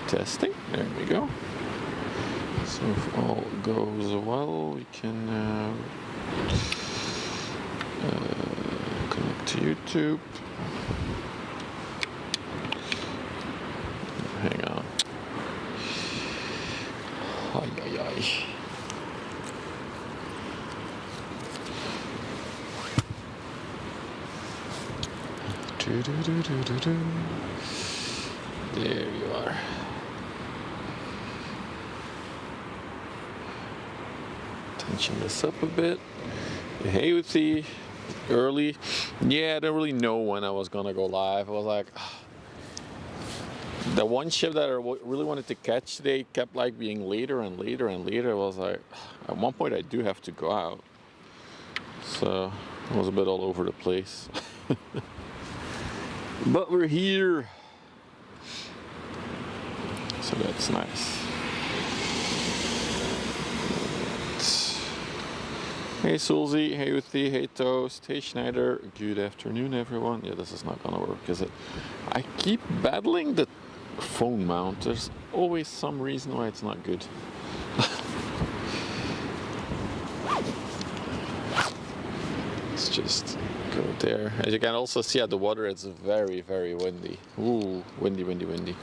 Testing, there we go. So if all goes well, we can connect to YouTube. Hang on. Ay, ay, ay. There you are. Tension this up a bit. Hey, with the early, yeah, I didn't really know when I was gonna go live. I was like, the one ship that I really wanted to catch today kept like being later and later and later. I was like, at one point I do have to go out, so I was a bit all over the place. But we're here, so that's nice. Hey Sulzy, hey Uthi, hey Toast, hey Schneider, good afternoon everyone. Yeah, this is not gonna work, is it? I keep battling the phone mount. There's always some reason why it's not good. Let's just go there. As you can also see at the water, it's very, very windy. Ooh, windy, windy, windy.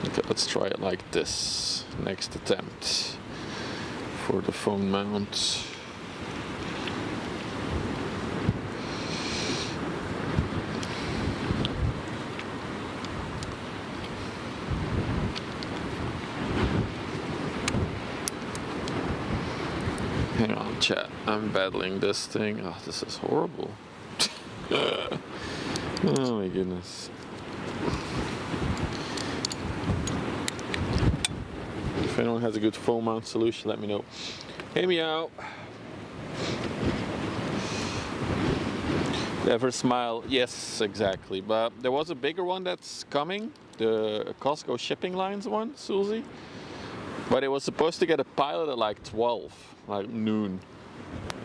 Okay, let's try it like this. Next attempt for the phone mount. Hang on, chat. I'm battling this thing. Oh, this is horrible. Oh my goodness. If anyone has a good phone mount solution, let me know. Hey, meow. Ever smile? Yes, exactly. But there was a bigger one that's coming, the Costco shipping lines one, Susie. But it was supposed to get a pilot at like 12, like noon.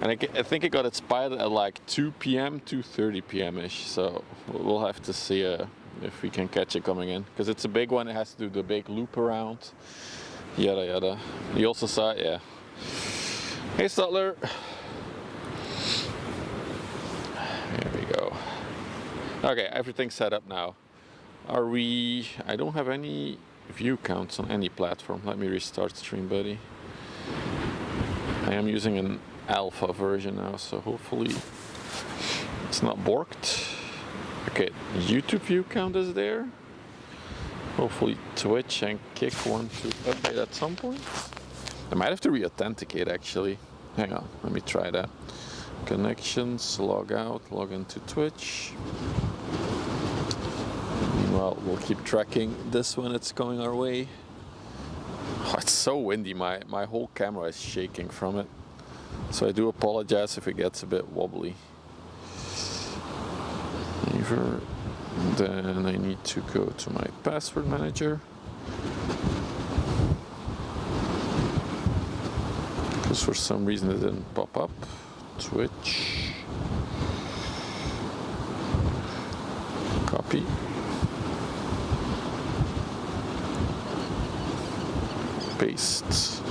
And I think it got its pilot at like 2 p.m., 2:30 p.m.-ish. So we'll have to see if we can catch it coming in. Because it's a big one, it has to do the big loop around. Yada yada. You also saw it? Yeah. Hey Stutler. There we go. Okay, everything's set up now. Are we... I don't have any view counts on any platform. Let me restart stream, buddy. I am using an alpha version now, so hopefully it's not borked. Okay, YouTube view count is there. Hopefully Twitch and Kick want to update at some point. I might have to re-authenticate actually. Hang on, let me try that. Connections, log out, log into Twitch. Meanwhile, we'll keep tracking this when it's going our way. Oh, it's so windy, my whole camera is shaking from it. So I do apologize if it gets a bit wobbly. Then I need to go to my password manager. Because for some reason it didn't pop up. Twitch. Copy. Paste.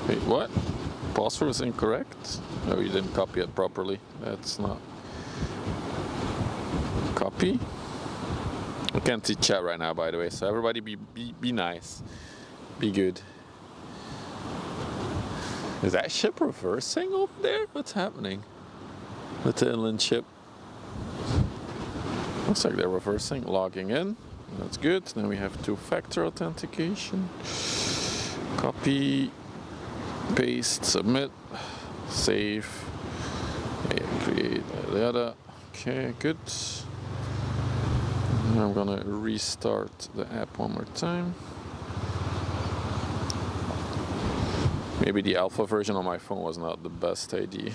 Wait, what? Password is incorrect? No, you didn't copy it properly. That's not... Copy. I can't see chat right now, by the way, so everybody be nice. Be good. Is that ship reversing over there? What's happening with the inland ship? Looks like they're reversing, logging in. That's good. Then we have two-factor authentication. Copy, paste, submit, save, create, yada. Okay, good. Now I'm gonna restart the app one more time. Maybe the alpha version on my phone was not the best idea.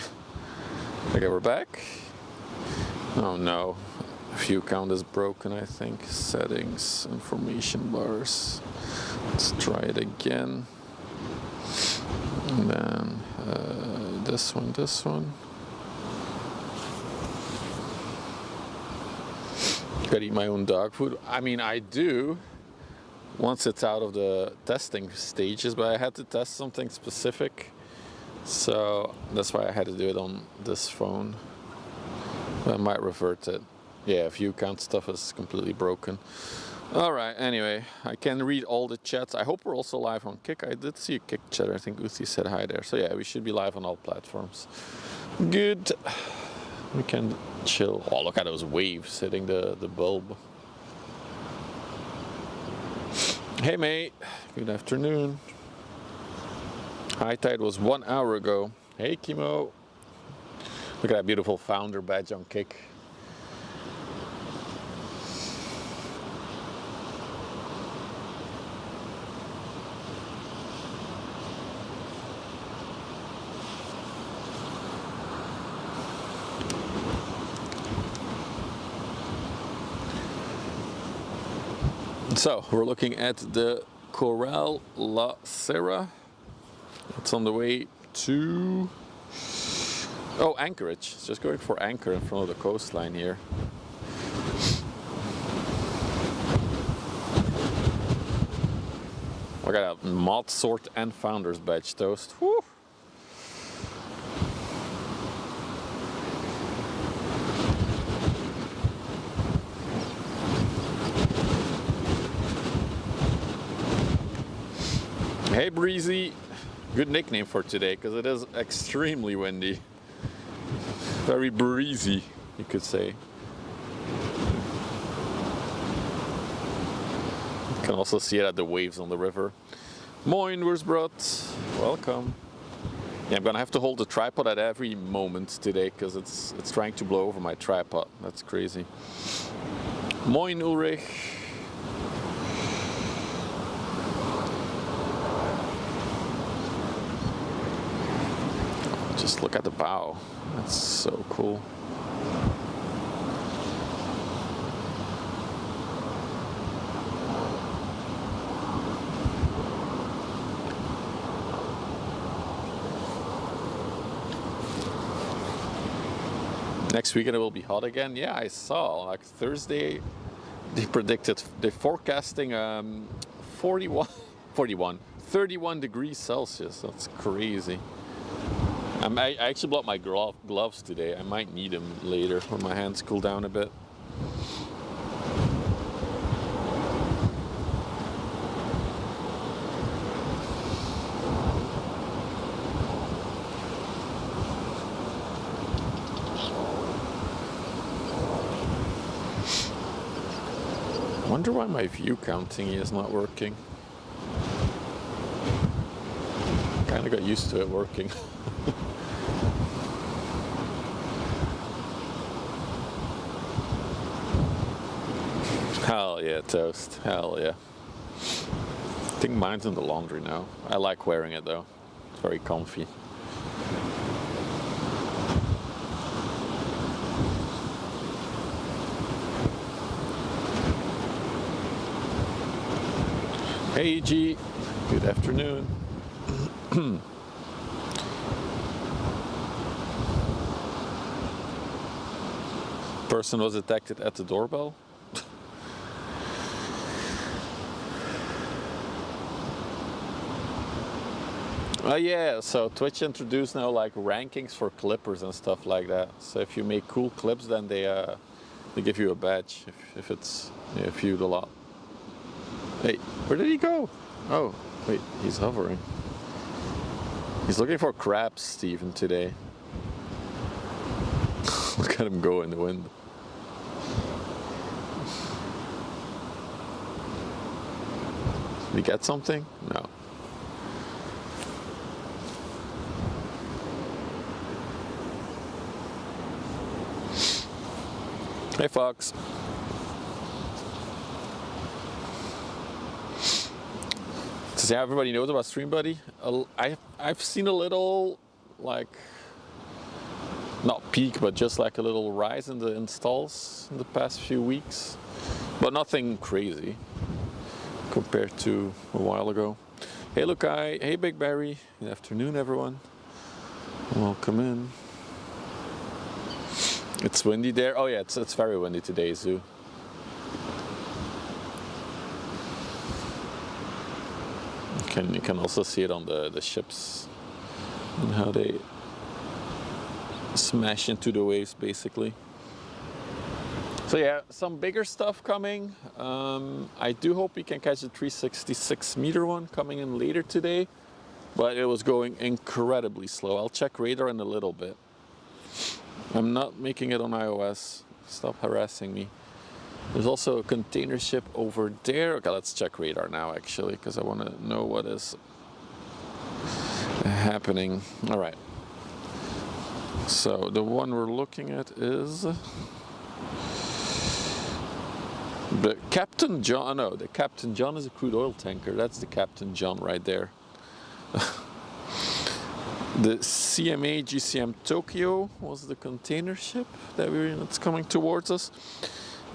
Okay, we're back. Oh no, view count is broken, I think. Settings, information bars. Let's try it again. And then this one. Gotta eat my own dog food. I mean, I do once it's out of the testing stages, but I had to test something specific, so that's why I had to do it on this phone. I might revert it. Yeah, view count stuff is completely broken. Alright, anyway, I can read all the chats. I hope we're also live on Kick. I did see a Kick chat. I think Uthi said hi there. So yeah, we should be live on all platforms. Good. We can chill. Oh, look at those waves hitting the bulb. Hey mate, good afternoon. High tide was 1 hour ago. Hey Kimo. Look at that beautiful founder badge on Kick. So we're looking at the Coral La Serra. It's on the way to Anchorage. It's just going for anchor in front of the coastline here. Look at that mod sort and founders badge toast. Woo. Hey Breezy, good nickname for today because it is extremely windy. Very breezy, you could say. You can also see it at the waves on the river. Moin, Wursbrot, welcome. Yeah, I'm gonna have to hold the tripod at every moment today because it's trying to blow over my tripod. That's crazy. Moin, Ulrich. Just look at the bow. That's so cool. Next weekend it will be hot again. Yeah, I saw like Thursday they're forecasting 31 degrees Celsius. That's crazy. I actually brought my gloves today. I might need them later when my hands cool down a bit. I wonder why my view counting is not working. Kinda got used to it working. Hell yeah, toast. Hell yeah. I think mine's in the laundry now. I like wearing it though. It's very comfy. Hey G, good afternoon. Person was detected at the doorbell. Yeah, so Twitch introduced now like rankings for clippers and stuff like that. So if you make cool clips, then they give you a badge if it's viewed a lot. Hey, where did he go? Oh, wait, he's hovering. He's looking for crabs, Steven, today. Look at him go in the wind. Did he get something? No. Hey Fox. To say everybody knows about StreamBuddy, I've seen a little, like, not peak, but just like a little rise in the installs in the past few weeks, but nothing crazy compared to a while ago. Hey Lukai, hey Big Barry, good afternoon everyone. Welcome in. It's windy there. Oh yeah, it's very windy today, Zoo. You can also see it on the ships and how they smash into the waves basically. So yeah, some bigger stuff coming. I do hope we can catch the 366 meter one coming in later today, but it was going incredibly slow. I'll check radar in a little bit. I'm not making it on iOS. Stop harassing me. There's also a container ship over there. Okay, let's check radar now actually, because I want to know what is happening. All right. So the one we're looking at is the Captain John. No, the Captain John is a crude oil tanker. That's the Captain John right there. The CMA GCM Tokyo was the container ship that's coming towards us.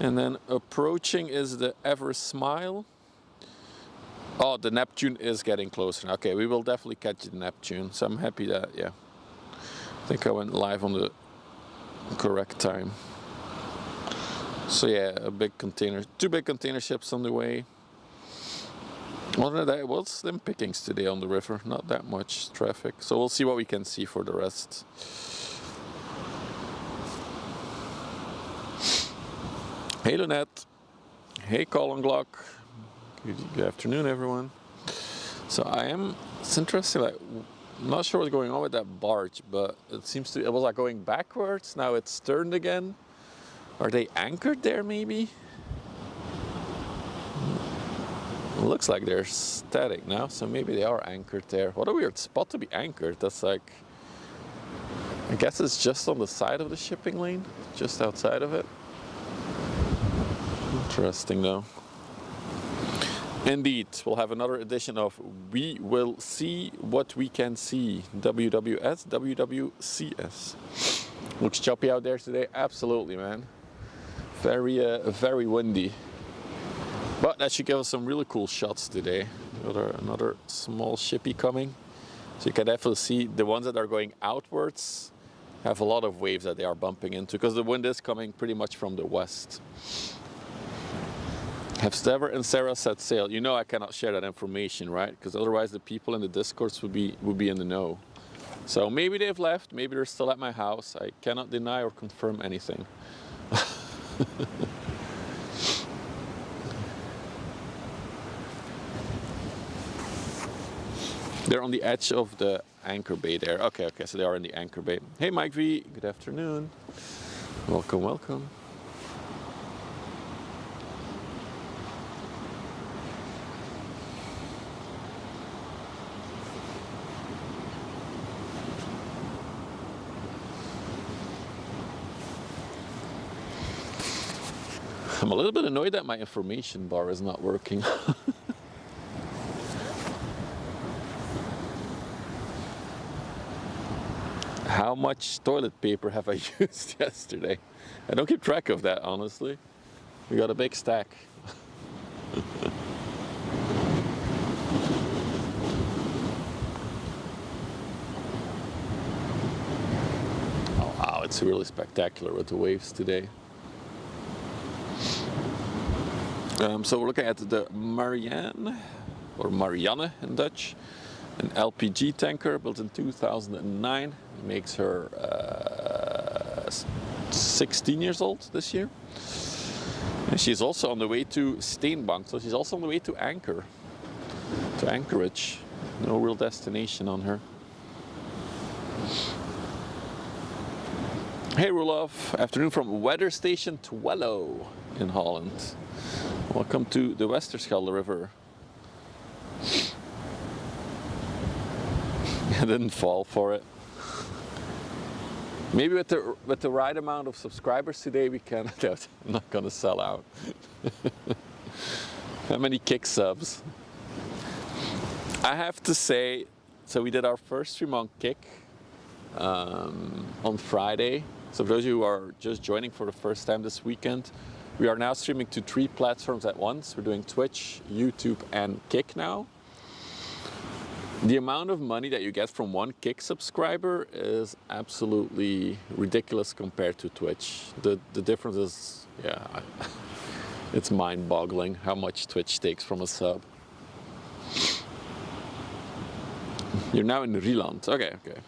And then approaching is the Ever Smile. Oh, the Neptune is getting closer. Okay, we will definitely catch the Neptune. So I'm happy that, yeah. I think I went live on the correct time. So yeah, two big container ships on the way. Other than that, it was slim pickings today on the river. Not that much traffic. So we'll see what we can see for the rest. Hey Lunette. Hey Colin Glock. Good afternoon everyone. So it's interesting, like, I'm not sure what's going on with that barge, but it was like going backwards. Now it's turned again. Are they anchored there maybe? It looks like they're static now, so maybe they are anchored there. What a weird spot to be anchored. That's like, I guess it's just on the side of the shipping lane, just outside of it. Interesting though. Indeed, we'll have another edition of We Will See What We Can See. WWS, WWCS. Looks choppy out there today. Absolutely, man. Very windy. But that should give us some really cool shots today. Another small shippy coming. So you can definitely see the ones that are going outwards have a lot of waves that they are bumping into because the wind is coming pretty much from the west. Have Stever and Sarah set sail? You know I cannot share that information, right? Because otherwise the people in the discourse would be in the know. So maybe they've left, maybe they're still at my house. I cannot deny or confirm anything. They're on the edge of the anchor bay there. Okay, so they are in the anchor bay. Hey Mike V, good afternoon. Welcome. I'm a little bit annoyed that my information bar is not working. How much toilet paper have I used yesterday? I don't keep track of that, honestly. We got a big stack. Oh wow, it's really spectacular with the waves today. So we're looking at the Marianne, or Marianne in Dutch, an LPG tanker built in 2009. Makes her 16 years old this year. And she's also on the way to Steenbank, so she's also on the way to Anchorage. No real destination on her. Hey Roelof, afternoon from weather station Twello in Holland. Welcome to the Westerschelde River. I didn't fall for it. Maybe with the right amount of subscribers today we can. I'm not gonna sell out. How many kick subs? I have to say, so we did our first stream on Kick on Friday. So for those of you who are just joining for the first time this weekend, we are now streaming to 3 platforms at once. We're doing Twitch, YouTube, and Kick now. The amount of money that you get from one Kick subscriber is absolutely ridiculous compared to Twitch. The difference is, yeah, it's mind-boggling how much Twitch takes from a sub. You're now in Rieland. Okay, okay.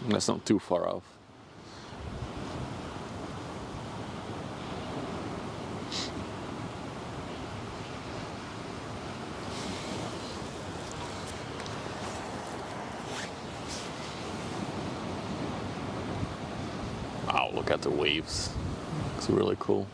That's not too far off. Wow, look at the waves. It's really cool.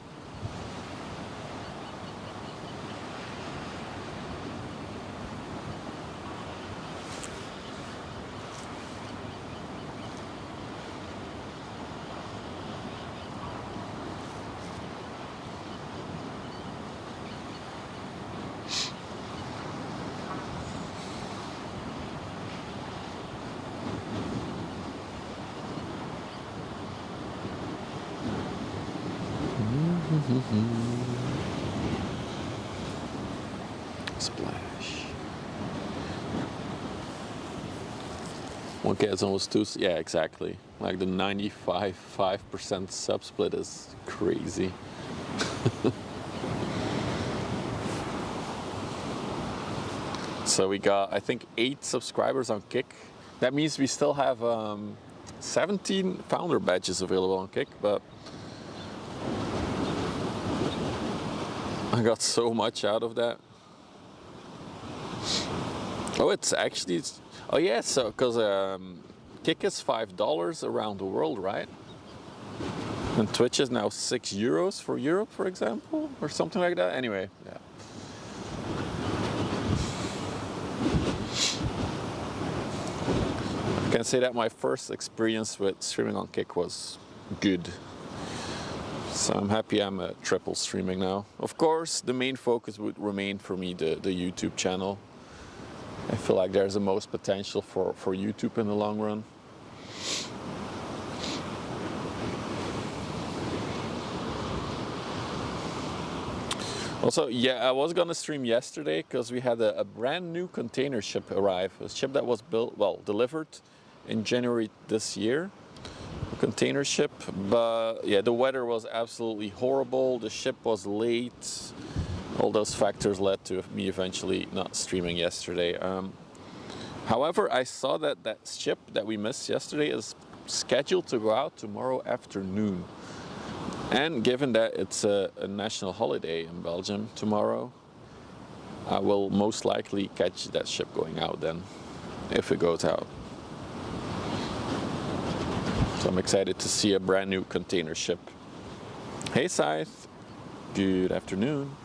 Splash. Okay, it's almost two. Yeah, exactly. Like the 95% sub split is crazy. So we got, I think, 8 subscribers on Kick. That means we still have 17 founder badges available on Kick, but I got so much out of that. Oh, it's actually, oh yeah, so because Kick is $5 around the world, right? And Twitch is now €6 for Europe, for example, or something like that. Anyway, yeah. I can say that my first experience with streaming on Kick was good. So I'm happy I'm triple streaming now. Of course, the main focus would remain for me the YouTube channel. I feel like there's the most potential for YouTube in the long run. Also, yeah, I was gonna stream yesterday because we had a brand new container ship arrive. A ship that was built, well, delivered in January this year. A container ship, but yeah, the weather was absolutely horrible. The ship was late. All those factors led to me eventually not streaming yesterday. However, I saw that that ship that we missed yesterday is scheduled to go out tomorrow afternoon. And given that it's a national holiday in Belgium tomorrow, I will most likely catch that ship going out then, if it goes out. So I'm excited to see a brand new container ship. Hey Scythe, good afternoon.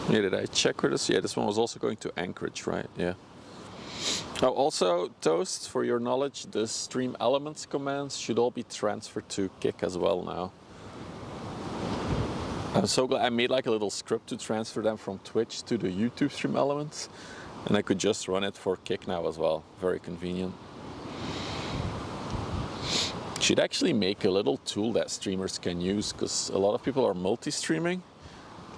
Yeah, did I check where this? Yeah, this one was also going to Anchorage, right? Yeah. Oh, also, Toast, for your knowledge, the stream elements commands should all be transferred to Kick as well now. I'm so glad I made like a little script to transfer them from Twitch to the YouTube stream elements, and I could just run it for Kick now as well. Very convenient. Should actually make a little tool that streamers can use, because a lot of people are multi-streaming.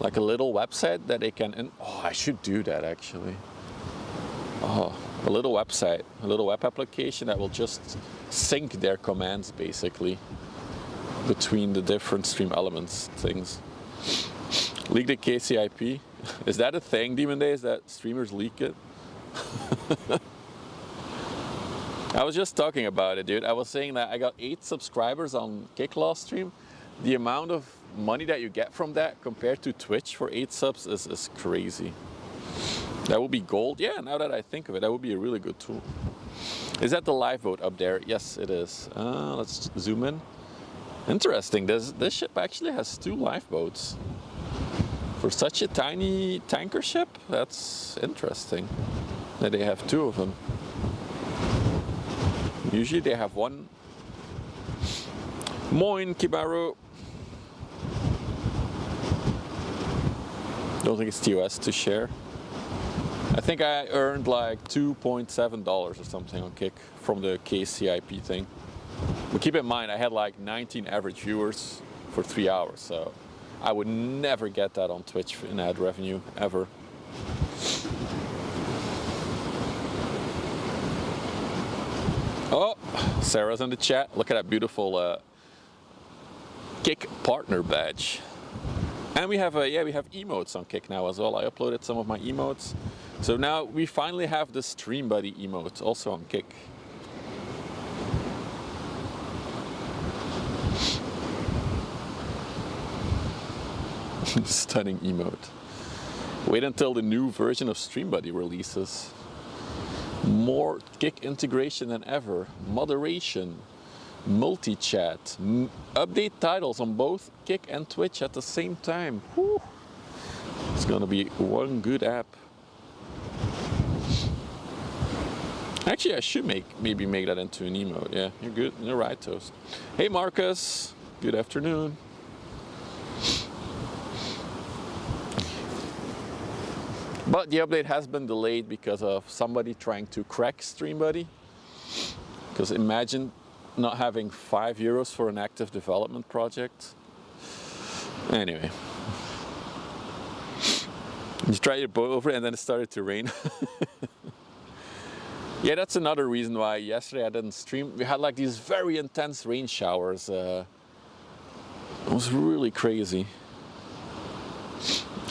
Like a little website that they can, oh, I should do that actually. Oh, a little website, a little web application that will just sync their commands basically between the different stream elements things. Leak the KCIP. Is that a thing, Demon Days, that streamers leak it? I was just talking about it, dude. I was saying that I got 8 subscribers on Kick last stream. The amount of money that you get from that compared to Twitch for 8 subs is crazy. That would be gold. Yeah, now that I think of it, that would be a really good tool. Is that the live boat up there? Yes, it is. Let's zoom in. Interesting. This ship actually has 2 lifeboats. For such a tiny tanker ship, that's interesting that they have 2 of them. Usually they have one. Moin, Kibaru. Don't think it's TOS to share. I think I earned like $2.7 or something on Kick from the KCIP thing. But keep in mind, I had like 19 average viewers for 3 hours, so I would never get that on Twitch in ad revenue, ever. Oh, Sarah's in the chat. Look at that beautiful Kick partner badge. And we have emotes on Kick now as well. I uploaded some of my emotes. So now we finally have the Stream Buddy emote also on Kick. Stunning emote. Wait until the new version of Stream Buddy releases. More Kick integration than ever. Moderation. Multi-chat. Update titles on both Kick and Twitch at the same time. Whew. It's gonna be one good app. Actually, I should maybe make that into an emote. Yeah, you're good. You're right, Toast. Hey, Marcus. Good afternoon. But the update has been delayed because of somebody trying to crack StreamBuddy. Because imagine not having €5 for an active development project. Anyway. You tried your boat over it and then it started to rain. Yeah, that's another reason why yesterday I didn't stream. We had like these very intense rain showers. It was really crazy.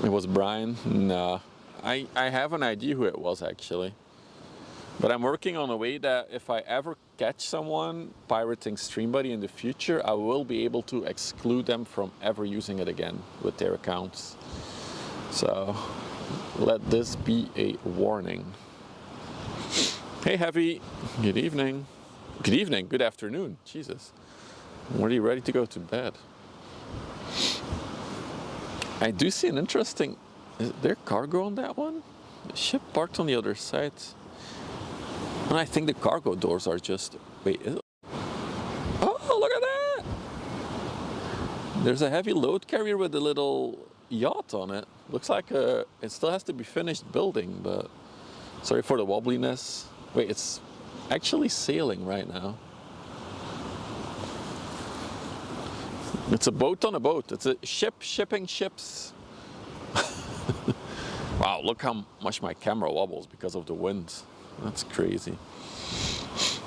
It was Brian? No. I have an idea who it was actually. But I'm working on a way that if I ever catch someone pirating StreamBuddy in the future, I will be able to exclude them from ever using it again with their accounts. So let this be a warning. Hey Heavy, good evening. Good evening, good afternoon, Jesus. I'm already ready to go to bed. I do see an interesting, is there cargo on that one? The ship parked on the other side. And I think the cargo doors are just, wait, is it? Oh, look at that! There's a heavy load carrier with a little yacht on it. Looks like it still has to be finished building, but sorry for the wobbliness. Wait, it's actually sailing right now. It's a boat on a boat. It's a ship shipping ships. Wow, look how much my camera wobbles because of the wind. That's crazy.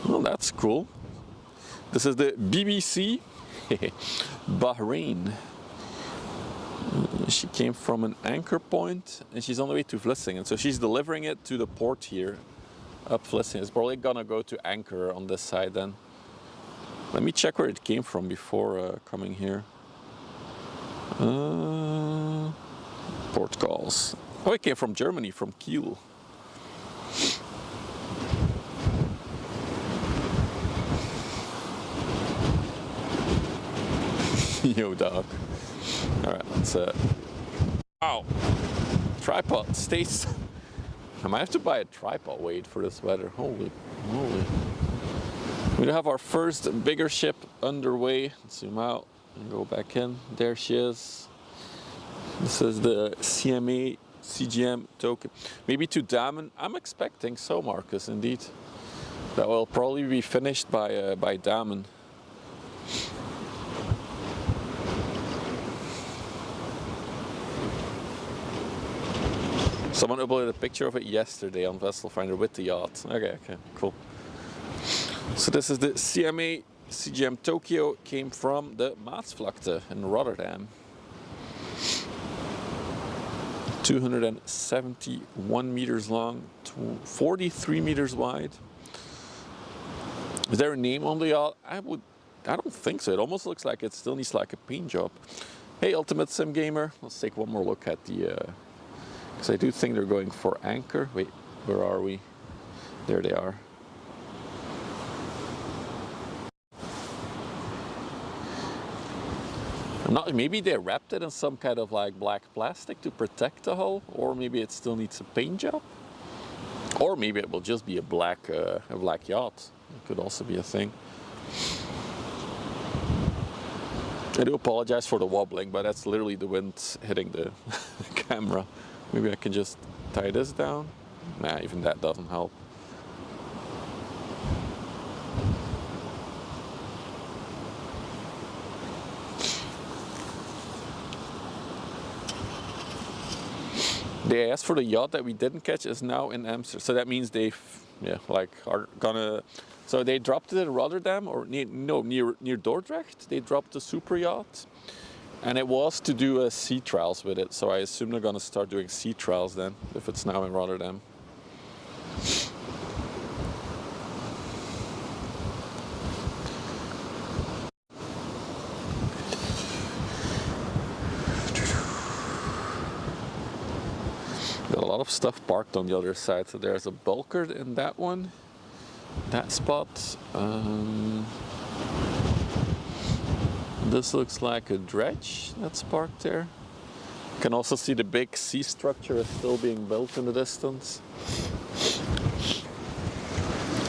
Well, that's cool. This is the BBC Bahrain. She came from an anchor point and she's on the way to Vlissingen. So she's delivering it to the port here up Vlissingen. It's probably gonna go to anchor on this side then. Let me check where it came from before coming here. Port calls. Oh, it came from Germany, from Kiel. Yo, dog. Alright, let's Wow. Tripod stays. I might have to buy a tripod weight for this weather. Holy moly. We have our first bigger ship underway. Let's zoom out and go back in. There she is. This is the CMA CGM token. Maybe to Damen. I'm expecting so, Marcus, indeed. That will probably be finished by Damen. Someone uploaded a picture of it yesterday on Vessel Finder with the yacht. Okay, cool. So this is the CMA CGM Tokyo. Came from the Maasvlakte in Rotterdam. 271 meters long, 43 meters wide. Is there a name on the yacht? I don't think so. It almost looks like it still needs like a paint job. Hey, Ultimate Sim Gamer. Let's take one more look at the, because I do think they're going for anchor. Wait, where are we? There they are. Maybe they wrapped it in some kind of like black plastic to protect the hull, or maybe it still needs a paint job, or maybe it will just be a black yacht. It could also be a thing. I do apologize for the wobbling, but that's literally the wind hitting the camera. Maybe I can just tie this down. Nah, even that doesn't help. They asked for the yacht that we didn't catch is now in Amsterdam. So that means they've, yeah, like are gonna. So they dropped it in Rotterdam or near Dordrecht. They dropped the super yacht, and it was to do sea trials with it. So I assume they're gonna start doing sea trials then, if it's now in Rotterdam. Got a lot of stuff parked on the other side. So there's a bulker in that one, that spot. This looks like a dredge that's parked there. You can also see the big sea structure is still being built in the distance.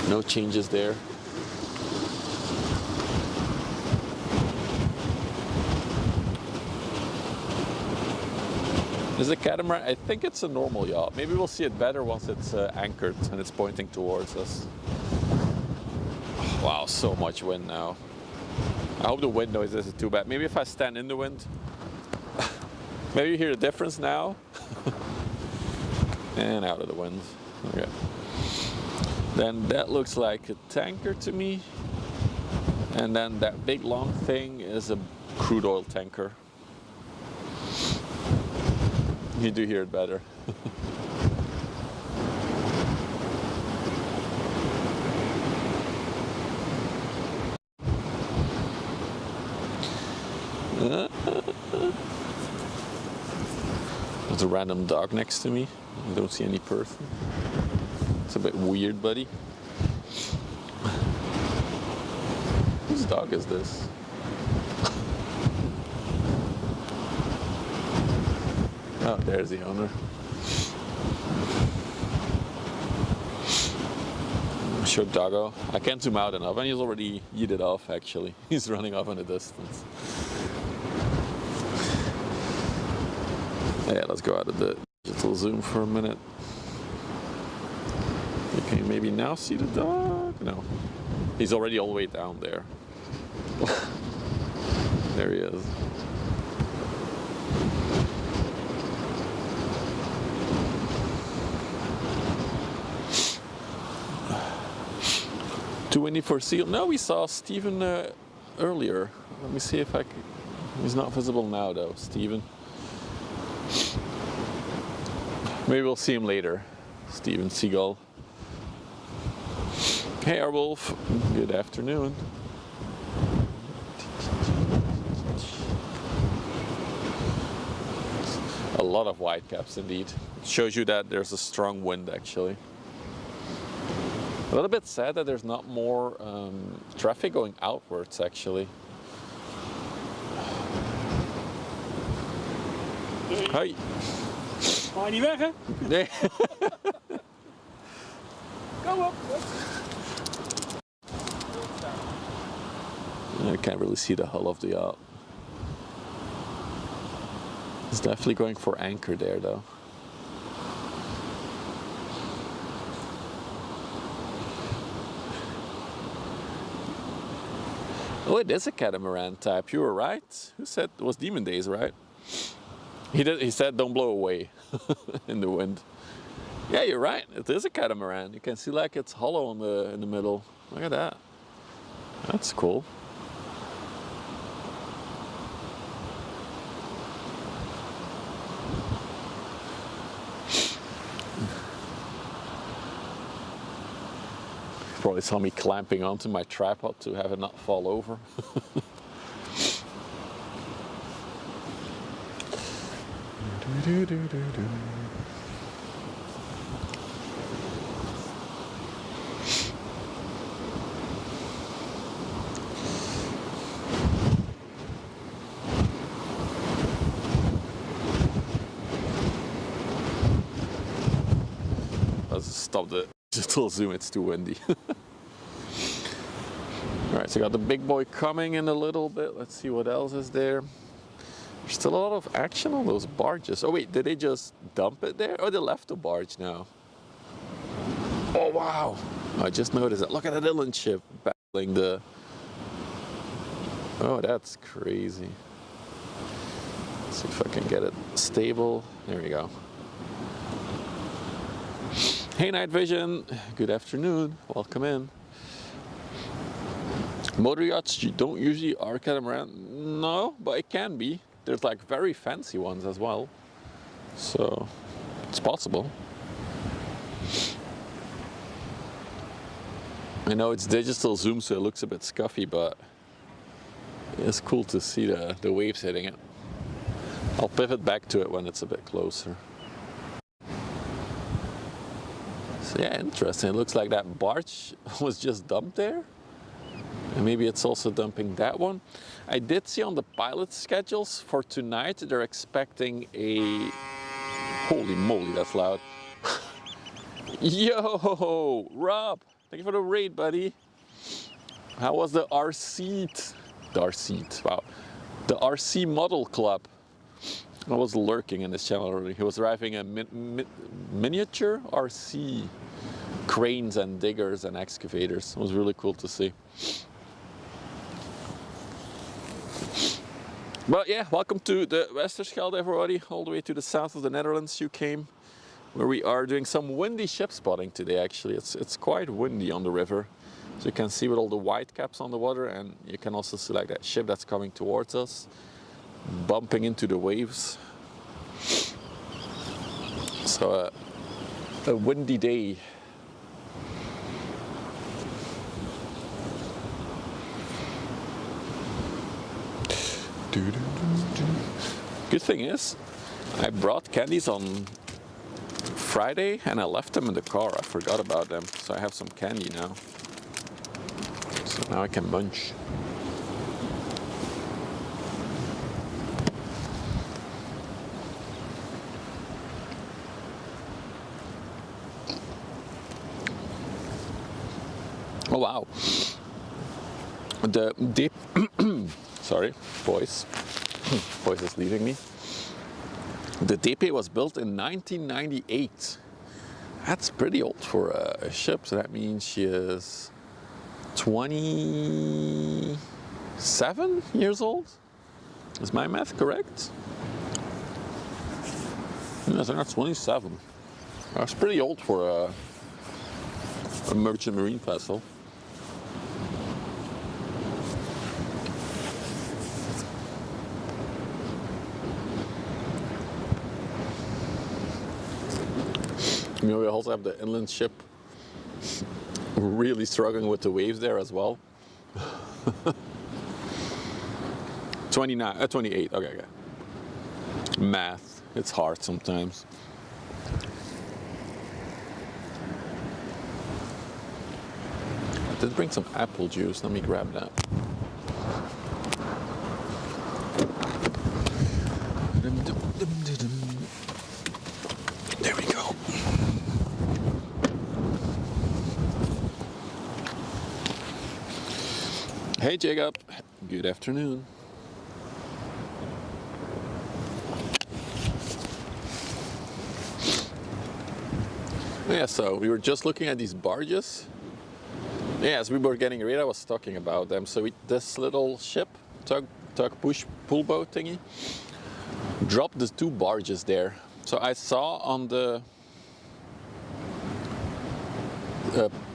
No changes there. Is it a catamaran? I think it's a normal yacht. Maybe we'll see it better once it's anchored and it's pointing towards us. Wow, so much wind now. I hope the wind noise isn't too bad. Maybe if I stand in the wind. Maybe you hear the difference now. And out of the wind. Okay. Then that looks like a tanker to me. And then that big long thing is a crude oil tanker. You do hear it better. There's a random dog next to me. I don't see any person. It's a bit weird, buddy. Whose dog is this? Oh, there's the owner. Sure, doggo. I can't zoom out enough, and he's already yeeted off, actually. He's running off in the distance. Yeah, let's go out of the digital zoom for a minute. You can maybe now see the dog? No. He's already all the way down there. There he is. Too windy for seal? No, we saw Steven earlier. Let me see if I can. He's not visible now though, Steven. Maybe we'll see him later. Steven Seagull. Hey Airwolf, good afternoon. A lot of whitecaps indeed. Shows you that there's a strong wind actually. A little bit sad that there's not more traffic going outwards actually. Hi. Ga je niet weg, hè? Nee. Kom op. I can't really see the hull of the yacht. It's definitely going for anchor there though. Oh, it is a catamaran type. You were right. Who said it was Demon Days, right? He said don't blow away in the wind. Yeah, you're right. It is a catamaran. You can see like it's hollow in the middle. Look at that. That's cool. Probably saw me clamping onto my tripod to have it not fall over. Let's stop the digital zoom, it's too windy. All right, so got the big boy coming in a little bit. Let's see what else is there. There's still a lot of action on those barges. Oh wait, did they just dump it there? Oh, they left the barge now. Oh wow, I just noticed it. Look at that inland ship battling the... Oh, that's crazy. Let's see if I can get it stable. There we go. Hey Night Vision, good afternoon, welcome in. Motor yachts, you don't usually arc them around? No, but it can be. There's like very fancy ones as well. So, it's possible. I know it's digital zoom, so it looks a bit scuffy, but it's cool to see the waves hitting it. I'll pivot back to it when it's a bit closer. So yeah, interesting. It looks like that barge was just dumped there. And maybe it's also dumping that one. I did see on the pilot schedules for tonight, they're expecting a... Holy moly, that's loud. Yo, Rob, thank you for the raid, buddy. How was the RC? Wow. The RC Model Club. I was lurking in this channel already. He was driving a miniature RC cranes and diggers and excavators. It was really cool to see. But yeah, welcome to the Westerschelde, everybody, all the way to the south of the Netherlands you came, where we are doing some windy ship spotting today. Actually, it's quite windy on the river, so you can see with all the white caps on the water, and you can also see like that ship that's coming towards us, bumping into the waves. So a windy day. Good thing is, I brought candies on Friday and I left them in the car. I forgot about them, so I have some candy now. So now I can munch. Oh wow. The deep sorry, voice is leaving me. The DP was built in 1998. That's pretty old for a ship, so that means she is 27 years old. Is my math correct? Yes, that's 27. That's pretty old for a merchant marine vessel. You know, we also have the inland ship really struggling with the waves there as well. 28, okay. Math, it's hard sometimes. I did bring some apple juice, let me grab that. There we go. Hey Jacob, good afternoon. Yeah, so we were just looking at these barges. Yeah, as we were getting ready, I was talking about them. So this little ship, tug push pull boat thingy, dropped the two barges there. So I saw on the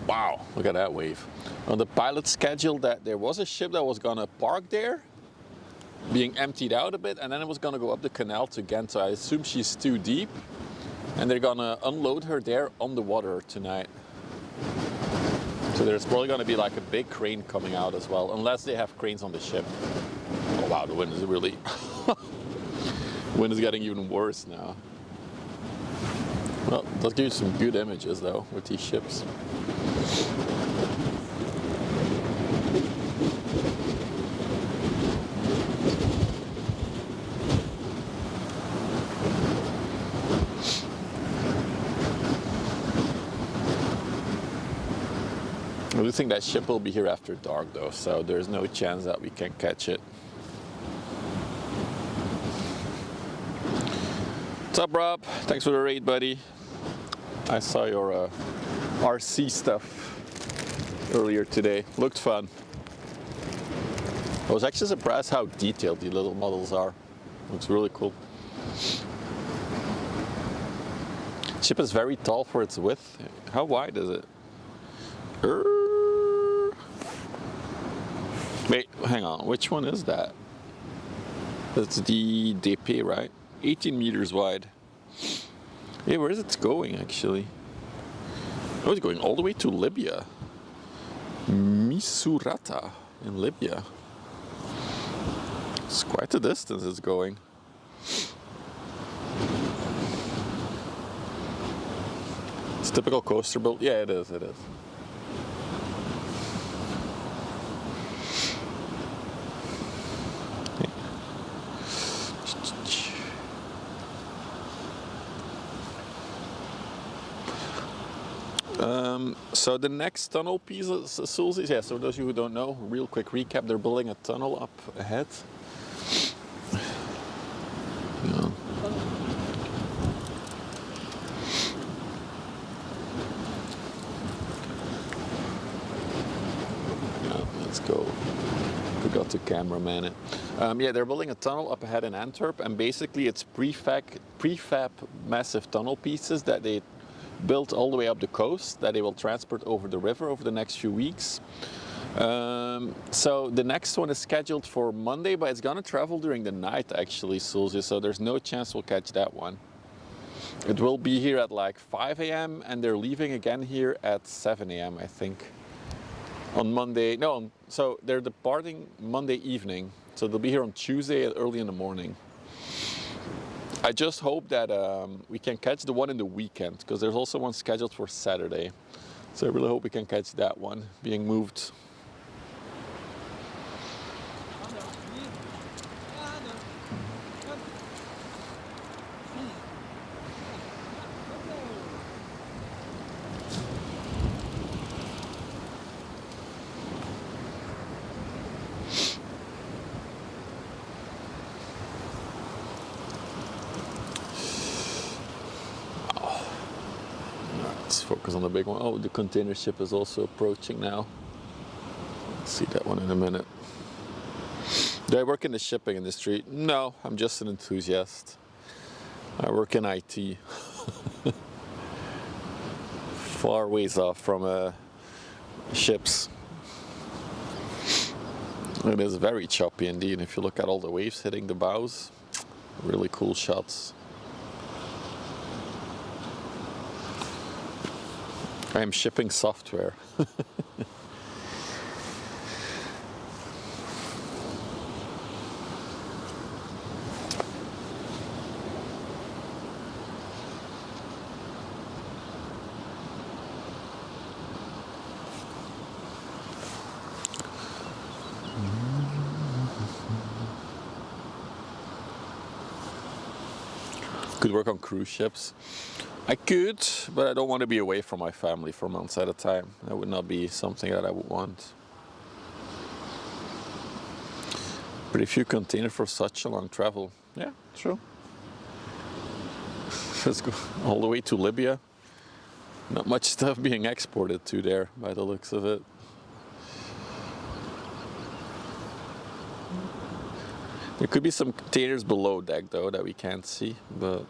wow, look at that wave. On the pilot schedule that there was a ship that was gonna park there, being emptied out a bit, and then it was gonna go up the canal to Ghent. So I assume she's too deep, and they're gonna unload her there on the water tonight. So there's probably gonna be like a big crane coming out as well, unless they have cranes on the ship. Oh wow, the wind is really, wind is getting even worse now. Well, let's give you some good images though with these ships. I do think that ship will be here after dark though, so there's no chance that we can catch it. What's up, Rob? Thanks for the raid, buddy. I saw your RC stuff earlier today. Looked fun. I was actually surprised how detailed the little models are. Looks really cool. Ship is very tall for its width. How wide is it? Wait, hang on. Which one is that? That's the DP, right? 18 meters wide. Hey, where is it going actually? Oh, it's going all the way to Libya. Misurata in Libya. It's quite a distance it's going. It's typical coaster build. Yeah, it is, it is. So the next tunnel piece, Sulzi, yeah, so those of you who don't know, real quick recap, they're building a tunnel up ahead. Yeah. Yeah, let's go. Forgot to cameraman it. Yeah, they're building a tunnel up ahead in Antwerp, and basically it's prefab massive tunnel pieces that they built all the way up the coast that they will transport over the river over the next few weeks. So the next one is scheduled for Monday, but it's gonna travel during the night actually, Sulzi, so there's no chance we'll catch that one. It will be here at like 5 a.m. and they're leaving again here at 7 a.m. I think. On Monday, no, so they're departing Monday evening, so they'll be here on Tuesday early in the morning. I just hope that we can catch the one in the weekend, because there's also one scheduled for Saturday. So I really hope we can catch that one being moved. Let's focus on the big one. Oh, the container ship is also approaching now. Let's see that one in a minute. Do I work in the shipping industry? No, I'm just an enthusiast. I work in IT. Far ways off from ships. It is very choppy indeed. If you look at all the waves hitting the bows, really cool shots. I am shipping software. Could work on cruise ships. I could, but I don't want to be away from my family for months at a time. That would not be something that I would want. But if you container for such a long travel, yeah, true. Let's go all the way to Libya. Not much stuff being exported to there by the looks of it. There could be some containers below deck though that we can't see, but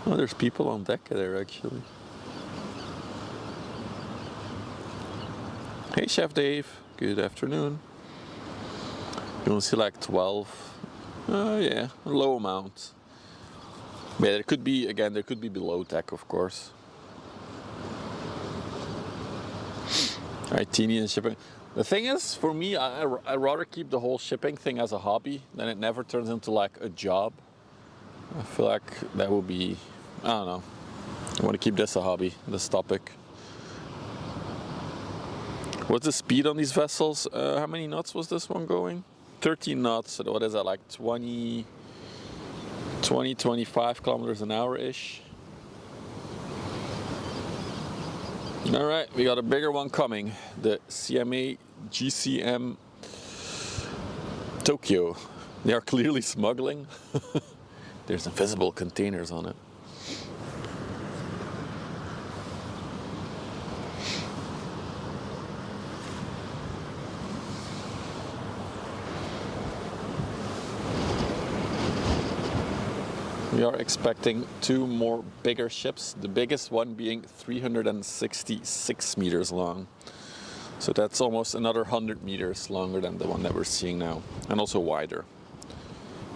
oh, there's people on deck there actually. Hey Chef Dave, good afternoon. You want to see like 12? Yeah, a low amount. Yeah, there could be, again, there could be below deck of course. Itinian shipping. The thing is, for me, I'd rather keep the whole shipping thing as a hobby than it never turns into like a job. I feel like that would be, I don't know. I want to keep this a hobby, this topic. What's the speed on these vessels? How many knots was this one going? 13 knots, so what is that, like 25 kilometers an hour-ish? All right, we got a bigger one coming. The CMA GCM Tokyo. They are clearly smuggling. There's invisible containers on it. We are expecting 2 more bigger ships, the biggest one being 366 meters long. So that's almost another 100 meters longer than the one that we're seeing now, and also wider.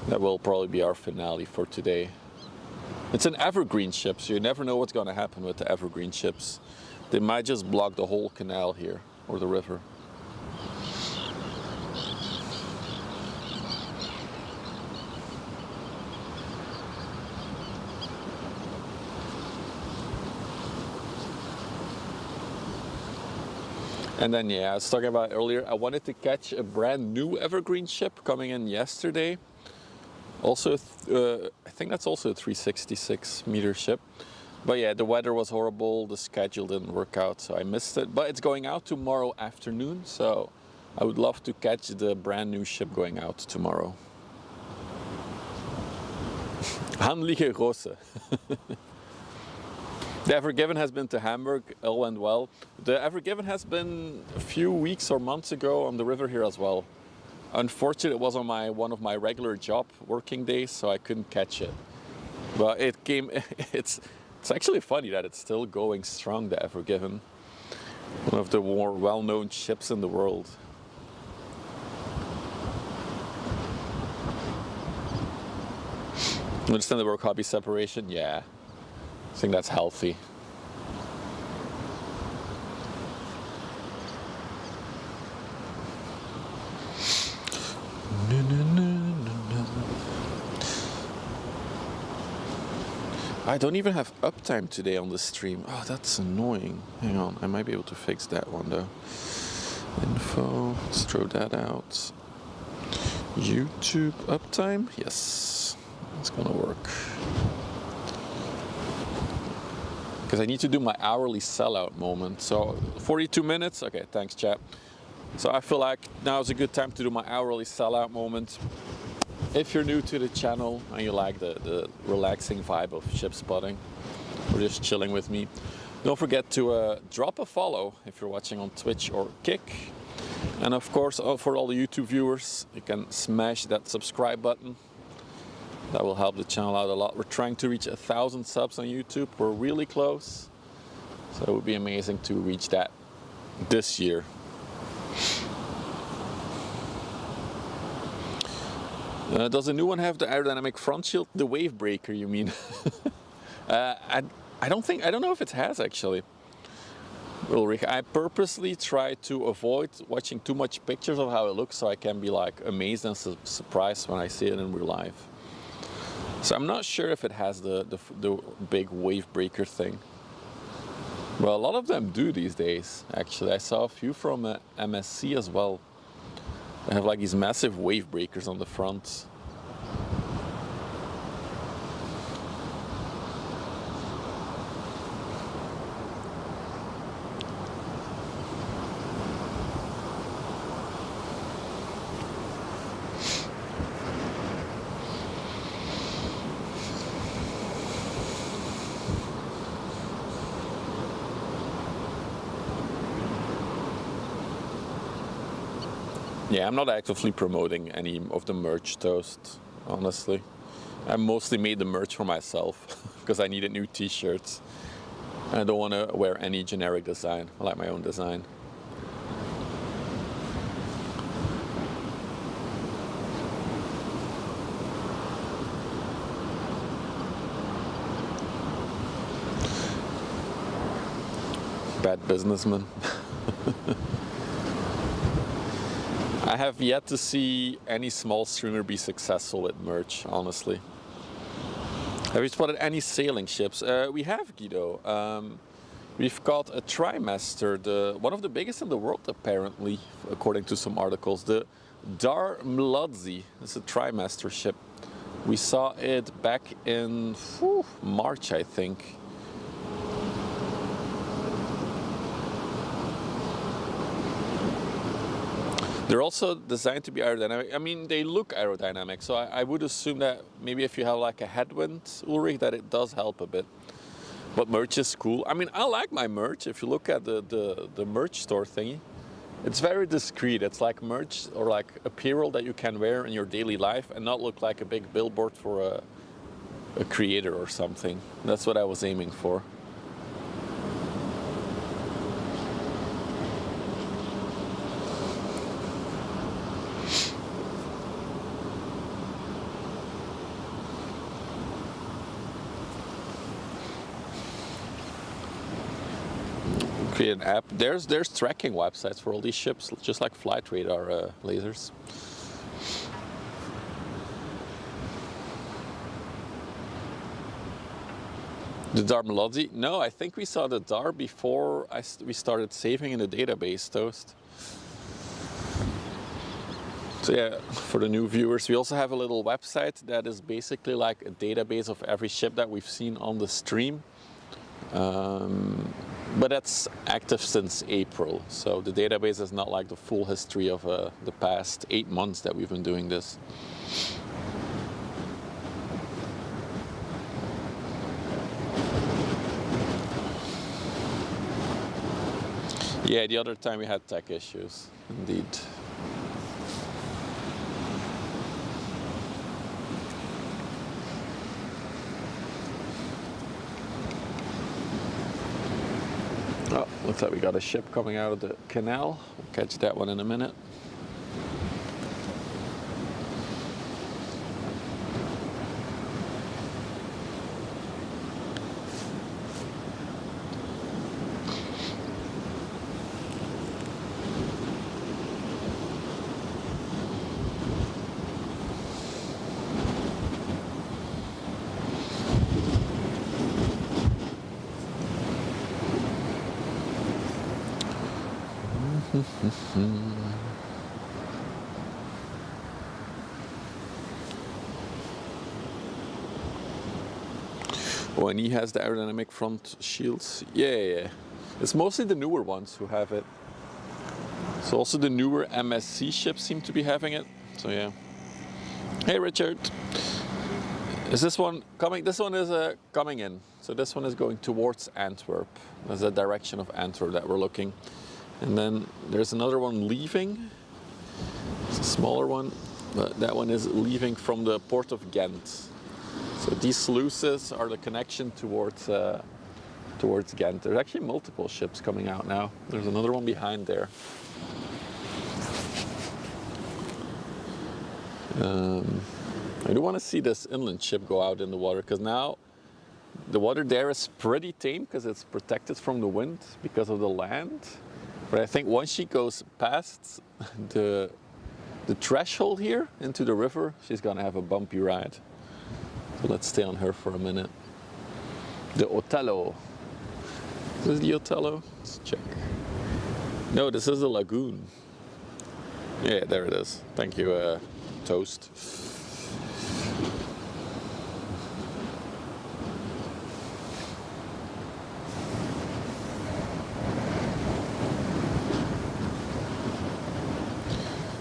That will probably be our finale for today. It's an evergreen ship, so you never know what's going to happen with the evergreen ships. They might just block the whole canal here, or the river. And then, yeah, I was talking about earlier, I wanted to catch a brand new evergreen ship coming in yesterday. Also, I think that's also a 366 meter ship. But yeah, the weather was horrible, the schedule didn't work out, so I missed it. But it's going out tomorrow afternoon, so I would love to catch the brand new ship going out tomorrow. Handliche Große. The Ever Given has been to Hamburg, all went well. The Ever Given has been a few weeks or months ago on the river here as well. Unfortunately, it was on one of my regular job working days, so I couldn't catch it. But it came, it's actually funny that it's still going strong, the Ever Given. One of the more well-known ships in the world. Understand the work hobby separation? Yeah. I think that's healthy. I don't even have uptime today on the stream. Oh, that's annoying. Hang on, I might be able to fix that one though. Info, let's throw that out. YouTube uptime? Yes, it's gonna work. Because I need to do my hourly sellout moment. So 42 minutes, okay, thanks chat. So I feel like now is a good time to do my hourly sellout moment. If you're new to the channel and you like the relaxing vibe of ship spotting, or just chilling with me, don't forget to drop a follow if you're watching on Twitch or Kick. And of course, for all the YouTube viewers, you can smash that subscribe button. That will help the channel out a lot. We're trying to reach 1,000 subs on YouTube. We're really close. So it would be amazing to reach that this year. Does the new one have the aerodynamic front shield? The wave breaker, you mean? I don't know if it has actually. Ulrich, I purposely try to avoid watching too much pictures of how it looks so I can be like amazed and surprised when I see it in real life. So I'm not sure if it has the big wave breaker thing. Well, a lot of them do these days, actually. I saw a few from MSC as well. They have like these massive wave breakers on the front. Yeah, I'm not actively promoting any of the merch toast, honestly. I mostly made the merch for myself because I needed new t-shirts. And I don't want to wear any generic design. I like my own design. Bad businessman. I have yet to see any small streamer be successful with merch, honestly. Have you spotted any sailing ships? We have, Guido. We've got a trimester, one of the biggest in the world, apparently, according to some articles. The Dar Mladzi is a trimester ship. We saw it back in March, I think. They're also designed to be aerodynamic. I mean, they look aerodynamic, so I would assume that maybe if you have like a headwind, Ulrich, that it does help a bit. But merch is cool. I mean, I like my merch. If you look at the merch store thingy, it's very discreet. It's like merch or like apparel that you can wear in your daily life and not look like a big billboard for a creator or something. That's what I was aiming for. Create an app. There's tracking websites for all these ships, just like flight radar lasers. The DAR Melody? No, I think we saw the DAR before we started saving in the database, Toast. So yeah, for the new viewers, we also have a little website that is basically like a database of every ship that we've seen on the stream. But that's active since April, so the database is not like the full history of the past 8 months that we've been doing this. Yeah, the other time we had tech issues, indeed. Oh, looks like we got a ship coming out of the canal. We'll catch that one in a minute. Oh, and he has the aerodynamic front shields. Yeah. It's mostly the newer ones who have it. So also the newer MSC ships seem to be having it. So yeah. Hey Richard. Is this one coming? This one is coming in. So this one is going towards Antwerp. There's the direction of Antwerp that we're looking. And then there's another one leaving. It's a smaller one, but that one is leaving from the port of Ghent. So these sluices are the connection towards Ghent. There's actually multiple ships coming out now. There's another one behind there. I do want to see this inland ship go out in the water, because now the water there is pretty tame because it's protected from the wind because of the land. But I think once she goes past the threshold here into the river, she's gonna have a bumpy ride. So let's stay on her for a minute. The Othello. Is this the Othello? Let's check. No, this is the lagoon. Yeah, there it is. Thank you, Toast.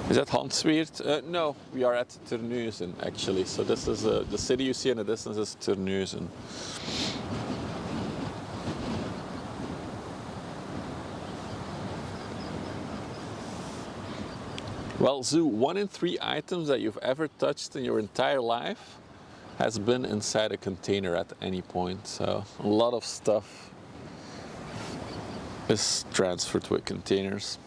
Is that Hansweert? No, we are at Terneuzen actually. So this is the city you see in the distance is Terneuzen. Well, Zoo, 1 in 3 items that you've ever touched in your entire life has been inside a container at any point. So a lot of stuff is transferred with containers.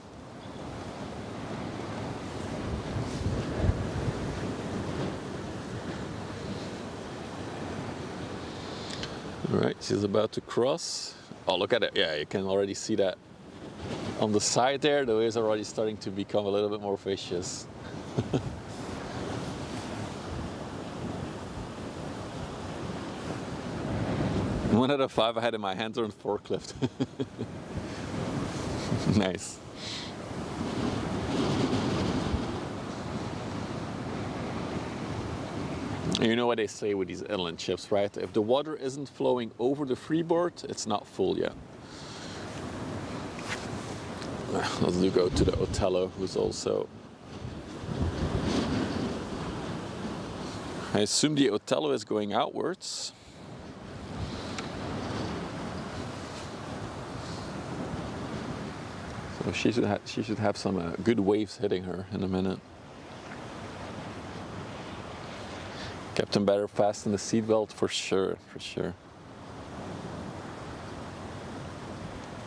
All right, she's about to cross. Oh, look at it. Yeah, you can already see that on the side there. The waves are already starting to become a little bit more vicious. 1 out of 5 I had in my hands on forklift. Nice. You know what they say with these inland ships, right? If the water isn't flowing over the freeboard, it's not full yet. Let's go to the Othello, who's also I assume the Othello is going outwards. So she should have some good waves hitting her in a minute. Captain better fasten the seatbelt for sure, for sure.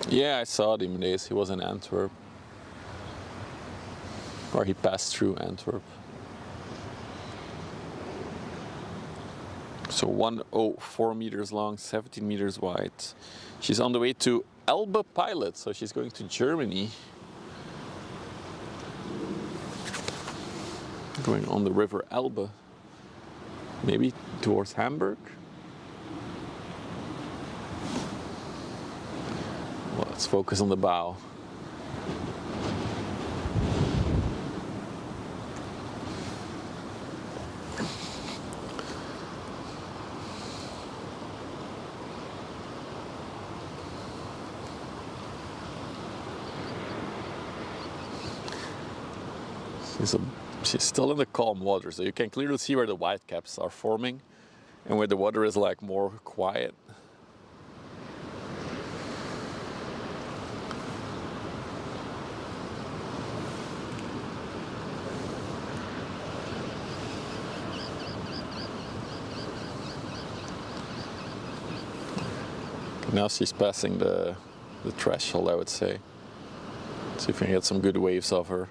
Yeah, I saw him days. He was in Antwerp. Or he passed through Antwerp. So 104 meters long, 17 meters wide. She's on the way to Elbe Pilot, so she's going to Germany. Going on the river Elbe. Maybe towards Hamburg. Well, let's focus on the bow. She's still in the calm water, so you can clearly see where the whitecaps are forming and where the water is like more quiet. Now she's passing the threshold, I would say. See if we can get some good waves of her.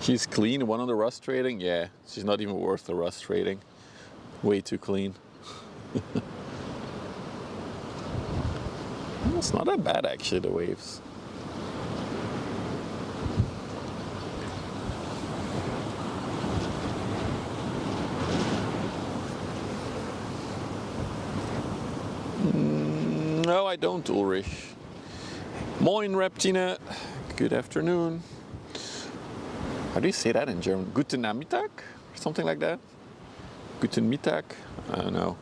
She's clean, one on the rust rating. Yeah, she's not even worth the rust rating. Way too clean. It's not that bad actually, the waves. No, I don't, Ulrich. Moin, Reptine. Good afternoon. How do you say that in German? Guten Nachmittag? Or something like that? Guten Mittag? I don't know.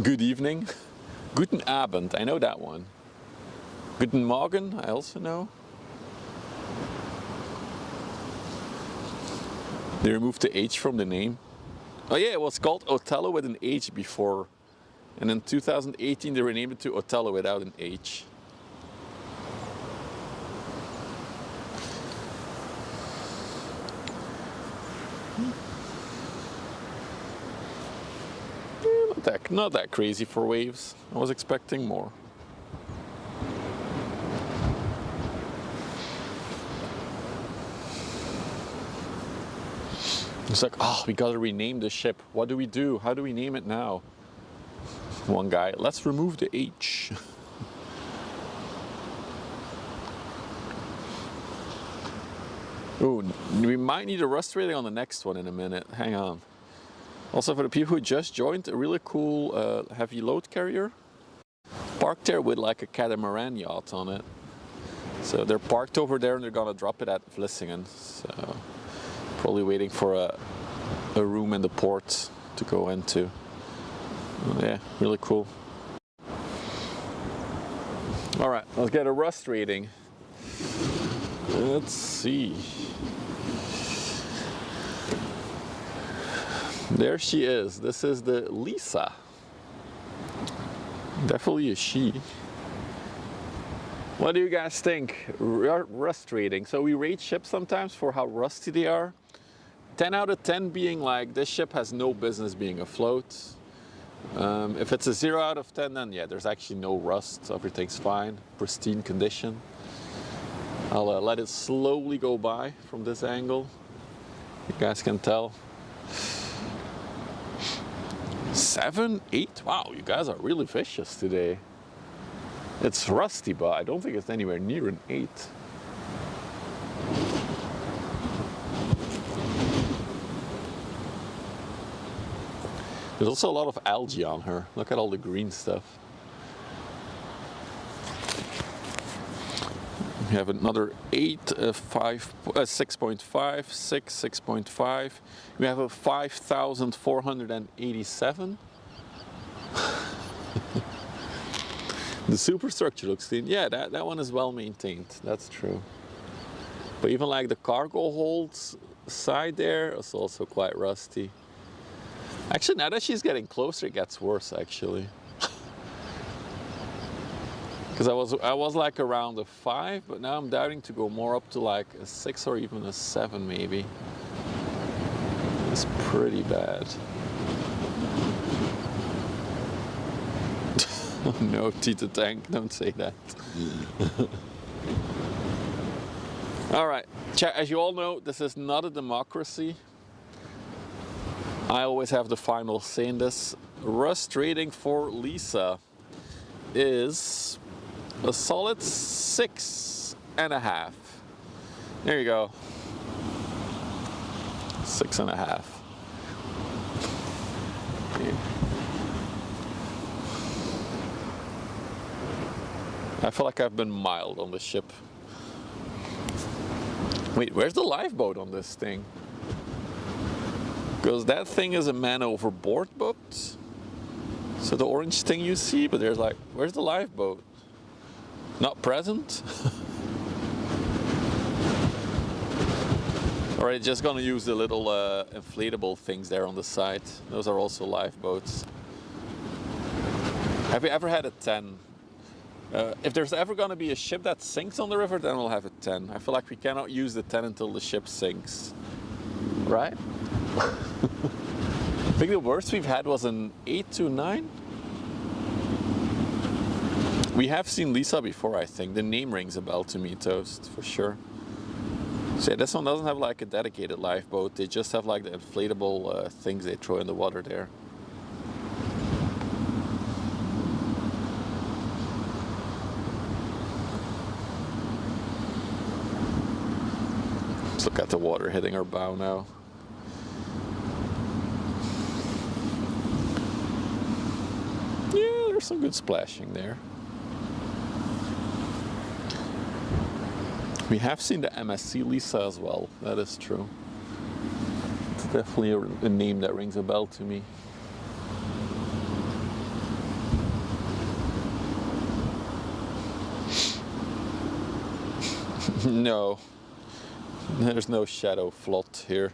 Good evening. Guten Abend, I know that one. Guten Morgen, I also know. They removed the H from the name. Oh yeah, it was called Othello with an H before. And in 2018 they renamed it to Othello without an H. Not that crazy for waves. I was expecting more. It's like, oh, we gotta rename the ship. What do we do? How do we name it now? One guy, let's remove the H. Ooh, we might need a rust rating on the next one in a minute. Hang on. Also, for the people who just joined, a really cool heavy load carrier. Parked there with like a catamaran yacht on it. So they're parked over there and they're gonna drop it at Vlissingen. So probably waiting for a room in the port to go into. Yeah, really cool. All right, let's get a rust rating. Let's see. There she is. This is the Lisa. Definitely a she. What do you guys think? Rust rating. So we rate ships sometimes for how rusty they are. 10 out of 10 being like, this ship has no business being afloat. If it's a 0 out of 10, then yeah, there's actually no rust. Everything's fine, pristine condition. I'll let it slowly go by from this angle. You guys can tell. 7, 8. Wow, you guys are really vicious today. It's rusty, but I don't think it's anywhere near an 8. There's also a lot of algae on her. Look at all the green stuff. We have another 8, 6.5, 6, 6.5. We have a 5,487. The superstructure looks clean. Yeah, that one is well maintained. That's true. But even like the cargo holds side there is also quite rusty. Actually, now that she's getting closer, it gets worse actually. Because I was like around a 5, but now I'm doubting to go more up to like a 6 or even a 7 maybe. It's pretty bad. Oh no, Tita Tank, don't say that. Alright, as you all know, this is not a democracy. I always have the final say in this. Rust rating for Lisa is a solid 6.5. There you go. 6.5. Yeah. I feel like I've been mild on the ship. Wait, where's the lifeboat on this thing? Because that thing is a man overboard boat. So the orange thing you see, but there's like, where's the lifeboat? Not present? Alright, just gonna use the little inflatable things there on the side. Those are also lifeboats. Have you ever had a 10? If there's ever gonna be a ship that sinks on the river, then we'll have a 10. I feel like we cannot use the 10 until the ship sinks. Right? I think the worst we've had was an 8 to 9. We have seen Lisa before, I think. The name rings a bell to me, Toast, for sure. So yeah, this one doesn't have like a dedicated lifeboat. They just have like the inflatable things they throw in the water there. Let's look at the water hitting our bow now. Yeah, there's some good splashing there. We have seen the MSC Lisa as well, that is true. It's definitely a name that rings a bell to me. No, there's no shadow float here.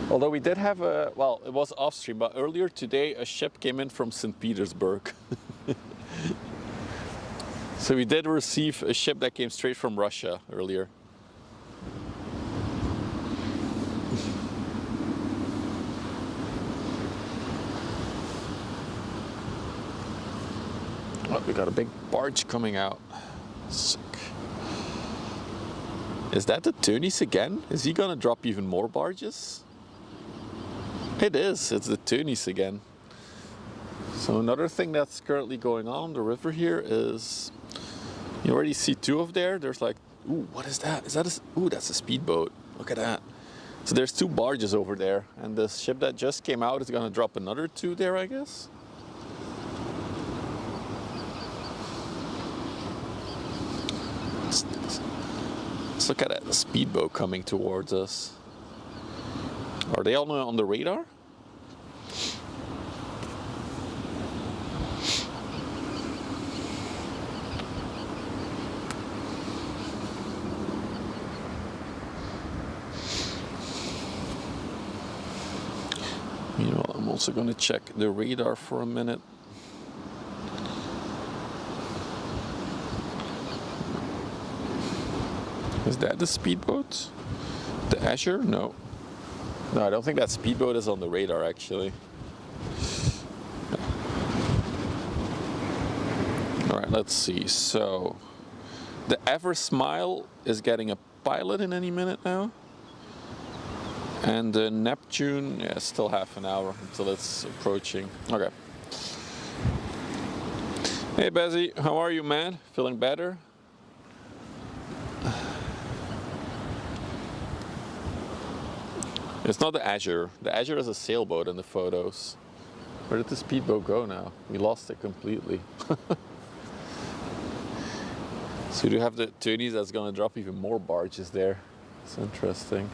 Although we did have a, well, it was off stream, but earlier today a ship came in from St. Petersburg. So we did receive a ship that came straight from Russia earlier. Oh, we got a big barge coming out. Sick. Is that the Tunis again? Is he gonna drop even more barges? It is, it's the Tunis again. So another thing that's currently going on the river here is, you already see 2 of there. There's like, ooh, what is that? Is that a, ooh, that's a speedboat. Look at that. So there's 2 barges over there, and the ship that just came out is gonna drop another 2 there, I guess. Let's look at that speedboat coming towards us. Are they all on the radar? You know, I'm also going to check the radar for a minute. Is that the speedboat? The Azure? No. No, I don't think that speedboat is on the radar actually. Alright, let's see. So, the Ever Smile is getting a pilot in any minute now. And the Neptune, yeah, still half an hour until it's approaching. Okay. Hey Bezzy, how are you, man? Feeling better? It's not the Azure. The Azure is a sailboat in the photos. Where did the speedboat go now? We lost it completely. So we do have the Tunis that's going to drop even more barges there. It's interesting.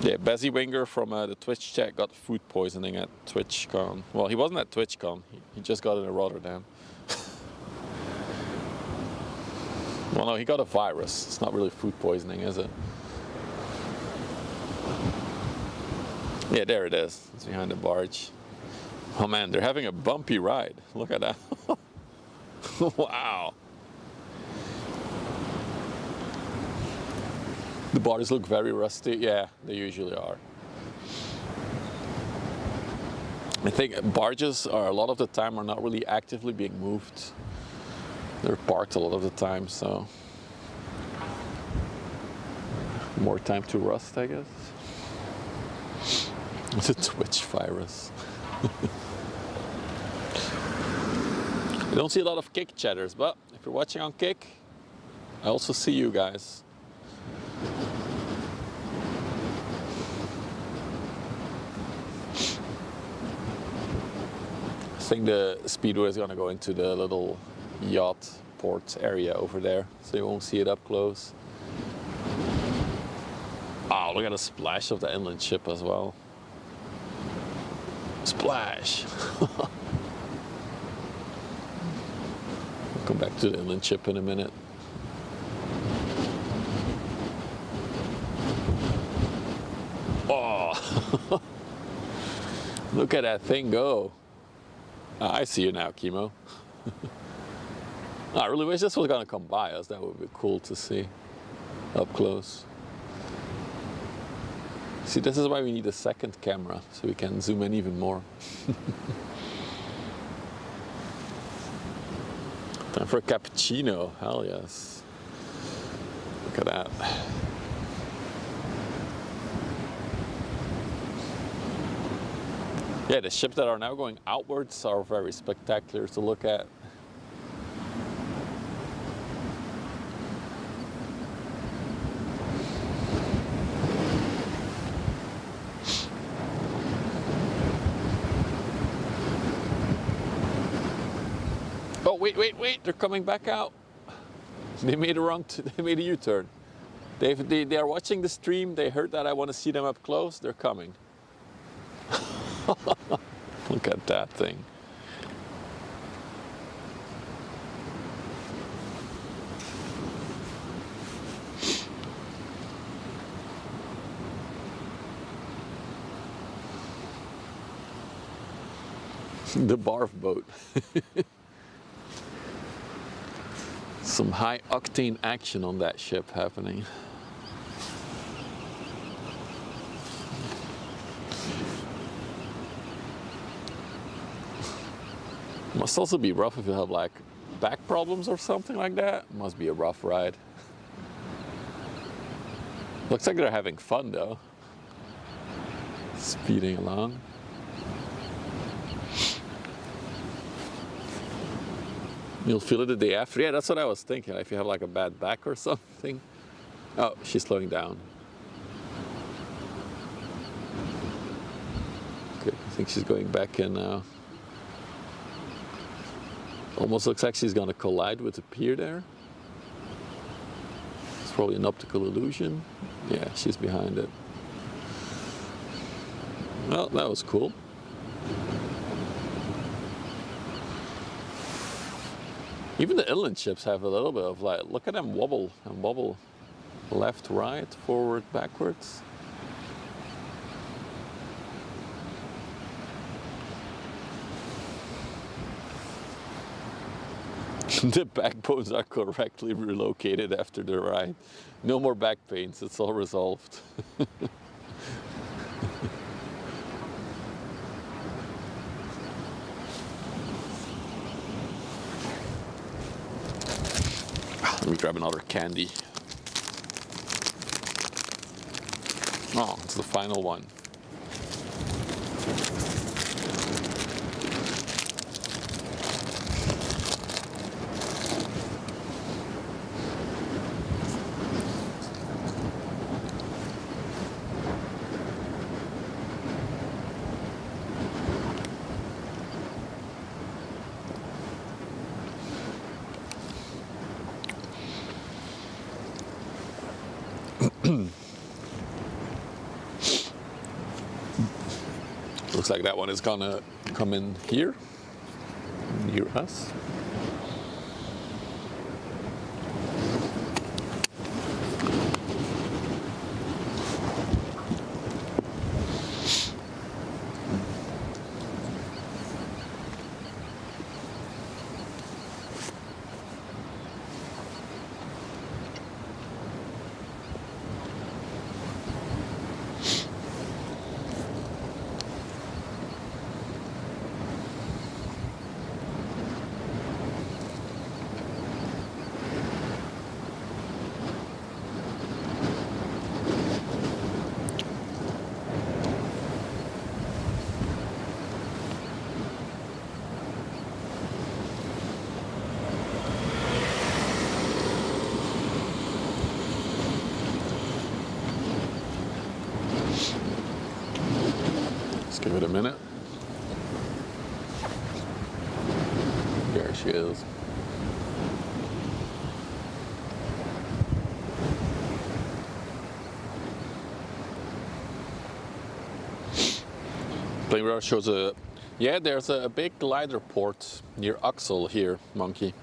Yeah, Bezzy Winger from the Twitch chat got food poisoning at TwitchCon. Well, he wasn't at TwitchCon. He just got it in Rotterdam. Well, no, he got a virus. It's not really food poisoning, is it? Yeah, there it is. It's behind the barge. Oh man, they're having a bumpy ride. Look at that. Wow. The bodies look very rusty. Yeah, they usually are. I think barges are a lot of the time are not really actively being moved. They're parked a lot of the time, so more time to rust, I guess. It's a Twitch virus. I don't see a lot of Kick chatters, but if you're watching on Kick, I also see you guys. I think the speedway is gonna go into the little yacht port area over there, so you won't see it up close. Oh, look at the splash of the inland ship as well. Splash! We'll come back to the inland ship in a minute. Oh! Look at that thing go. I see you now, Chemo. I really wish this was gonna come by us. That would be cool to see up close. See, this is why we need a second camera, so we can zoom in even more. Time for a cappuccino, hell yes. Look at that. Yeah, the ships that are now going outwards are very spectacular to look at. Oh, wait, they're coming back out. They made they made a U-turn. They are watching the stream, they heard that I want to see them up close, they're coming. Look at that thing. The barf boat. Some high octane action on that ship happening. Must also be rough if you have like back problems or something like that. Must be a rough ride. Looks like they're having fun though. Speeding along. You'll feel it the day after. Yeah, that's what I was thinking. If you have like a bad back or something. Oh, she's slowing down. Okay, I think she's going back in now. Almost looks like she's going to collide with the pier there. It's probably an optical illusion. Yeah, she's behind it. Well, that was cool. Even the inland ships have a little bit of like, look at them wobble and wobble. Left, right, forward, backwards. The backbones are correctly relocated after the ride. No more back pains, it's all resolved. Let me grab another candy. Oh, it's the final one. Looks like that one is gonna come in here, near us. Give it a minute. There she is. Plane radar shows there's a big glider port near Axel here, Monkey.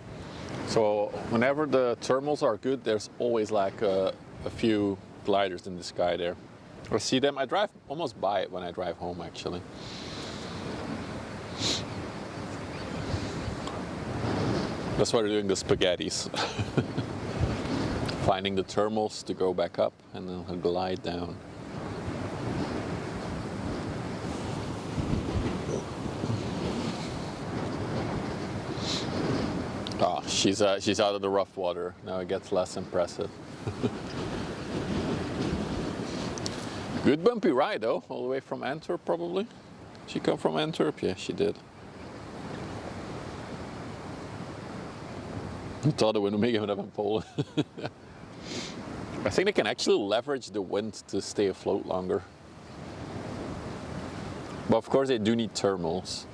So whenever the thermals are good, there's always like a few gliders in the sky there. I see them. I drive almost by it when I drive home, actually. That's why they're doing the spaghettis. Finding the thermals to go back up and then glide down. Oh, she's out of the rough water. Now it gets less impressive. Good bumpy ride though, all the way from Antwerp probably. She come from Antwerp? Yeah, she did. I thought it would make it up in Poland. I think they can actually leverage the wind to stay afloat longer. But of course they do need thermals.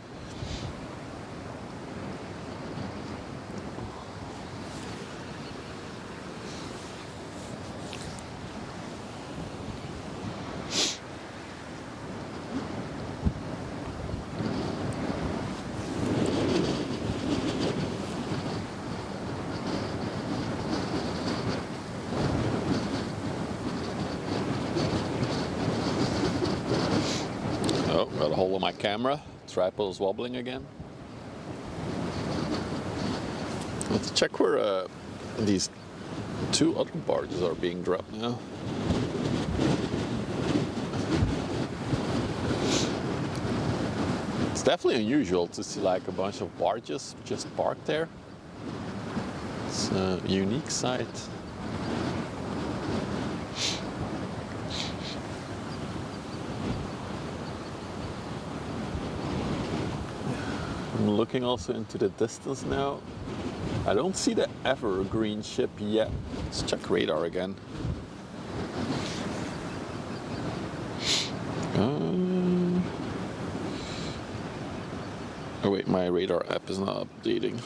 Got a hole in my camera, tripod is wobbling again. Let's check where these two other barges are being dropped now. It's definitely unusual to see like a bunch of barges just parked there. It's a unique sight. I'm looking also into the distance now. I don't see the evergreen ship yet. Let's check radar again. Oh wait, my radar app is not updating.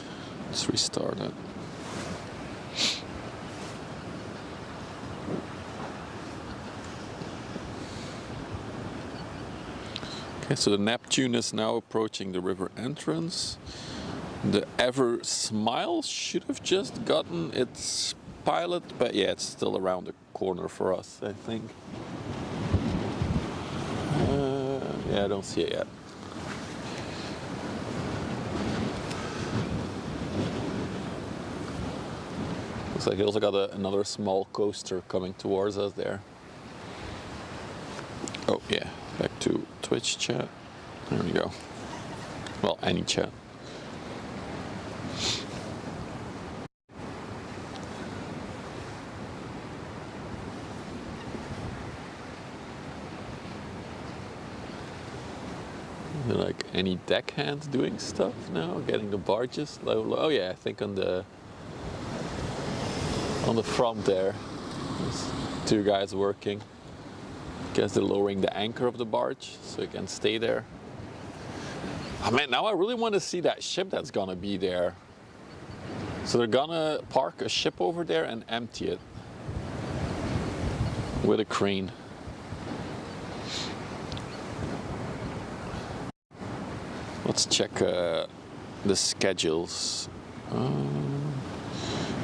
Let's restart it. Okay, so the Neptune is now approaching the river entrance. The Ever Smile should have just gotten its pilot, but yeah, it's still around the corner for us, I think. Yeah, I don't see it yet. Looks like it also got another small coaster coming towards us there. Oh yeah, back to Twitch chat. There we go. Well, any chat. Like any deckhands doing stuff now, getting the barges low. Oh yeah, I think on the front there, there's two guys working. Guess they're lowering the anchor of the barge so it can stay there. Oh man, now I really want to see that ship that's gonna be there. So they're gonna park a ship over there and empty it with a crane. Let's check the schedules.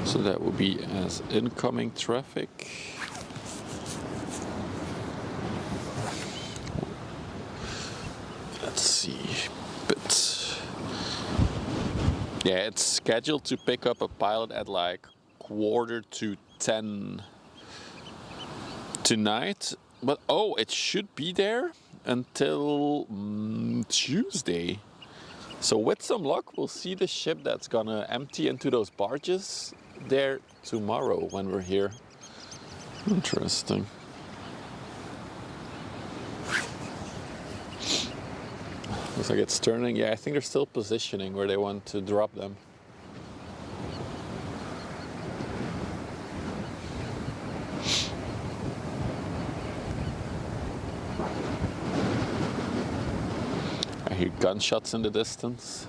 So that will be as incoming traffic. Let's see. But yeah, it's scheduled to pick up a pilot at like 9:45 tonight. But oh, it should be there until Tuesday. So with some luck, we'll see the ship that's gonna empty into those barges there tomorrow when we're here. Interesting. Looks like it's turning. Yeah, I think they're still positioning where they want to drop them. I hear gunshots in the distance.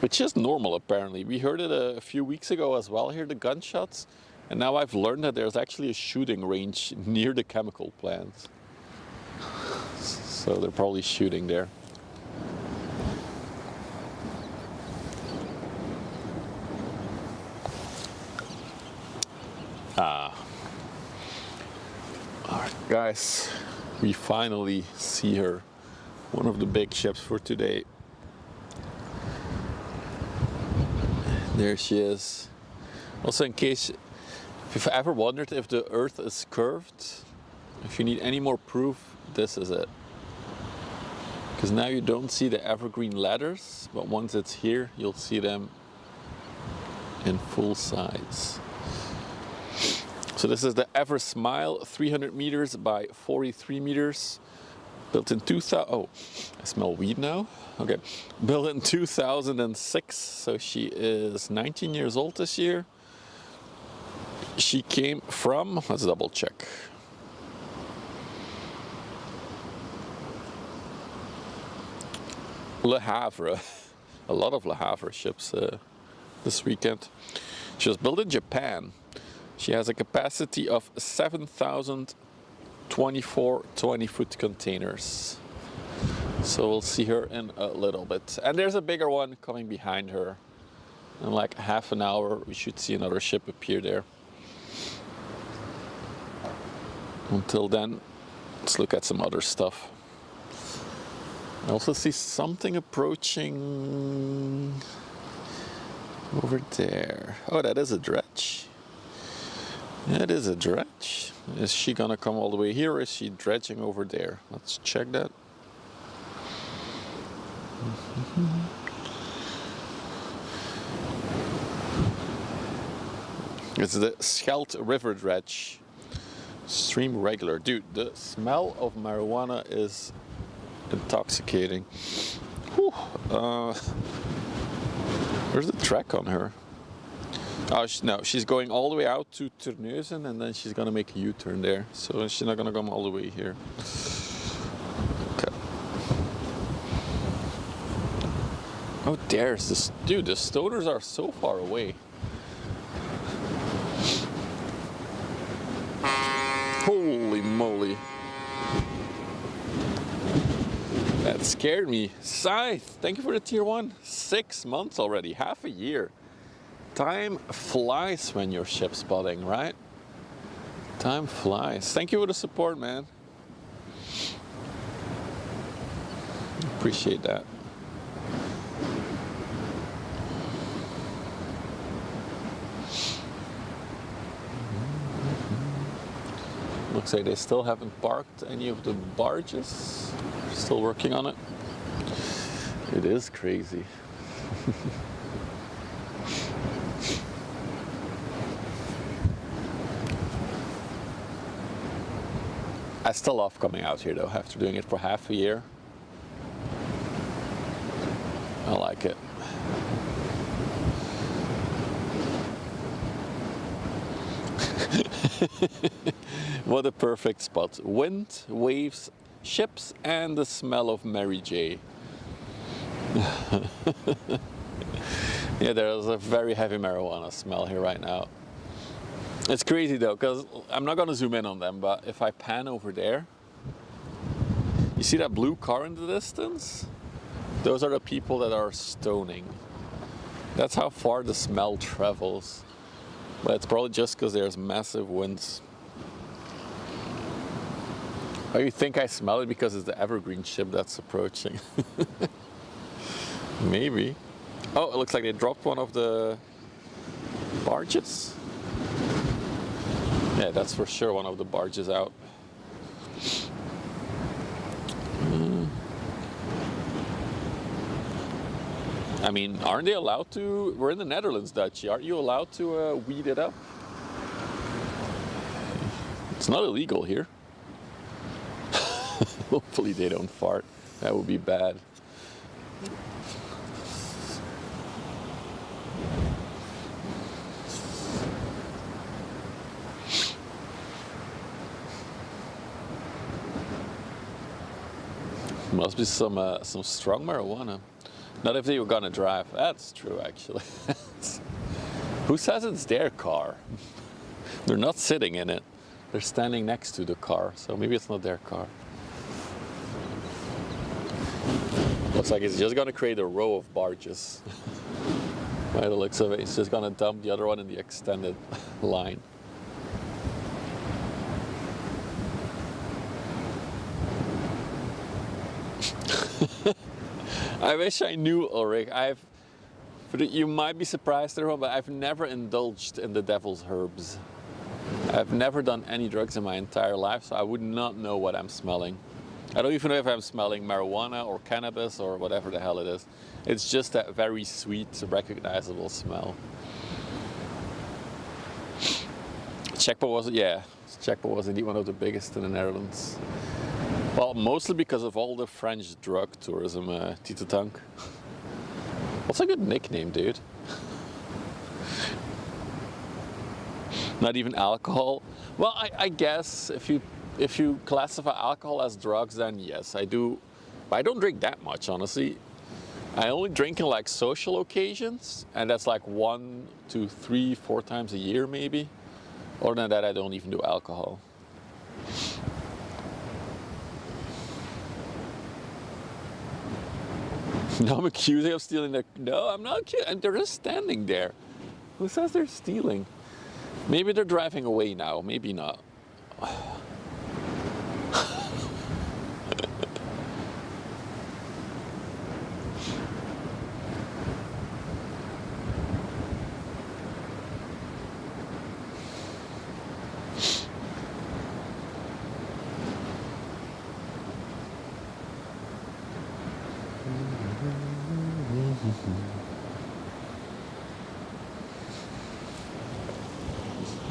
Which is normal apparently. We heard it a few weeks ago as well here, the gunshots. And now I've learned that there's actually a shooting range near the chemical plant. So they're probably shooting there. Alright guys, we finally see her. One of the big ships for today. There she is. Also, in case if you've ever wondered if the Earth is curved, if you need any more proof, this is it. Because now you don't see the evergreen ladders, but once it's here, you'll see them in full size. So this is the Ever Smile, 300 meters by 43 meters. Built in 2000, oh, I smell weed now. Okay, built in 2006, so she is 19 years old this year. She came from, let's double check. Le Havre, a lot of Le Havre ships this weekend. She was built in Japan. She has a capacity of 7,024 20-foot containers. So we'll see her in a little bit. And there's a bigger one coming behind her. In like half an hour, we should see another ship appear there. Until then, let's look at some other stuff. I also see something approaching over there. Oh, that is a dredge. That is a dredge. Is she gonna come all the way here or is she dredging over there? Let's check that. It's the Scheldt River dredge. Stream regular. Dude, the smell of marijuana is intoxicating. Whew. Where's the track on her? Oh, no, she's going all the way out to Terneuzen and then she's gonna make a U-turn there. So she's not gonna come all the way here. Okay. Oh, there's this. Dude, the stoners are so far away. Holy moly. That scared me. Scythe, thank you for the tier 1. 6 months already, half a year. Time flies when you're ship spotting, right? Time flies. Thank you for the support, man. Appreciate that. Looks like they still haven't parked any of the barges. Still working on it. It is crazy. I still love coming out here though, after doing it for half a year. I like it. What a perfect spot. Wind, waves, ships, and the smell of Mary J. Yeah, there's a very heavy marijuana smell here right now. It's crazy though, because I'm not going to zoom in on them, but if I pan over there, You see that blue car in the distance? Those are the people that are stoning. That's how far the smell travels. But it's probably just because there's massive winds. Oh, you think I smell it because it's the Evergreen ship that's approaching? Maybe. Oh, it looks like they dropped one of the barges. Yeah, that's for sure one of the barges out. I mean, aren't they allowed to? We're in the Netherlands, Dutchie. Aren't you allowed to weed it up? It's not illegal here. Hopefully they don't fart. That would be bad. Must be some strong marijuana. Not if they were gonna drive. That's true, actually. Who says it's their car? They're not sitting in it. They're standing next to the car, so maybe it's not their car. Looks like it's just gonna create a row of barges. By the looks of it, it's just gonna dump the other one in the extended line. I wish I knew, Ulrich. You might be surprised, everyone, but I've never indulged in the devil's herbs. I've never done any drugs in my entire life, so I would not know what I'm smelling. I don't even know if I'm smelling marijuana or cannabis or whatever the hell it is. It's just that very sweet, recognizable smell. Checkpoint was indeed one of the biggest in the Netherlands. Well, mostly because of all the French drug tourism, Tietentank. What's a good nickname, dude? Not even alcohol. Well, I guess if you classify alcohol as drugs, then yes, I do. But I don't drink that much, honestly. I only drink in like social occasions, and that's like 1 to 3, 4 times a year, maybe. Other than that, I don't even do alcohol. No, I'm accusing of stealing their... No, I'm not accusing. They're just standing there. Who says they're stealing? Maybe they're driving away now. Maybe not.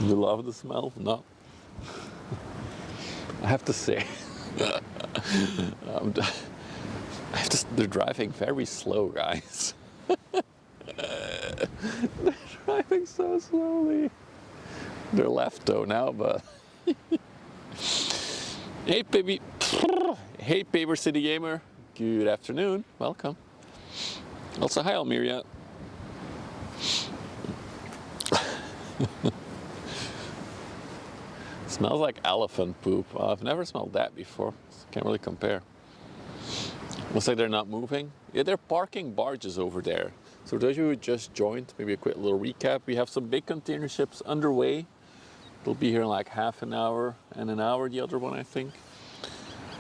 You love the smell? No. I have to say, they're driving very slow, guys. They're driving so slowly. They're left though now, but... Hey, baby. Hey, Paper City Gamer. Good afternoon. Welcome. Also, hi, Almeria. Smells like elephant poop. I've never smelled that before. Can't really compare. Looks like they're not moving. Yeah, they're parking barges over there. So for those of you who just joined, maybe a quick little recap. We have some big container ships underway. They'll be here in like half an hour and an hour, the other one, I think.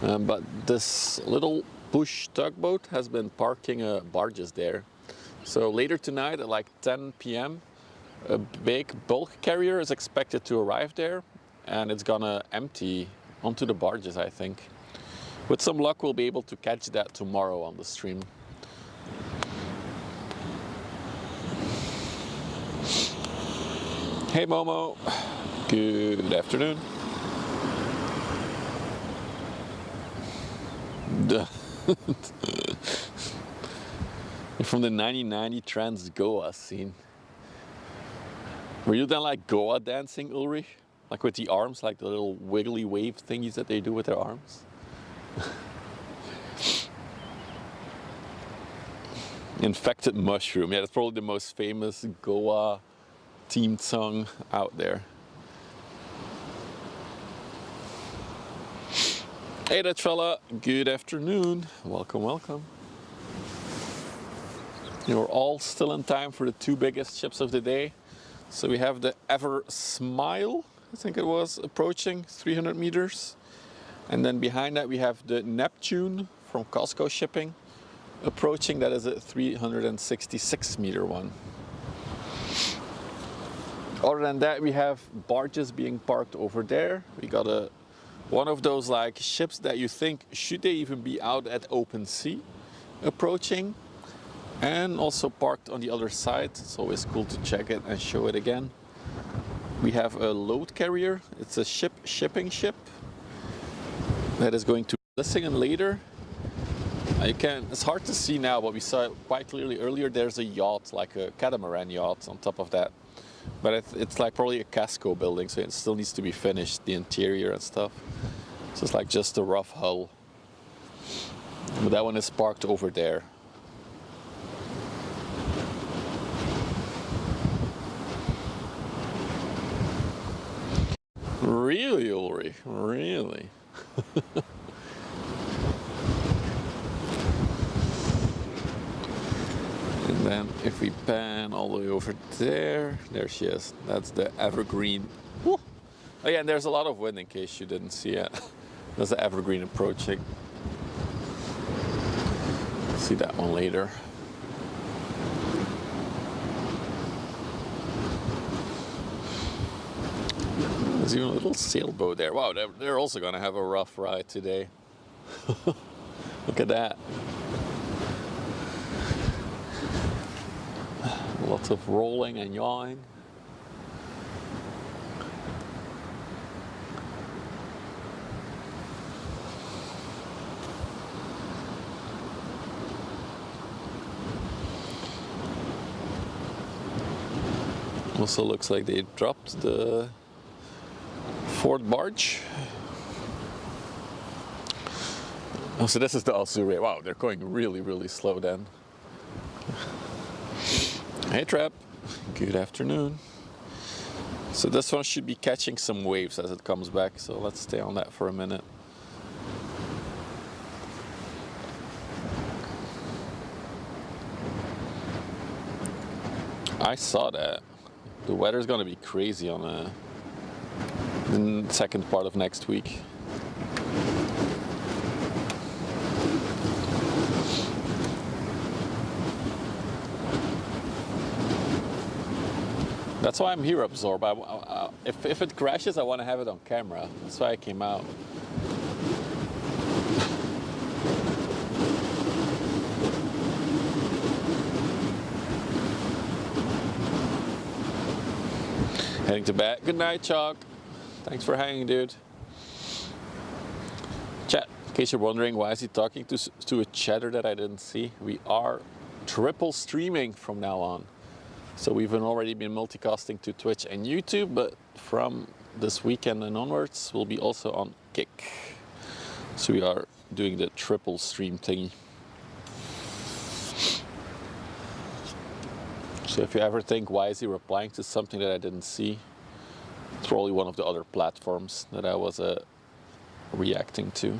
But this little push tugboat has been parking barges there. So later tonight at like 10 p.m., a big bulk carrier is expected to arrive there. And it's gonna empty onto the barges, I think. With some luck, we'll be able to catch that tomorrow on the stream. Hey Momo, good afternoon. You're from the 1990 Trans Goa scene. Were you then like Goa dancing, Ulrich? Like with the arms, like the little wiggly wave thingies that they do with their arms. Infected Mushroom. Yeah, that's probably the most famous Goa themed song out there. Hey Dutch fella, good afternoon. Welcome, welcome. You're all still in time for the two biggest ships of the day. So we have the Ever Smile, I think it was, approaching 300 meters. And then behind that we have the Neptune from Costco Shipping approaching. That is a 366 meter one. Other than that, we have barges being parked over there. We got one of those like ships that you think, should they even be out at open sea, approaching. And also parked on the other side. It's always cool to check it and show it again. We have a load carrier. It's a shipping ship that is going to Vlissingen later. It's hard to see now, but we saw it quite clearly earlier. There's a yacht, like a catamaran yacht on top of that. But it's like probably a casco building, so it still needs to be finished, the interior and stuff. So it's like just a rough hull. But that one is parked over there. Really, Ulrich? Really? And then if we pan all the way over there, there she is. That's the Evergreen. Woo. Oh yeah, and there's a lot of wind in case you didn't see it. There's the Evergreen approaching. See that one later. There's even a little sailboat there. Wow, they're also gonna have a rough ride today. Look at that. Lots of rolling and yawing. Also looks like they dropped the fourth barge. Oh, so this is the Alsure. Wow, they're going really, really slow then. Hey Trap, good afternoon. So this one should be catching some waves as it comes back, so let's stay on that for a minute. I saw that. The weather's gonna be crazy on the second part of next week. That's why I'm here, Absorb. If it crashes, I want to have it on camera. That's why I came out. Heading to bed. Good night, Chalk. Thanks for hanging, dude. Chat, in case you're wondering, why is he talking to a chatter that I didn't see? We are triple streaming from now on. So we've already been multicasting to Twitch and YouTube, but from this weekend and onwards, we'll be also on Kick. So we are doing the triple stream thingy. So if you ever think, why is he replying to something that I didn't see? It's probably one of the other platforms that I was reacting to.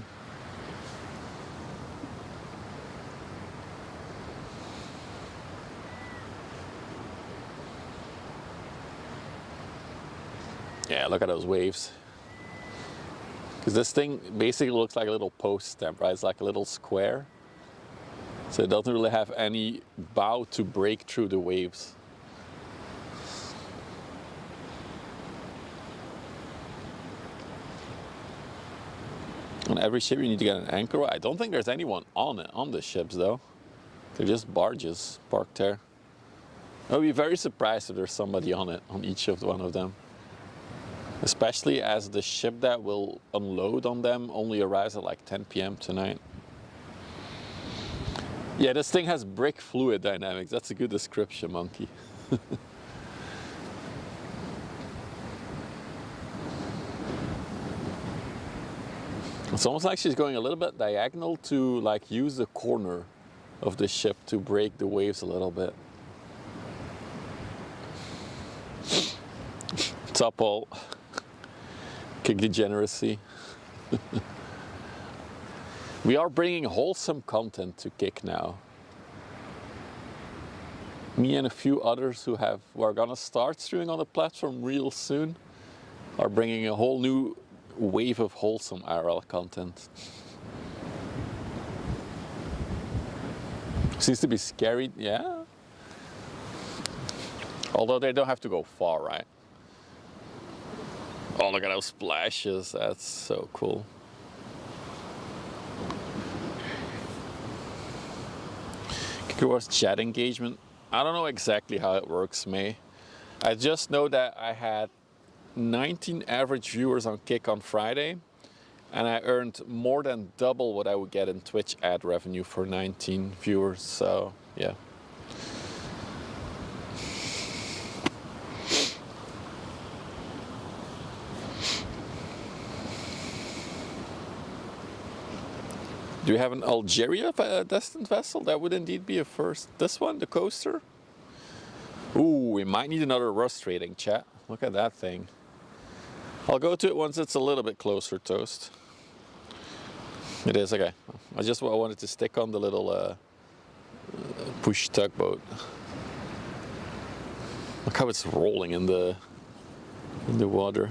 Yeah, look at those waves. Because this thing basically looks like a little post stamp, right? It's like a little square. So it doesn't really have any bow to break through the waves. On every ship you need to get an anchor. I don't think there's anyone on the ships though. They're just barges parked there. I would be very surprised if there's somebody on it, on each of one of them. Especially as the ship that will unload on them only arrives at like 10 p.m. tonight. Yeah, this thing has brick fluid dynamics. That's a good description, Monkey. It's almost like she's going a little bit diagonal to like use the corner of the ship to break the waves a little bit. What's up, Paul? Kick degeneracy. We are bringing wholesome content to Kick now. Me and a few others who are gonna start streaming on the platform real soon are bringing a whole new wave of wholesome IRL content. Seems to be scary, yeah. Although they don't have to go far, right? Oh, look at those splashes, that's so cool. Kicker's chat engagement. I don't know exactly how it works, May. I just know that I had 19 average viewers on Kick on Friday, and I earned more than double what I would get in Twitch ad revenue for 19 viewers, so yeah. Do you have an Algeria destined vessel? That would indeed be a first. This one, the coaster? Ooh, we might need another rust rating, chat. Look at that thing. I'll go to it once it's a little bit closer, Toast. It is, okay. I wanted to stick on the little push tugboat. Look how it's rolling in the water.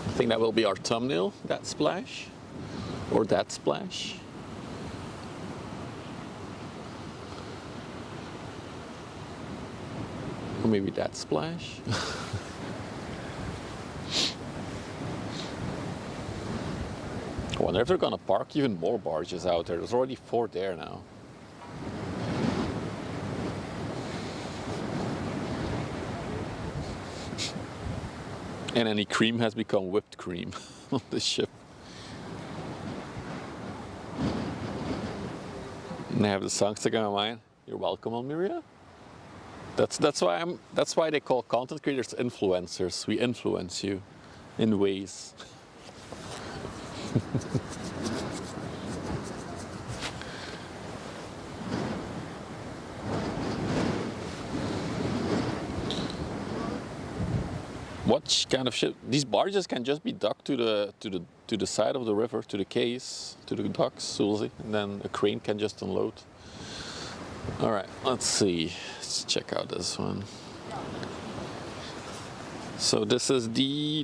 I think that will be our thumbnail, that splash, or that splash. Or maybe that splash. I wonder if they're gonna park even more barges out there. There's already 4 there now. And any cream has become whipped cream on the ship. And I have the song stuck on my mind. You're welcome, Almeria. That's why they call content creators influencers. We influence you in ways. What kind of ship? These barges can just be docked to the side of the river, to the quays, to the docks, Sulzi, and then a crane can just unload. All right, let's see. Let's check out this one. So this is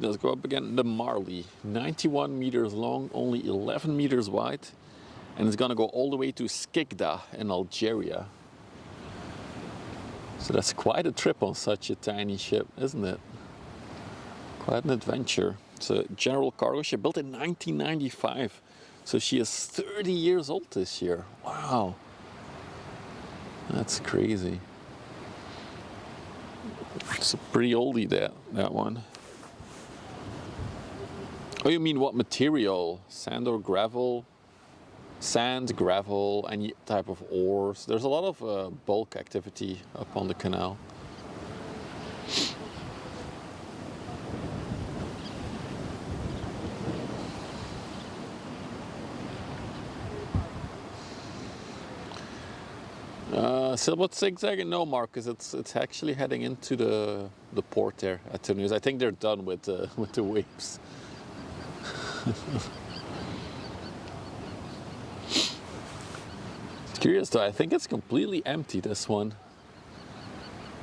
let's go up again, the Marley. 91 meters long, only 11 meters wide, and it's gonna go all the way to Skikda in Algeria. So that's quite a trip on such a tiny ship, isn't it? Quite an adventure. It's a general cargo ship built in 1995. So she is 30 years old this year. Wow. That's crazy. It's a pretty oldie, that one. Oh, you mean what material? Sand or gravel? Sand, gravel, any type of ores. There's a lot of bulk activity up on the canal. Sailboat zigzagging? No, Marcus. It's actually heading into the port there at Tunis. I think they're done with the waves. It's curious though. I think it's completely empty, this one.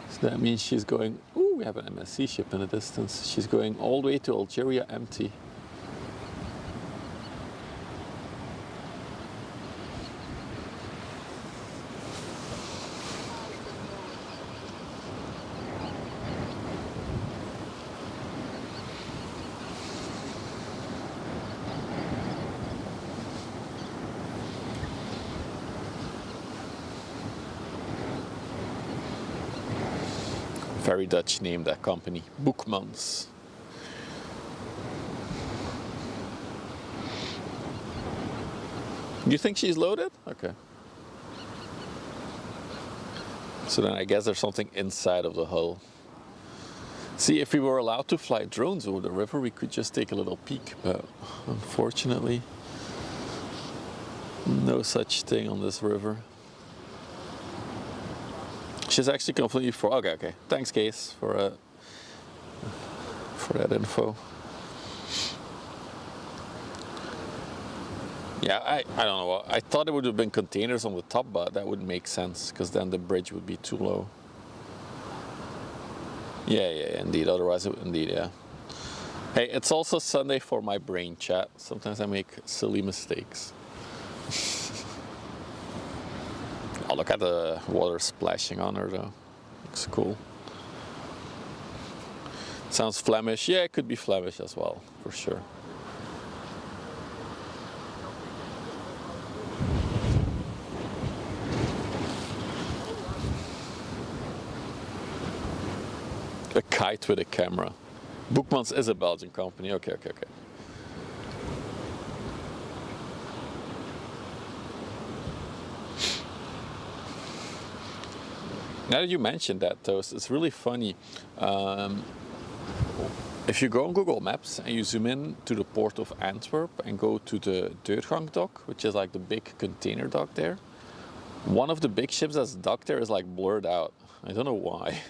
So that means she's going. Ooh, we have an MSC ship in the distance. She's going all the way to Algeria empty. Very Dutch name, that company, Boekmans. Do you think she's loaded? Okay. So then I guess there's something inside of the hull. See, if we were allowed to fly drones over the river, we could just take a little peek, but unfortunately, no such thing on this river. which is actually completely for. Okay, okay. Thanks, Case, for that info. Yeah, I don't know. I thought it would have been containers on the top, but that wouldn't make sense because then the bridge would be too low. Yeah, yeah, indeed. Otherwise, indeed, yeah. Hey, it's also Sunday for my brain, chat. Sometimes I make silly mistakes. Oh, look at the water splashing on her, though. Looks cool. Sounds Flemish. Yeah, it could be Flemish as well, for sure. A kite with a camera. Boekmans is a Belgian company. Okay, okay, okay. Now that you mentioned that, Toast, it's really funny. If you go on Google Maps and you zoom in to the port of Antwerp and go to the Deurgang dock, which is like the big container dock there, one of the big ships that's docked there is like blurred out. I don't know why.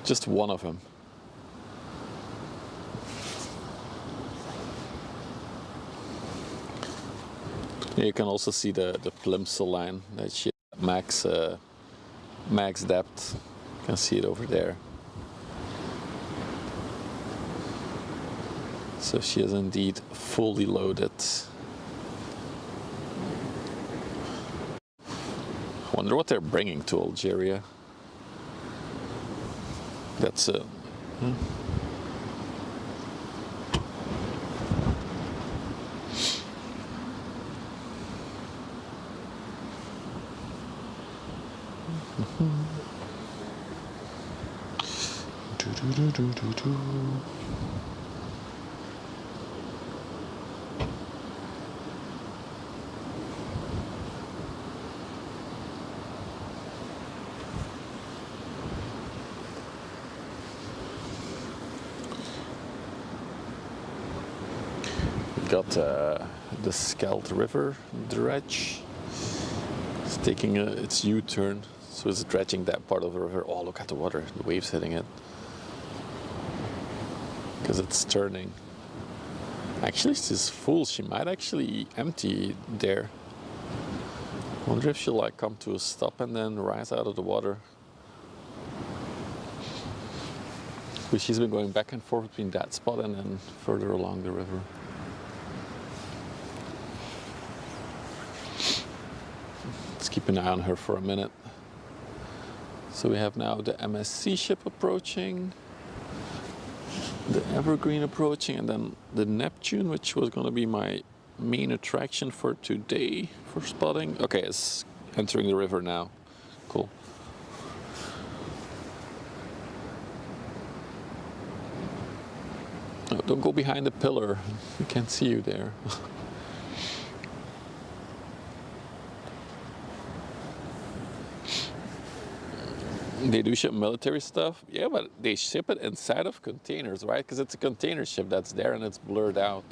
Just one of them. You can also see the Plimsoll line, that shit, max depth. You can see it over there. So she is indeed fully loaded. I wonder what they're bringing to Algeria. That's it. Got the Scheldt River dredge. It's taking its U-turn, so it's dredging that part of the river. Oh, look at the water, the waves hitting it. Because it's turning. Actually, she's full. She might actually empty there. Wonder if she'll like come to a stop and then rise out of the water. Because she's been going back and forth between that spot and then further along the river. Let's keep an eye on her for a minute. So we have now the MSC ship approaching, the Evergreen approaching, and then the Neptune, which was going to be my main attraction for today for spotting. Okay, it's entering the river now. Cool. No, don't go behind the pillar. We can't see you there. They do ship military stuff, yeah, but they ship it inside of containers, right? Because it's a container ship that's there and it's blurred out.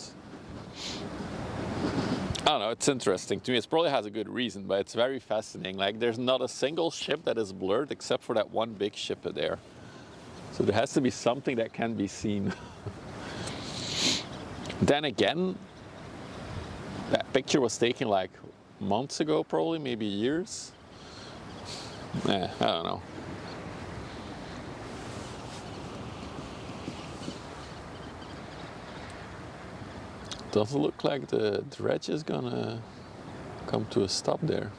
I don't know, it's interesting to me. It probably has a good reason, but it's very fascinating. Like, there's not a single ship that is blurred except for that one big ship there. So there has to be something that can be seen. Then again, that picture was taken like months ago, probably, maybe years. I don't know. Doesn't look like the dredge is gonna come to a stop there.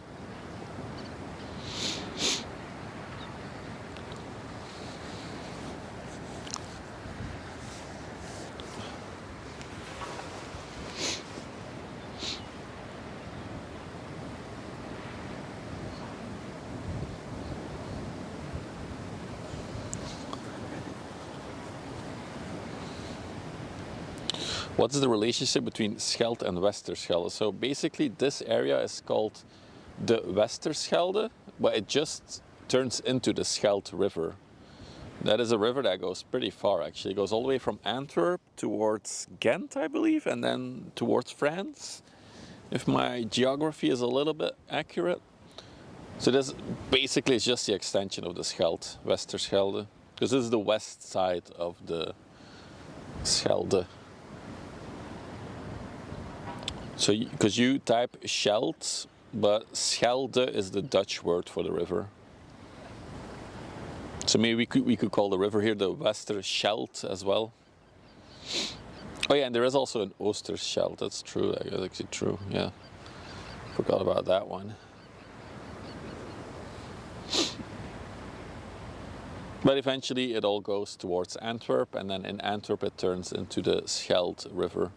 What is the relationship between Scheldt and Westerschelde? So basically this area is called the Westerschelde, but it just turns into the Scheldt River. That is a river that goes pretty far actually. It goes all the way from Antwerp towards Ghent, I believe, and then towards France, if my geography is a little bit accurate. So this basically is just the extension of the Scheldt, Westerschelde, because this is the west side of the Schelde. So, because you type Scheldt, but Schelde is the Dutch word for the river. So maybe we could call the river here the Westerschelde as well. Oh yeah, and there is also an Oosterschelde. That's true. That's actually true. Yeah, forgot about that one. But eventually it all goes towards Antwerp, and then in Antwerp it turns into the Scheldt River,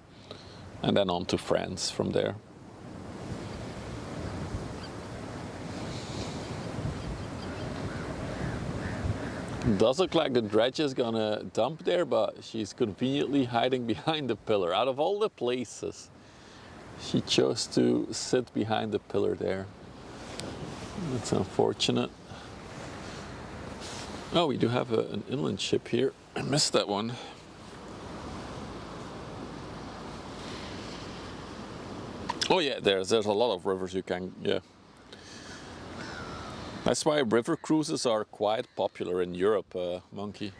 and then on to France from there. Does look like the dredge is gonna dump there, but she's conveniently hiding behind the pillar. Out of all the places, she chose to sit behind the pillar there. That's unfortunate. Oh, we do have an inland ship here. I missed that one. Oh yeah, there's a lot of rivers you can, yeah. That's why river cruises are quite popular in Europe, Monkey.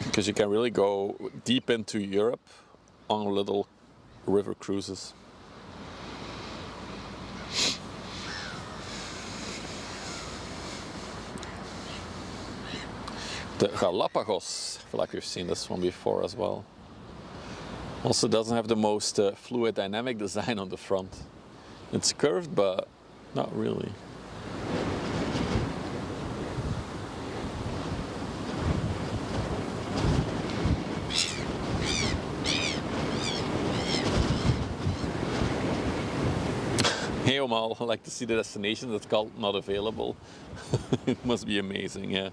Because you can really go deep into Europe on little river cruises. The Galapagos, I feel like we've seen this one before as well. Also doesn't have the most fluid dynamic design on the front. It's curved, but not really. Hey Omal, I'd like to see the destination that's called not available. It must be amazing, yeah.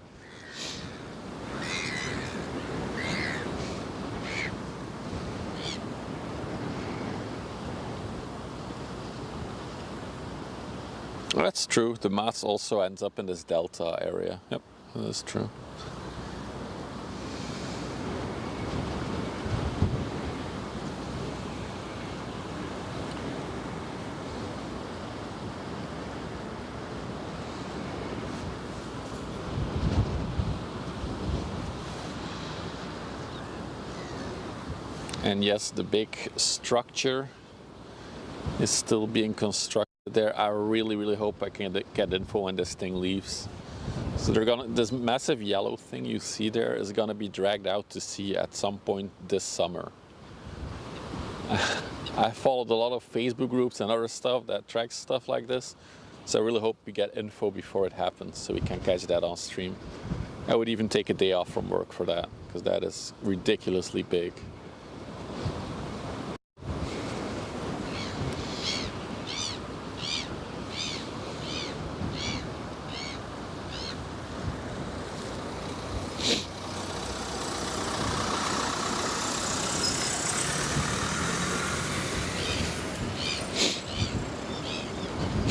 That's true. The Maas also ends up in this delta area. Yep, that's true. And yes, the big structure is still being constructed there. I really hope I can get info when this thing leaves. So this massive yellow thing you see there is gonna be dragged out to sea at some point this summer. I followed a lot of Facebook groups and other stuff that tracks stuff like this. So I really hope we get info before it happens so we can catch that on stream. I would even take a day off from work for that, because that is ridiculously big.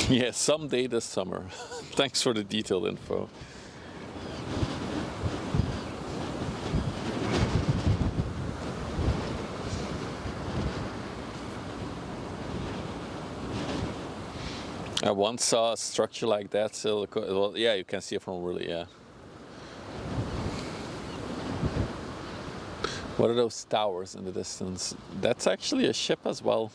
Yeah, someday this summer. Thanks for the detailed info. I once saw a structure like that, so well, yeah, you can see it from really, yeah. What are those towers in the distance? That's actually a ship as well.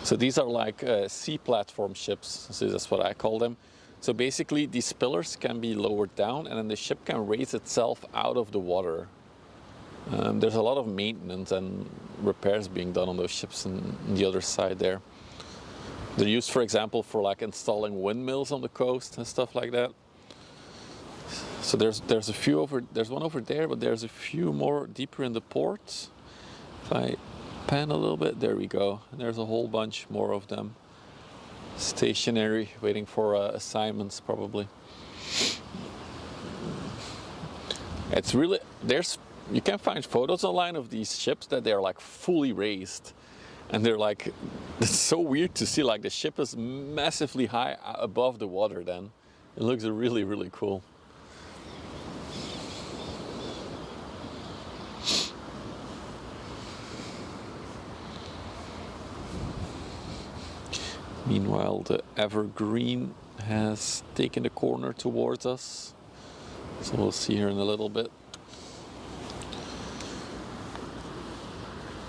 So these are like sea platform ships, so that's what I call them. So basically these pillars can be lowered down and then the ship can raise itself out of the water. There's a lot of maintenance and repairs being done on those ships on the other side there. They're used, for example, for like installing windmills on the coast and stuff like that. So there's a few there's one over there, but there's a few more deeper in the port. If I pan a little bit, there we go. And there's a whole bunch more of them. Stationary, waiting for assignments probably. It's really, you can find photos online of these ships that they're like fully raised. And they're like, it's so weird to see, like the ship is massively high above the water then. It looks really cool. Meanwhile, the Evergreen has taken the corner towards us. So we'll see here in a little bit.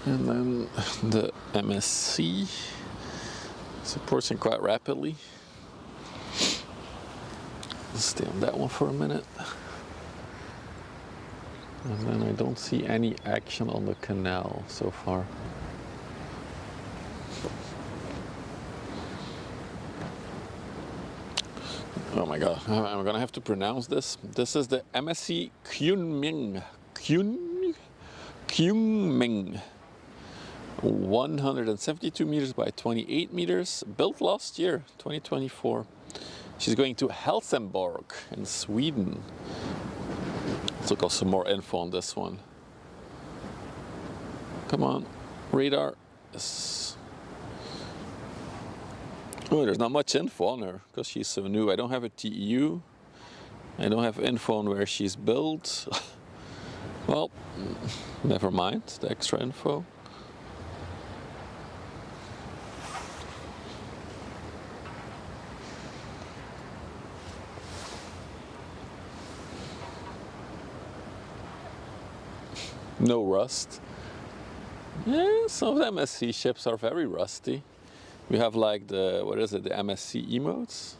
And then the MSC is approaching quite rapidly. Let's stay on that one for a minute. And then I don't see any action on the canal so far. Oh my god, I'm gonna have to pronounce this. This is the MSC Kunming. Kunming. 172 meters by 28 meters, built last year, 2024. She's going to Helsingborg in Sweden. Let's look up some more info on this one. Come on, radar. Yes. Oh, there's not much info on her because she's so new. I don't have a TEU. I don't have info on where she's built. Well, never mind the extra info. No rust. Yeah, some of the MSC ships are very rusty. We have like the, what is it, the MSC emotes.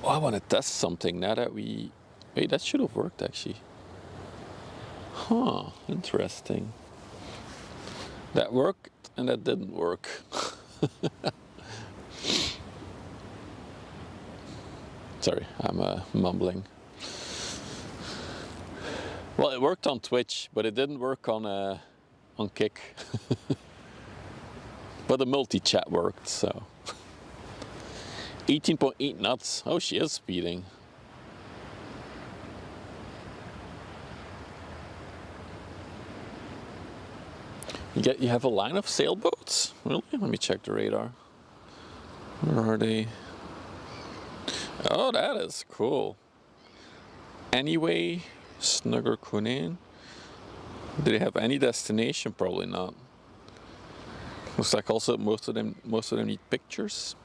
Oh, I want to test something now that we... Wait, that should have worked actually. Huh, interesting. That worked and that didn't work. Sorry, I'm mumbling. Well, it worked on Twitch, but it didn't work on Kick. But the multi-chat worked, so. 18.8 knots. Oh, she is speeding. You have a line of sailboats? Really? Let me check the radar. Where are they? Oh, that is cool. Anyway, Snugger Kunin. Do they have any destination? Probably not. Looks like also most of them need pictures.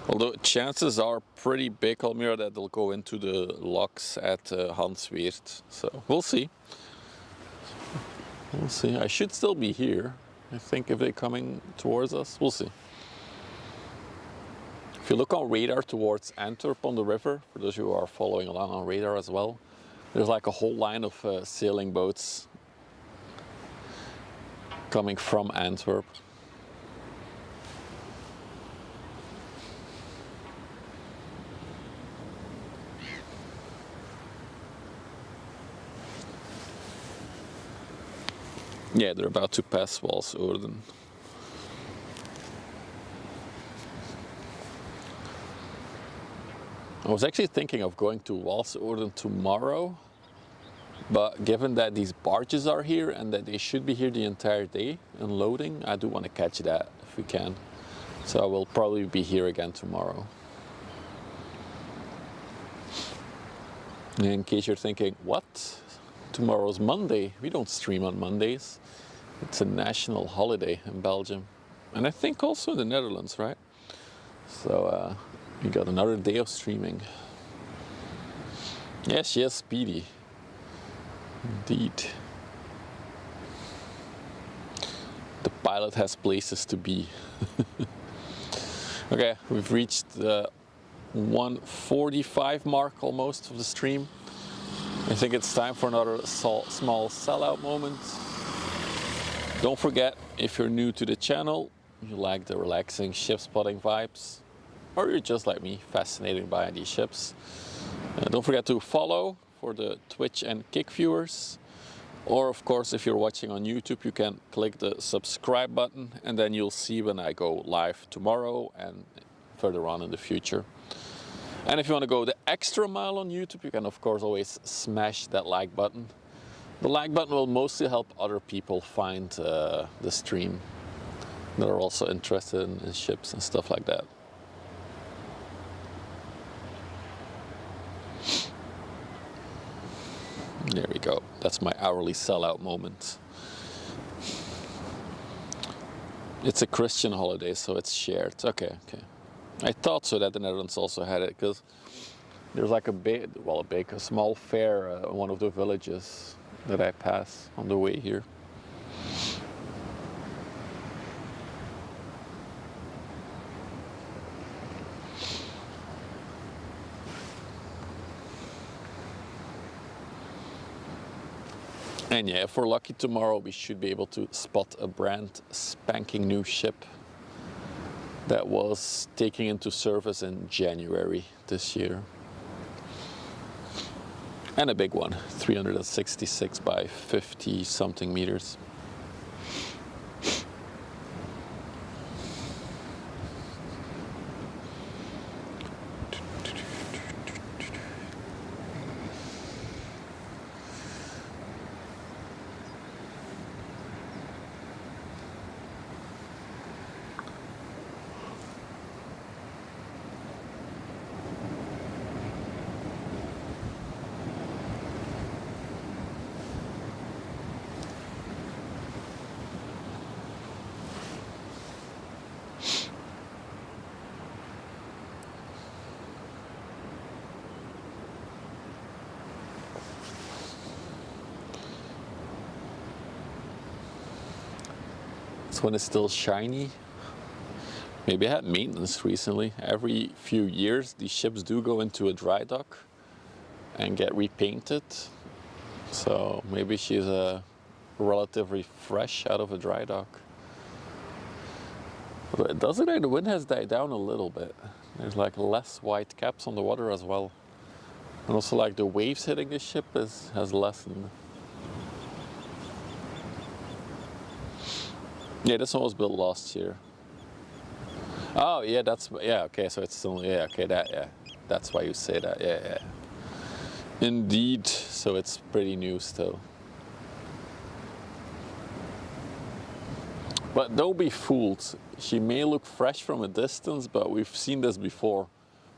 Although chances are pretty big, Almira, that they'll go into the locks at Hansweert. So we'll see. We'll see. I should still be here. I think if they're coming towards us, we'll see. If you look on radar towards Antwerp on the river, for those who are following along on radar as well, there's like a whole line of sailing boats coming from Antwerp. Yeah, they're about to pass Westerschelde. I was actually thinking of going to Westerschelde tomorrow, but given that these barges are here and that they should be here the entire day unloading, I do want to catch that if we can. So I will probably be here again tomorrow. And in case you're thinking, what? Tomorrow's Monday. We don't stream on Mondays. It's a national holiday in Belgium. And I think also in the Netherlands, right? So we got another day of streaming. Yes, yes, speedy. Indeed. The pilot has places to be. Okay, we've reached the 1:45 mark almost of the stream. I think it's time for another small sellout moment. Don't forget, if you're new to the channel, you like the relaxing ship spotting vibes, or you're just like me, fascinated by these ships, don't forget to follow for the Twitch and Kick viewers. Or of course, if you're watching on YouTube, you can click the subscribe button and then you'll see when I go live tomorrow and further on in the future. And if you want to go the extra mile on YouTube, you can of course always smash that like button. The like button will mostly help other people find the stream that are also interested in ships and stuff like that. There we go. That's my hourly sellout moment. It's a Christian holiday, so it's shared. Okay, okay. I thought so that the Netherlands also had it, because there's like a small fair in one of the villages that I pass on the way here. And yeah, if we're lucky tomorrow, we should be able to spot a brand spanking new ship that was taking into service in January this year. And a big one, 366 by 50 something meters. This one is still shiny. Maybe I had maintenance recently. Every few years, these ships do go into a dry dock and get repainted. So maybe she's relatively fresh out of a dry dock. But it does look like the wind has died down a little bit. There's like less white caps on the water as well. And also like the waves hitting the ship has lessened. Yeah, this one was built last year. Oh yeah, okay, so it's still, yeah, okay, that's why you say that, yeah. Indeed, so it's pretty new still. But don't be fooled. She may look fresh from a distance, but we've seen this before.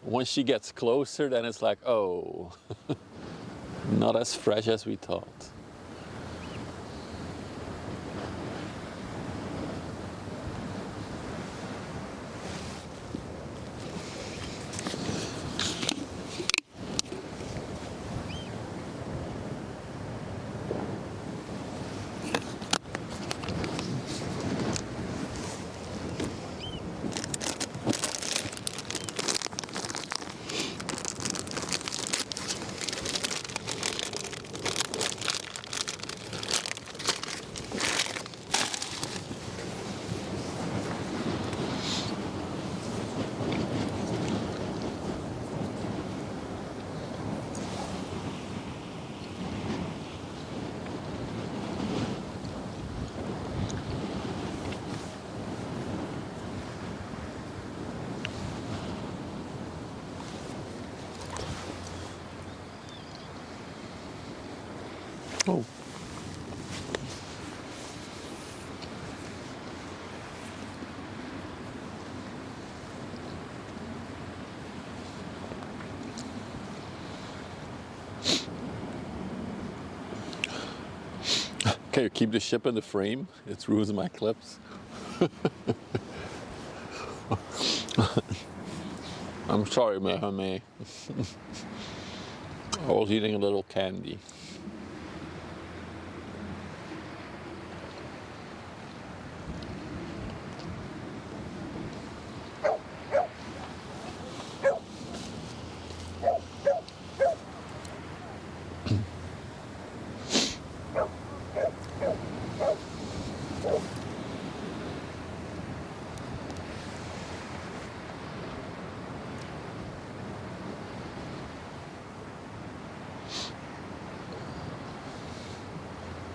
Once she gets closer, then it's like, oh, not as fresh as we thought. Oh. Can you keep the ship in the frame? It ruins my clips. I'm sorry, Mehame. I was eating a little candy.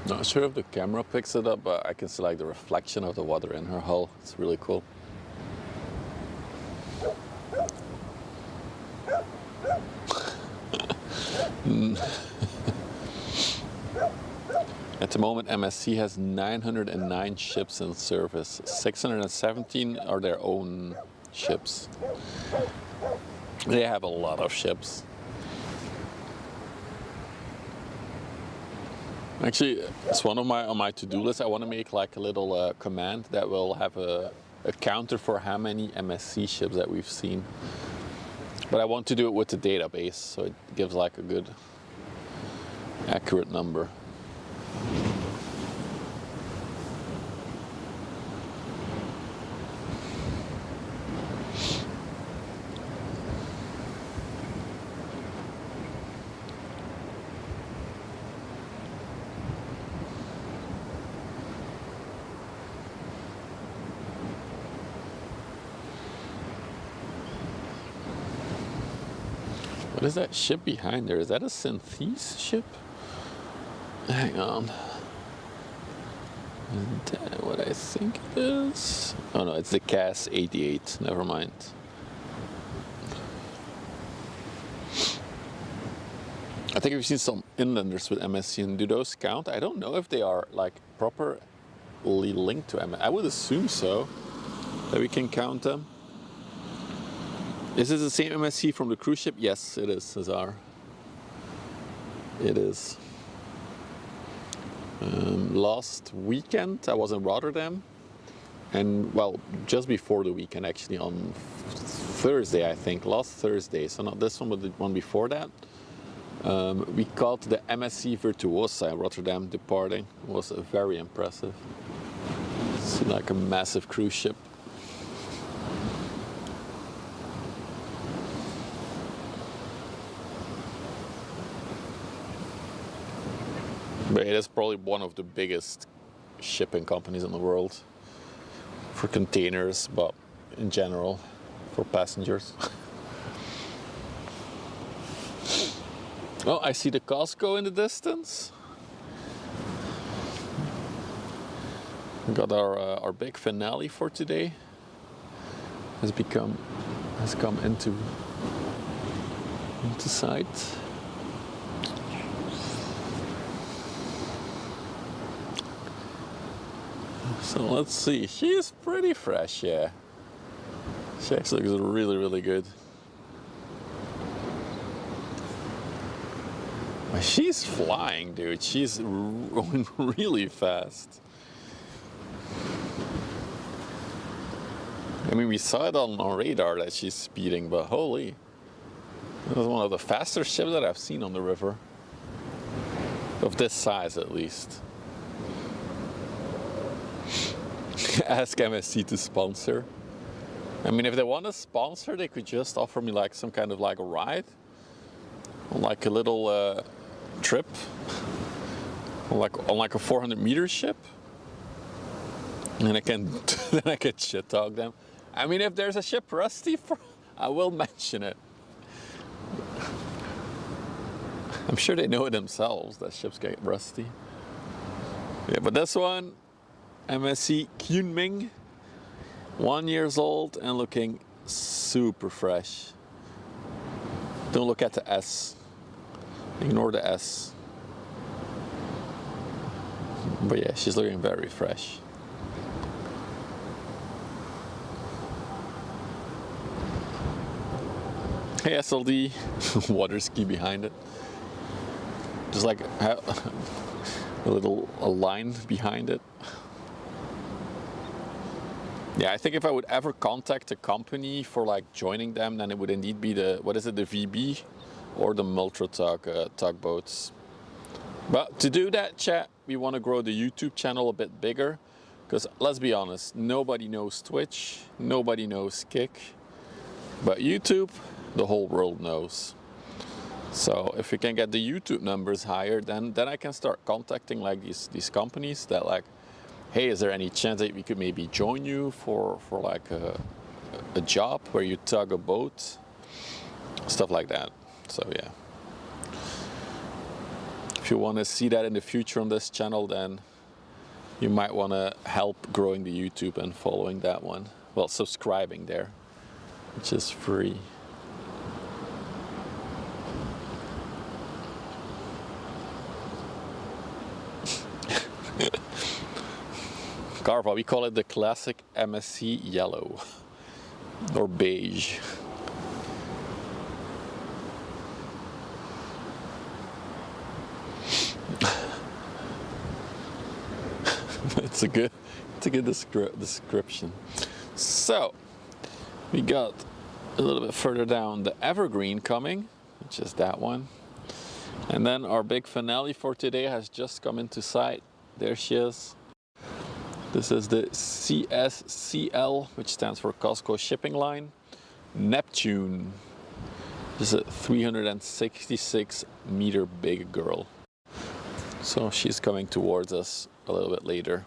Not sure if the camera picks it up, but I can see like the reflection of the water in her hull. It's really cool. At the moment, MSC has 909 ships in service. 617 are their own ships. They have a lot of ships. Actually, it's one of my on my to-do list. I want to make like a little command that will have a counter for how many MSC ships that we've seen. But I want to do it with the database, so it gives like a good, accurate number. What is that ship behind there? Is that a Synthese ship? Hang on. Is that what I think it is? Oh no, it's the CAS 88. Never mind. I think we've seen some inlanders with MSC, and do those count? I don't know if they are like properly linked to MSC. I would assume so, that we can count them. Is this the same MSC from the cruise ship? Yes, it is, Cesar. It is. Last weekend I was in Rotterdam, and well, just before the weekend actually, on Thursday I think, last Thursday, so not this one but the one before that, we caught the MSC Virtuosa in Rotterdam departing. It was very impressive. It's like a massive cruise ship. But it is probably one of the biggest shipping companies in the world for containers, but in general for passengers. Oh, I see the Costco in the distance. We got our big finale for today. Has come into sight. So let's see, she's pretty fresh, yeah. She actually looks really, really good. She's flying, dude. She's going really fast. I mean, we saw it on radar that she's speeding, but holy. It was one of the faster ships that I've seen on the river. Of this size, at least. Ask MSC to sponsor. I mean, if they want to sponsor, they could just offer me like some kind of like a ride, on like a little trip, on like a 400-meter ship, and I can then I can shit talk them. I mean, if there's a ship rusty, I will mention it. I'm sure they know it themselves that ships get rusty. Yeah, but this one. MSC Kunming, 1 year old and looking super fresh. Don't look at the S. Ignore the S. But yeah, she's looking very fresh. Hey SLD, water ski behind it. Just like a line behind it. Yeah, I think if I would ever contact a company for like joining them, then it would indeed be the, what is it, the VB or the Multra tugboats. But to do that, chat, we want to grow the YouTube channel a bit bigger, because let's be honest, nobody knows Twitch, nobody knows Kick, but YouTube, the whole world knows. So if we can get the YouTube numbers higher, then I can start contacting like these companies that like, hey, is there any chance that we could maybe join you for like a job where you tug a boat? Stuff like that. So yeah. If you want to see that in the future on this channel, then you might want to help growing the YouTube and following that one. Well, subscribing there, which is free. Carva, we call it the classic MSC yellow or beige. It's a good description. So we got a little bit further down the Evergreen coming, which is that one. And then our big finale for today has just come into sight. There she is. This is the CSCL, which stands for Costco Shipping Line. Neptune. This is a 366 meter big girl. So she's coming towards us a little bit later.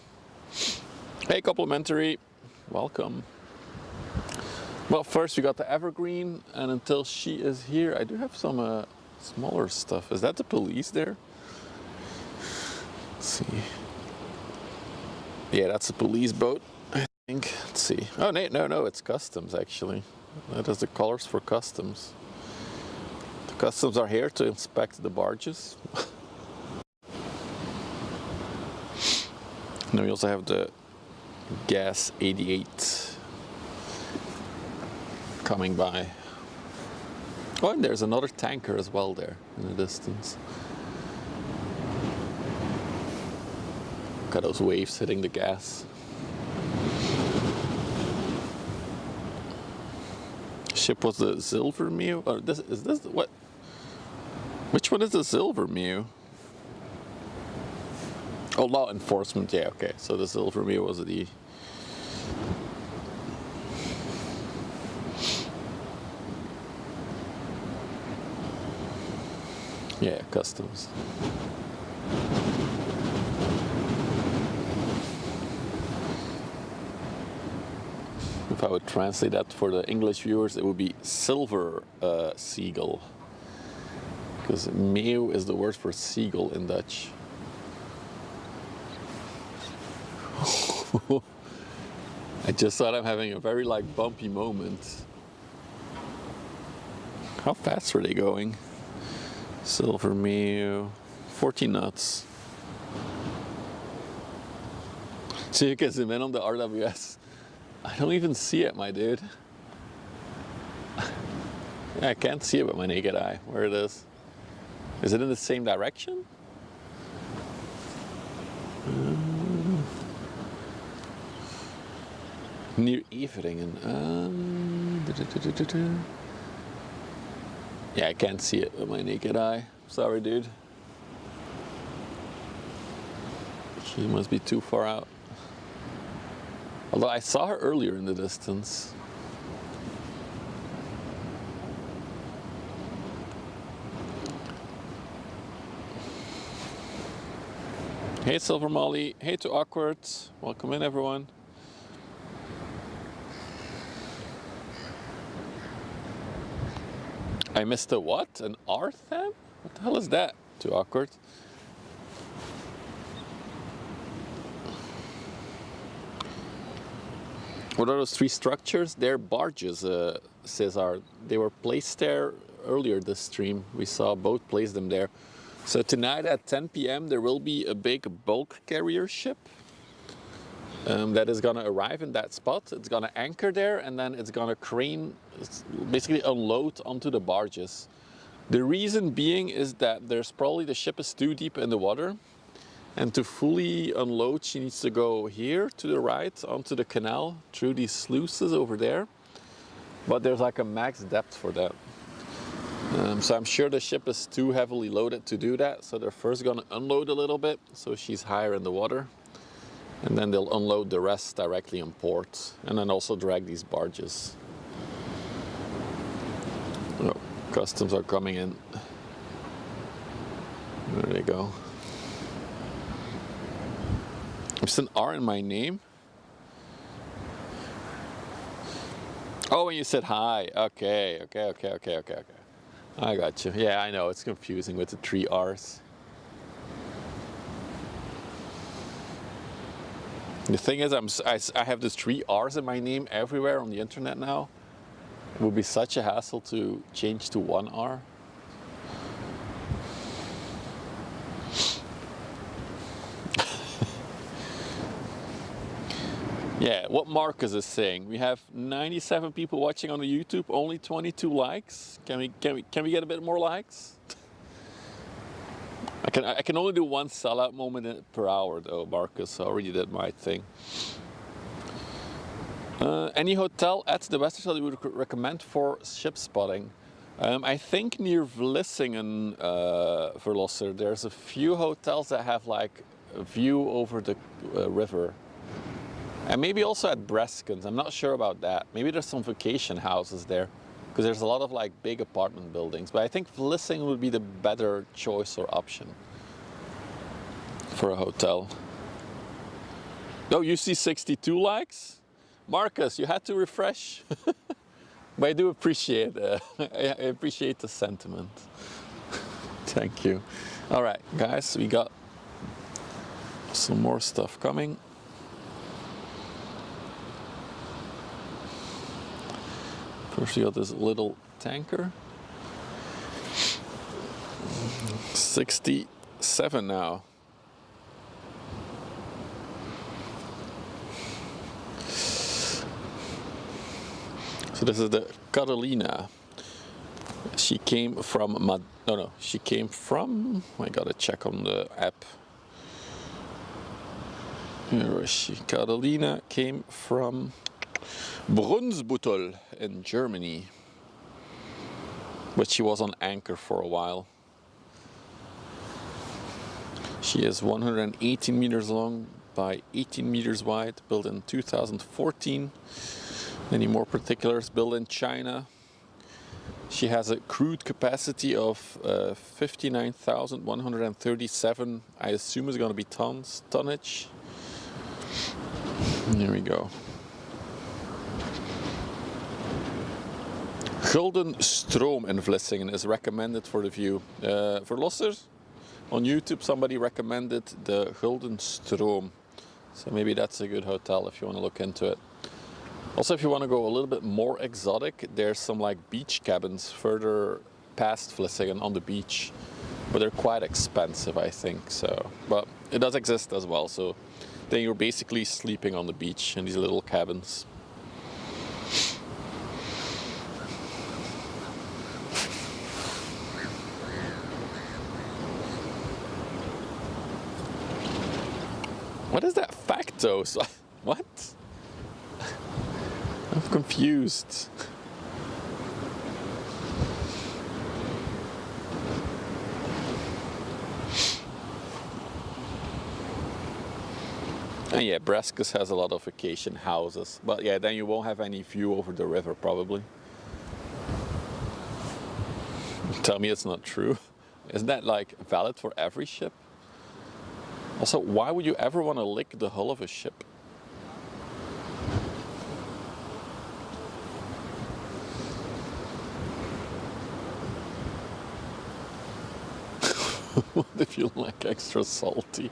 Hey, complimentary, welcome. Well, first we got the Evergreen, and until she is here, I do have some smaller stuff. Is that the police there? Let's see. Yeah, that's a police boat, I think. Let's see. Oh, no, it's customs actually. That is the colors for customs. The customs are here to inspect the barges. And we also have the Gas 88 coming by. Oh, and there's another tanker as well there in the distance. Look at those waves hitting the gas. Ship was the Silver Mew. Or is this what? Which one is the Silver Mew? Oh, law enforcement. Yeah, okay. So the Silver Mew was the. Yeah, customs. If I would translate that for the English viewers, it would be silver seagull. Because meeuw is the word for seagull in Dutch. I just thought I'm having a very bumpy moment. How fast were they going? Silver meeuw, 14 knots. So you can zoom in on the RWS. I don't even see it, my dude. I can't see it with my naked eye, where it is. Is it in the same direction? Near Everingen. Yeah, I can't see it with my naked eye. Sorry, dude. She must be too far out. Although I saw her earlier in the distance. Hey, Silver Molly. Hey to Awkward. Welcome in, everyone. I missed a what? An R-them? What the hell is that? Too awkward. What are those three structures? They're barges, Cesar. They were placed there earlier this stream. We saw both place them there. So tonight at 10 p.m. there will be a big bulk carrier ship that is gonna arrive in that spot. It's gonna anchor there and then it's gonna crane, basically unload onto the barges. The reason being is that there's probably the ship is too deep in the water, and to fully unload she needs to go here to the right onto the canal through these sluices over there. But there's like a max depth for that. So I'm sure the ship is too heavily loaded to do that. So they're first gonna unload a little bit so she's higher in the water. And then they'll unload the rest directly in port, and then also drag these barges. Oh, customs are coming in. There they go. There's an R in my name. Oh, when you said hi. Okay. I got you. Yeah, I know, it's confusing with the 3 R's. The thing is, I have these 3 R's in my name everywhere on the internet now. It would be such a hassle to change to 1 R. Yeah, what Marcus is saying. We have 97 people watching on the YouTube, only 22 likes. Can we get a bit more likes? I can only do one sellout moment per hour though, Marcus. I already did my thing. Any hotel at the Westerschelde you would recommend for ship spotting? I think near Vlissingen, Verlosser, there's a few hotels that have like a view over the river. And maybe also at Breskens, I'm not sure about that. Maybe there's some vacation houses there, because there's a lot of like big apartment buildings. But I think Vlissingen would be the better choice or option for a hotel. Oh, you see 62 likes? Marcus, you had to refresh. But I do appreciate I appreciate the sentiment. Thank you. All right, guys, we got some more stuff coming. First, we got this little tanker. 67 now. So this is the Catalina. She came from she came from, I gotta check on the app. Where is she? Catalina came from Brunsbüttel in Germany. But she was on anchor for a while. She is 118 meters long by 18 meters wide, built in 2014. Any more particulars? Built in China. She has a crude capacity of 59,137. I assume it's going to be tonnage. There we go. Gulden Stroom in Vlissingen is recommended for the view. For Lossers, on YouTube somebody recommended the Gulden Stroom. So maybe that's a good hotel if you want to look into it. Also, if you want to go a little bit more exotic, there's some like beach cabins further past Vlissingen on the beach. But they're quite expensive, I think. So, but it does exist as well. So then you're basically sleeping on the beach in these little cabins. What is that factos? What? I'm confused. And yeah, Breskes has a lot of vacation houses. But yeah, then you won't have any view over the river probably. Tell me it's not true. Isn't that like valid for every ship? Also, why would you ever want to lick the hull of a ship? What if you like extra salty?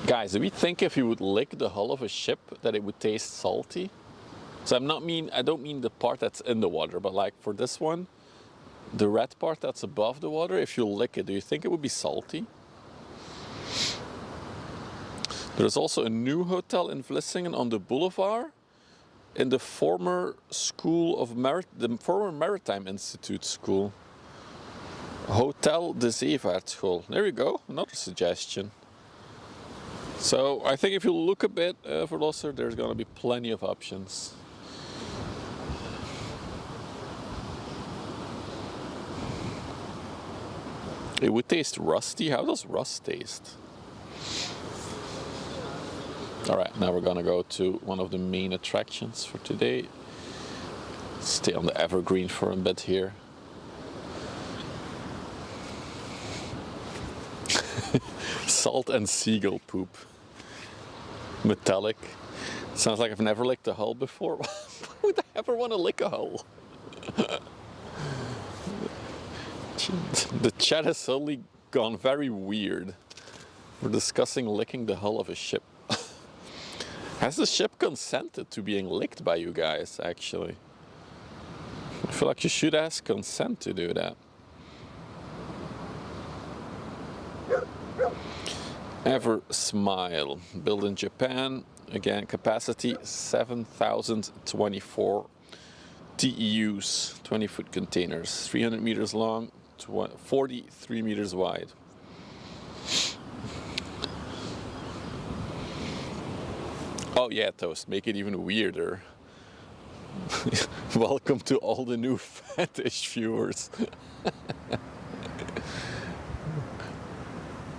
Guys, do we think if you would lick the hull of a ship that it would taste salty? So I don't mean the part that's in the water, but like for this one, the red part that's above the water, if you lick it, do you think it would be salty? There's also a new hotel in Vlissingen on the boulevard in the former school of the former Maritime Institute school. Hotel de Zeevaartschool. There you go, another suggestion. So I think if you look a bit for Losser, there's going to be plenty of options. It would taste rusty. How does rust taste? Alright, now we're gonna go to one of the main attractions for today. Stay on the evergreen for a bit here. Salt and seagull poop. Metallic. Sounds like I've never licked a hull before. Why would I ever want to lick a hull? The chat has suddenly gone very weird. We're discussing licking the hull of a ship. Has the ship consented to being licked by you guys, actually? I feel like you should ask consent to do that. Ever Smile, built in Japan. Again, capacity 7,024 TEUs, 20-foot containers, 300 meters long, 43 meters wide. Oh yeah, Toast, make it even weirder. Welcome to all the new fetish viewers.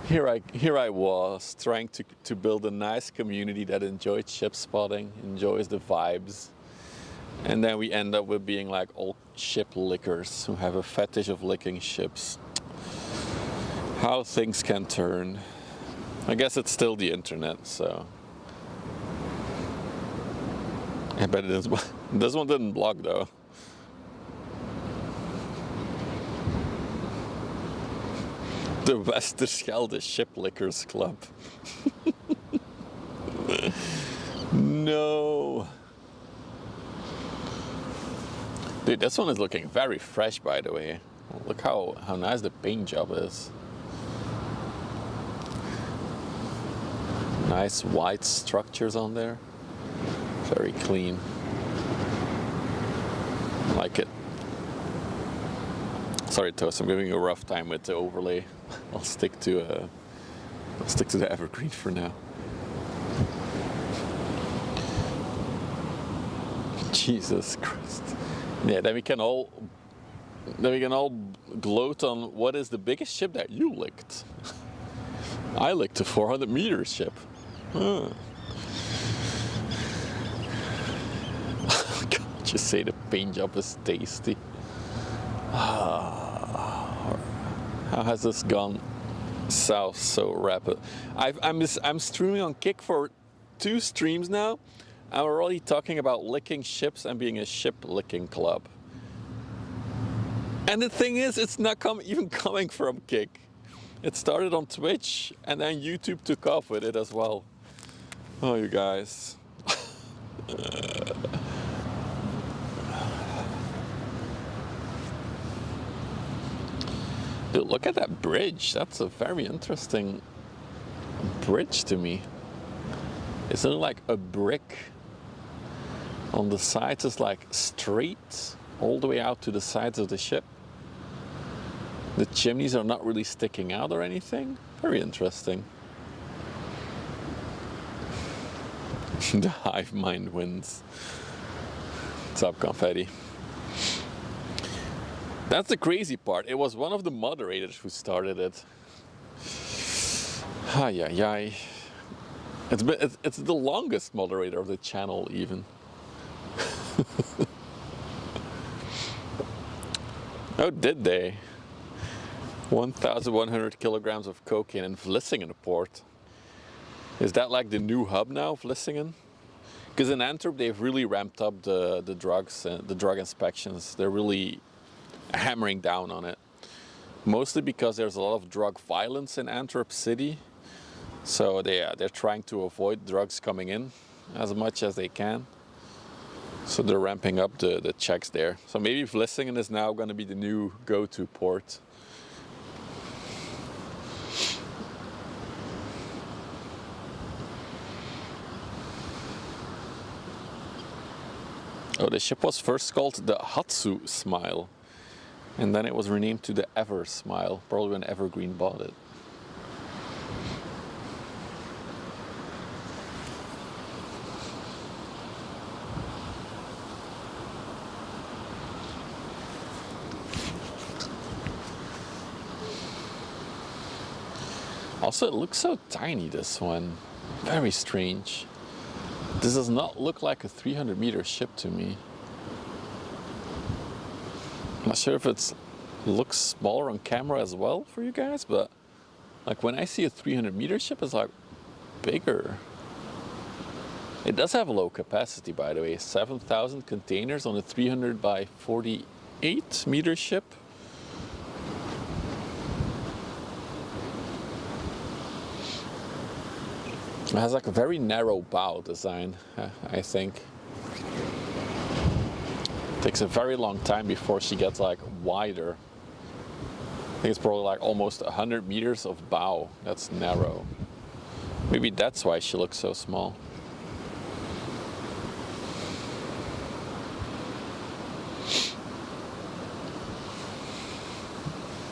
Here I was trying to build a nice community that enjoyed ship spotting, enjoys the vibes, and then we end up with being like old ship lickers who have a fetish of licking ships. How things can turn. I guess it's still the internet, so. I bet it is. This one didn't block though. The Westerschelde Ship Lickers Club. No. Dude, this one is looking very fresh, by the way. Look how nice the paint job is. Nice white structures on there. Very clean. Like it. Sorry, Toast, I'm giving you a rough time with the overlay. I'll stick to the evergreen for now. Jesus Christ. Yeah, then we can all gloat on what is the biggest ship that you licked. I licked a 400 meter ship. Huh. Just say the paint job is tasty. How has this gone south so rapid? I'm streaming on Kick for 2 streams now. I'm already talking about licking ships and being a ship licking club. And the thing is, it's not even coming from Kick. It started on Twitch and then YouTube took off with it as well. Oh, you guys. Dude, look at that bridge. That's a very interesting bridge to me. Isn't it like a brick on the sides? Is like straight all the way out to the sides of the ship. The chimneys are not really sticking out or anything. Very interesting. The hive mind wins. What's up, confetti? That's the crazy part. It was one of the moderators who started it. Ay, ay, ay. It's the longest moderator of the channel even. Oh, did they? 1,100 kilograms of cocaine in Vlissingen port. Is that like the new hub now, Vlissingen? Because in Antwerp they've really ramped up the drugs, the drug inspections. They're really hammering down on it. Mostly because there's a lot of drug violence in Antwerp city. So they're trying to avoid drugs coming in as much as they can. So they're ramping up the checks there. So maybe Vlissingen is now going to be the new go-to port. Oh, the ship was first called the Hatsu Smile. And then it was renamed to the Ever Smile, probably when Evergreen bought it. Also, it looks so tiny, this one. Very strange. This does not look like a 300 meter ship to me. I'm not sure if it looks smaller on camera as well for you guys, but like when I see a 300 meter ship, it's like bigger. It does have a low capacity, by the way. 7,000 containers on a 300 by 48 meter ship. It has like a very narrow bow design, I think. Takes a very long time before she gets like wider. I think it's probably like almost 100 meters of bow that's narrow. Maybe that's why she looks so small.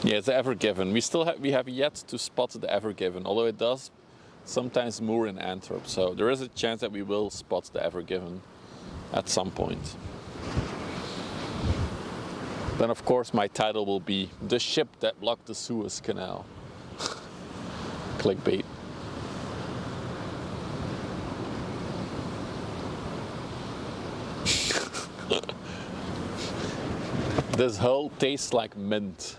Yeah, it's the Ever Given. We have yet to spot the Ever Given, although it does sometimes moor in Antwerp. So there is a chance that we will spot the Ever Given at some point. Then of course my title will be The Ship That Blocked the Suez Canal. Clickbait. This hull tastes like mint.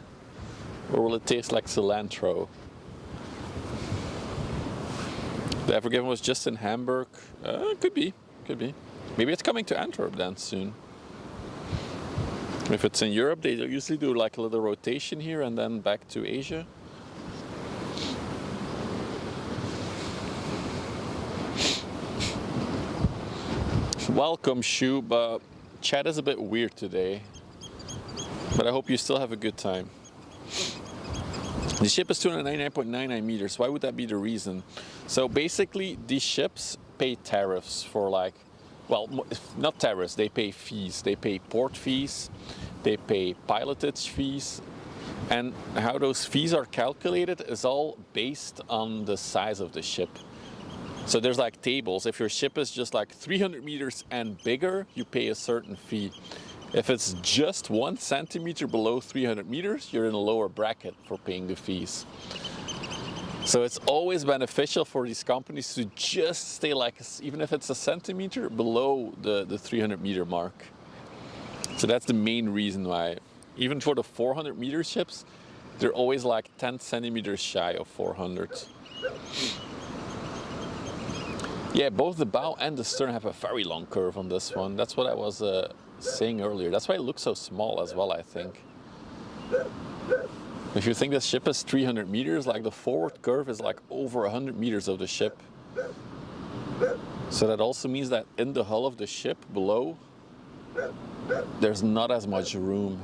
Or will it taste like cilantro? The Ever Given was just in Hamburg. Could be. Maybe it's coming to Antwerp then soon. If it's in Europe, they usually do like a little rotation here and then back to Asia. Welcome, Shu, but chat is a bit weird today. But I hope you still have a good time. The ship is 299.99 meters. Why would that be the reason? So basically, these ships pay tariffs for like, well, not tariffs, they pay fees. They pay port fees, they pay pilotage fees. And how those fees are calculated is all based on the size of the ship. So there's like tables. If your ship is just like 300 meters and bigger, you pay a certain fee. If it's just 1 centimeter below 300 meters, you're in a lower bracket for paying the fees. So it's always beneficial for these companies to just stay like, even if it's a centimeter below the 300 meter mark. So that's the main reason why. Even for the 400 meter ships, they're always like 10 centimeters shy of 400. Yeah, both the bow and the stern have a very long curve on this one. That's what I was saying earlier. That's why it looks so small as well, I think. If you think the ship is 300 meters, like the forward curve is like over 100 meters of the ship. So that also means that in the hull of the ship below, there's not as much room.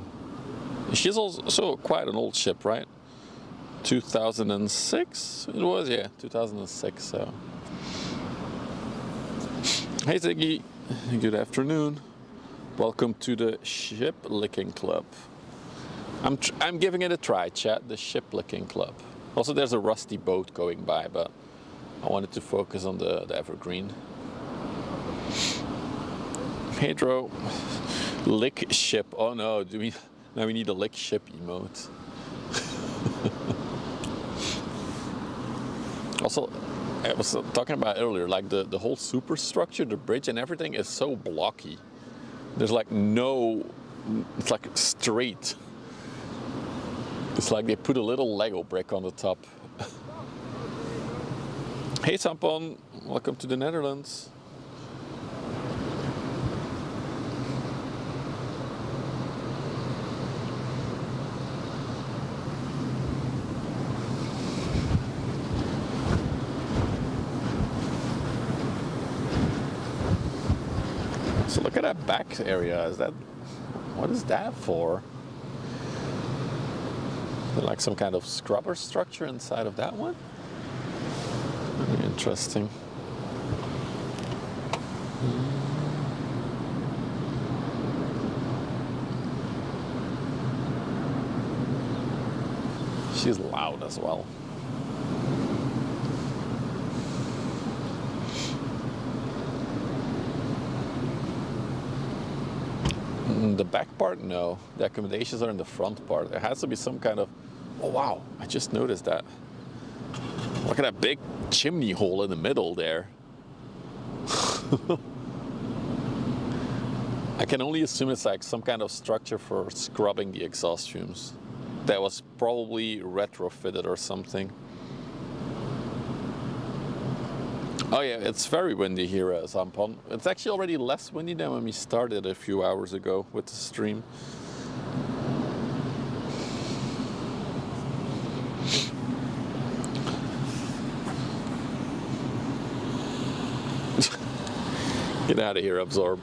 She's also quite an old ship, right? 2006 it was, yeah, 2006, so. Hey Ziggy, good afternoon. Welcome to the Ship Licking Club. I'm giving it a try, chat, the Ship Licking Club. Also there's a rusty boat going by, but I wanted to focus on the Evergreen. Pedro, lick ship. Oh no, now we need a lick ship emote. Also, I was talking about earlier, like the whole superstructure, the bridge and everything is so blocky. There's like no, it's like straight. It's like they put a little Lego brick on the top. Hey Sampon, welcome to the Netherlands. So look at that back area. What is that for? Is it like some kind of scrubber structure inside of that one? Very interesting. She's loud as well. The back part, no. The accommodations are in the front part. There has to be some kind of... Oh wow, I just noticed that. Look at that big chimney hole in the middle there. I can only assume it's like some kind of structure for scrubbing the exhaust fumes. That was probably retrofitted or something. Oh yeah, it's very windy here at Zampon. It's actually already less windy than when we started a few hours ago with the stream. Get out of here, Absorb.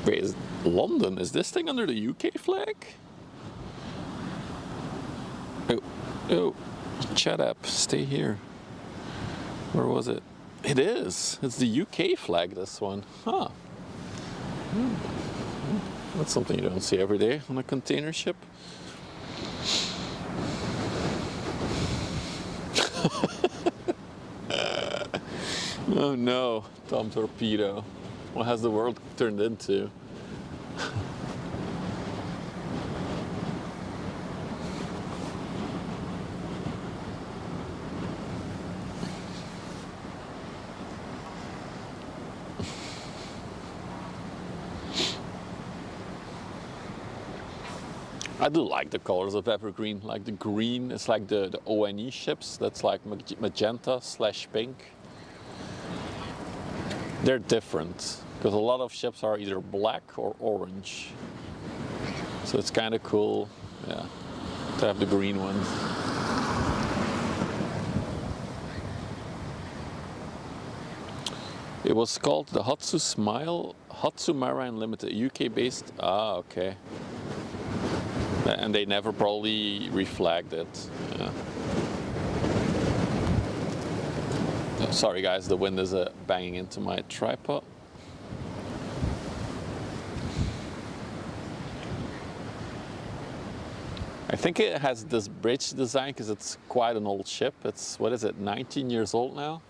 Wait, is London? Is this thing under the UK flag? Oh, chat app, stay here. Where was it? It is. It's the UK flag, this one. Huh. That's something you don't see every day on a container ship. Oh no, Tom Torpedo. What has the world turned into? I do like the colors of Evergreen. Like the green, it's like the ONE ships. That's like magenta / pink. They're different because a lot of ships are either black or orange. So it's kind of cool, yeah, to have the green one. It was called the Hatsu Marine Limited, UK based. Ah, okay. And they never probably reflagged it. Yeah. Oh, sorry guys, the wind is banging into my tripod. I think it has this bridge design because it's quite an old ship. It's, what is it, 19 years old now?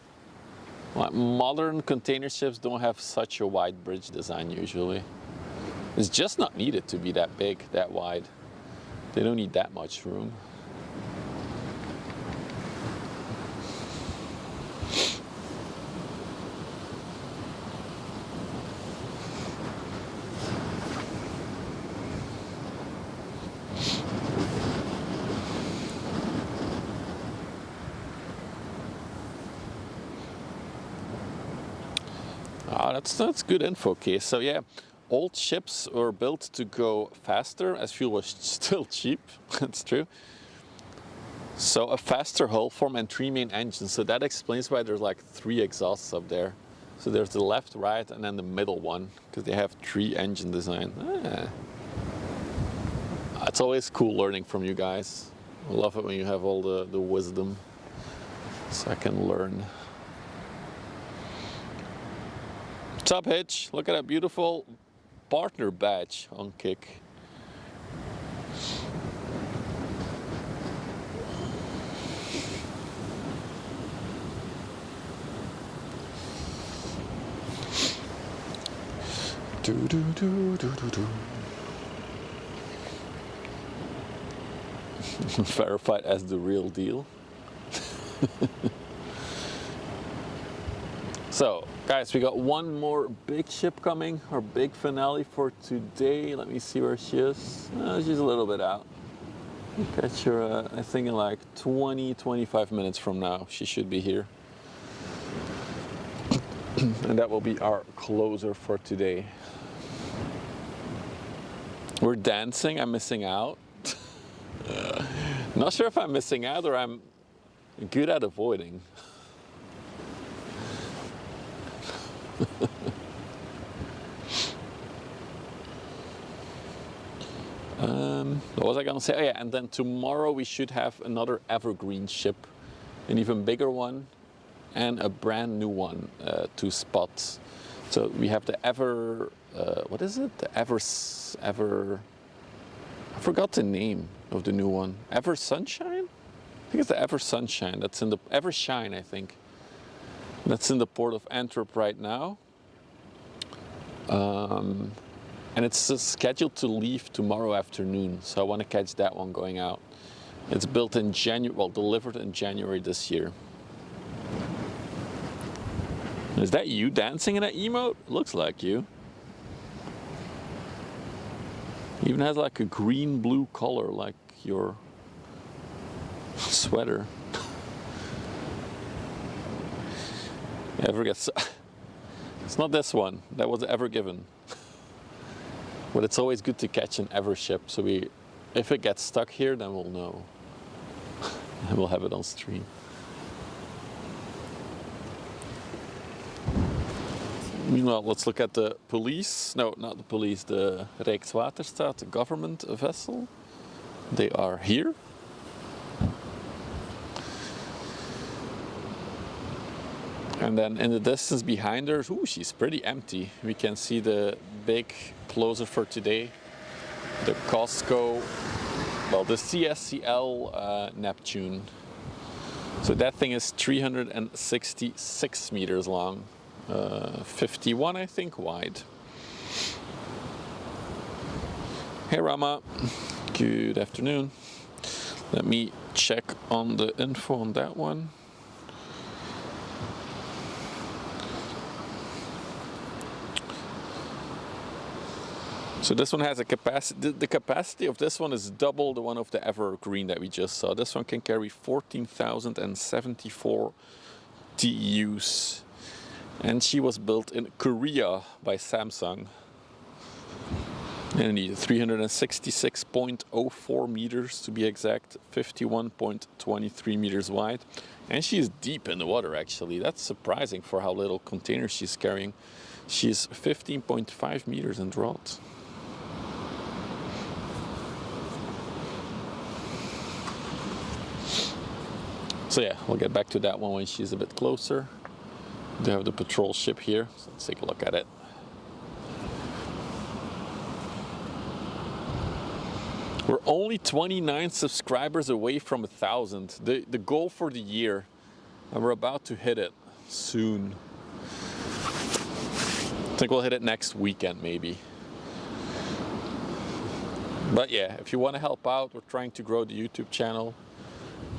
Like modern container ships don't have such a wide bridge design usually. It's just not needed to be that big, that wide. They don't need that much room. Ah, that's good info, Case. So yeah. Old ships were built to go faster as fuel was still cheap, that's true. So a faster hull form and 3 main engines. So that explains why there's like 3 exhausts up there. So there's the left, right, and then the middle one, because they have 3 engine design. Ah. It's always cool learning from you guys. I love it when you have all the wisdom, so I can learn. What's up, Hitch? Look at that beautiful partner badge on Kick. Do, do, do, do, do, do. Verified as the real deal. So, guys, we got one more big ship coming, our big finale for today. Let me see where she is. She's a little bit out. We'll catch her, I think, in like 20-25 minutes from now. She should be here. And that will be our closer for today. We're dancing. I'm missing out. Not sure if I'm missing out or I'm good at avoiding. What was I gonna say? Oh yeah, and then tomorrow we should have another Evergreen ship, an even bigger one, and a brand new one to spot. So we have the what is it? The I forgot the name of the new one. Ever Sunshine? I think it's the Ever Sunshine. That's in the Ever Shine, I think. That's in the port of Antwerp right now. And it's scheduled to leave tomorrow afternoon. So I want to catch that one going out. It's built in January, well, delivered in January this year. Is that you dancing in that emote? Looks like you. Even has like a green-blue color, like your sweater. Ever gets? It's not this one. That was Ever Given. But it's always good to catch an Ever ship. So if it gets stuck here, then we'll know. And we'll have it on stream. Meanwhile, let's look at the police. No, not the police. The Rijkswaterstaat, the government vessel. They are here. And then in the distance behind her, ooh, she's pretty empty. We can see the big closer for today, the Costco, well, the CSCL Neptune. So that thing is 366 meters long, 51 I think wide. Hey Rama, good afternoon. Let me check on the info on that one. So this one has a capacity, the capacity of this one is double the one of the Evergreen that we just saw. This one can carry 14,074 TEUs. And she was built in Korea by Samsung. And indeed, 366.04 meters to be exact, 51.23 meters wide. And she's deep in the water actually. That's surprising for how little container she's carrying. She's 15.5 meters in draught. So yeah, we'll get back to that one when she's a bit closer. We have the patrol ship here, so let's take a look at it. We're only 29 subscribers away from 1,000. The goal for the year, and we're about to hit it soon. I think we'll hit it next weekend maybe. But yeah, if you want to help out, we're trying to grow the YouTube channel.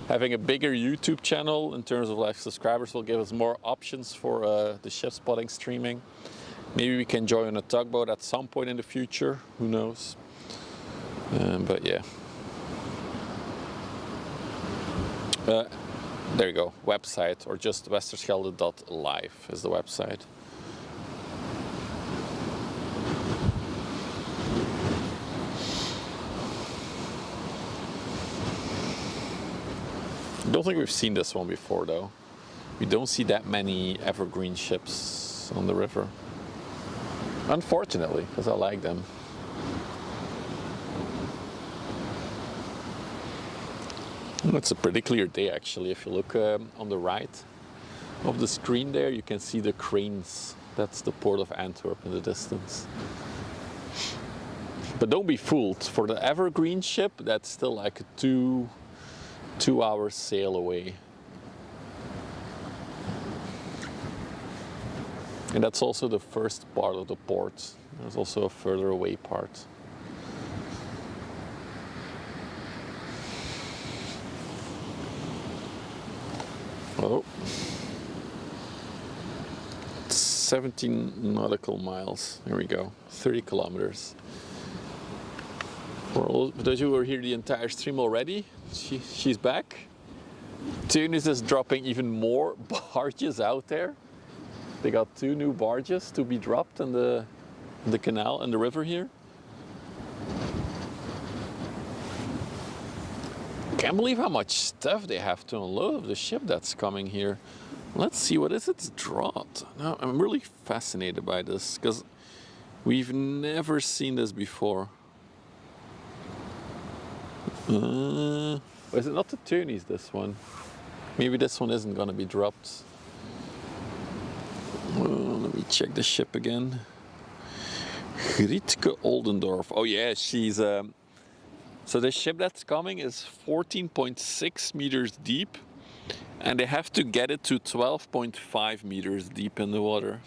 Having a bigger YouTube channel in terms of like subscribers will give us more options for the ship spotting streaming. Maybe we can join a tugboat at some point in the future, who knows. But yeah. There you go, website, or just westerschelde.live is the website. I don't think we've seen this one before though. We don't see that many Evergreen ships on the river. Unfortunately, because I like them. It's a pretty clear day actually. If you look on the right of the screen there, you can see the cranes. That's the port of Antwerp in the distance. But don't be fooled. For the Evergreen ship, that's still like a two-hour sail away. And that's also the first part of the port. There's also a further away part. Oh, 17 nautical miles. Here we go, 30 kilometers. For those who were here the entire stream already, she's back. Tunis is dropping even more barges out there. They got 2 new barges to be dropped in the canal and the river here. Can't believe how much stuff they have to unload of the ship that's coming here. Let's see, what is its draught? Now, I'm really fascinated by this because we've never seen this before. Is it not the Tunis, this one? Maybe this one isn't going to be dropped. Let me check the ship again. Grietke Oldendorf. Oh yeah, she's... So the ship that's coming is 14.6 meters deep, and they have to get it to 12.5 meters deep in the water.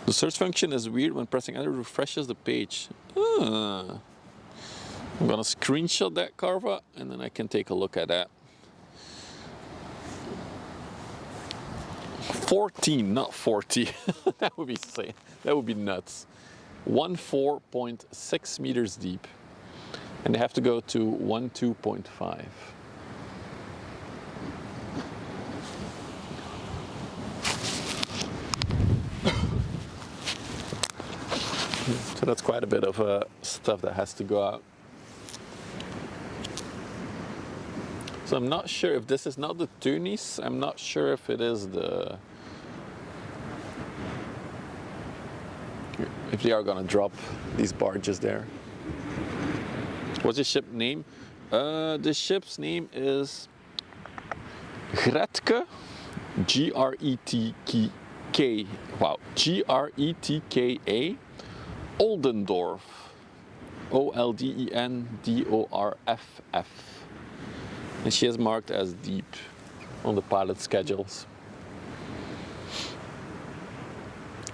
The search function is weird. When pressing enter, it refreshes the page. I'm gonna screenshot that, Carva, and then I can take a look at that. 14, not 40. That would be insane. That would be nuts. 14.6 meters deep. And they have to go to 12.5. So that's quite a bit of stuff that has to go out. So I'm not sure if this is not the Tunis. I'm not sure if it is the... if they are gonna drop these barges there. What's the ship name? The ship's name is Gretke, G-R-E-T-K, wow, G-R-E-T-K-A, Oldendorf, O-L-D-E-N-D-O-R-F-F. And she is marked as deep on the pilot schedules.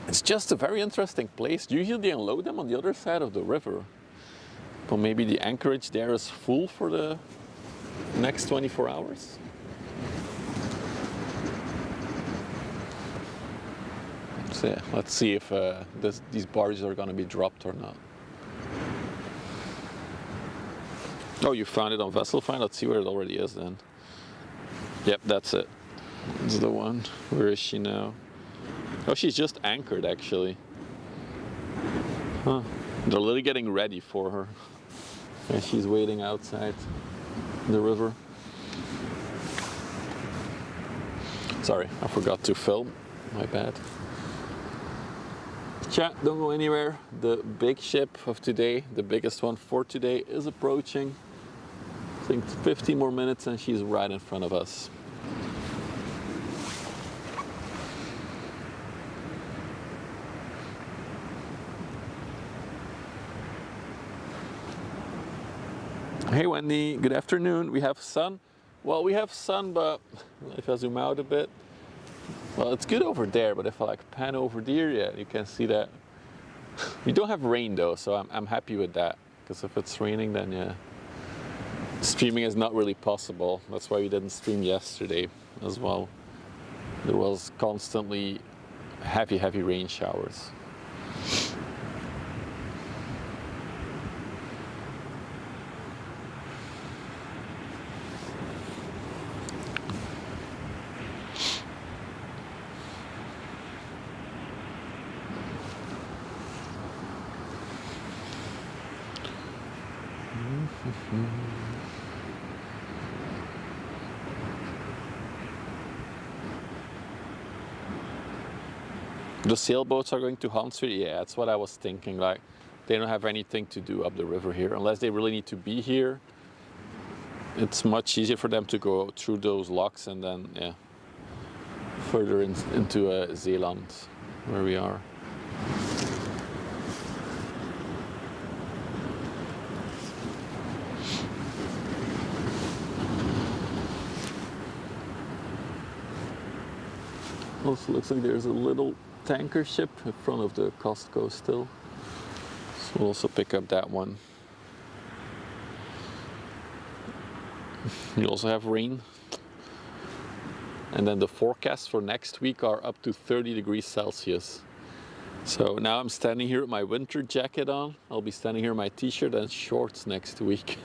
It's just a very interesting place. Usually they unload them on the other side of the river. But maybe the anchorage there is full for the next 24 hours. So yeah, let's see if these barges are going to be dropped or not. Oh, you found it on Vessel Find? Let's see where it already is then. Yep, that's it. This is the one. Where is she now? Oh, she's just anchored actually. Huh. They're literally getting ready for her. And she's waiting outside the river. Sorry, I forgot to film. My bad. Chat, don't go anywhere. The big ship of today, the biggest one for today, is approaching. I think 15 more minutes and she's right in front of us. Hey Wendy, good afternoon. We have sun. Well, we have sun, but if I zoom out a bit, well, it's good over there, but if I like pan over there, yeah, you can see that. We don't have rain though, so I'm happy with that. Because if it's raining, then yeah, streaming is not really possible. That's why we didn't stream yesterday as well. There was constantly heavy rain showers. The sailboats are going to Hansford? Yeah, that's what I was thinking. Like, they don't have anything to do up the river here. Unless they really need to be here, it's much easier for them to go through those locks and then, yeah, further into Zeeland, where we are. Also looks like there's a little tanker ship in front of the Costco still. So we'll also pick up that one. You also have rain. And then the forecasts for next week are up to 30 degrees Celsius. So now I'm standing here with my winter jacket on. I'll be standing here in my t-shirt and shorts next week.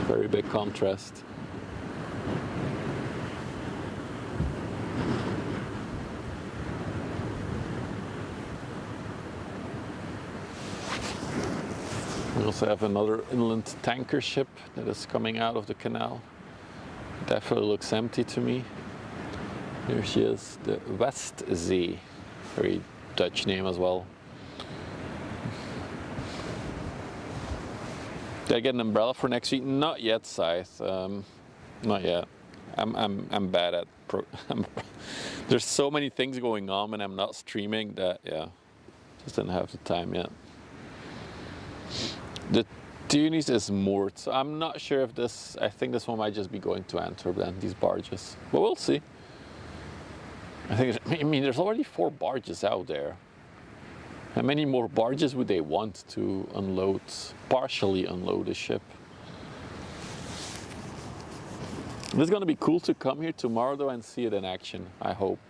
Very big contrast. We also have another inland tanker ship that is coming out of the canal. Definitely looks empty to me. Here she is, the Westerschelde. Very Dutch name as well. Did I get an umbrella for next week? Not yet, Scythe. Not yet. I'm bad at there's so many things going on when I'm not streaming that, yeah, just didn't have the time yet. The Tunis is moored, so I'm not sure if this, I think this one might just be going to Antwerp then, these barges. But we'll see. I mean, there's already 4 barges out there. How many more barges would they want to unload, partially unload a ship? It's going to be cool to come here tomorrow though and see it in action, I hope.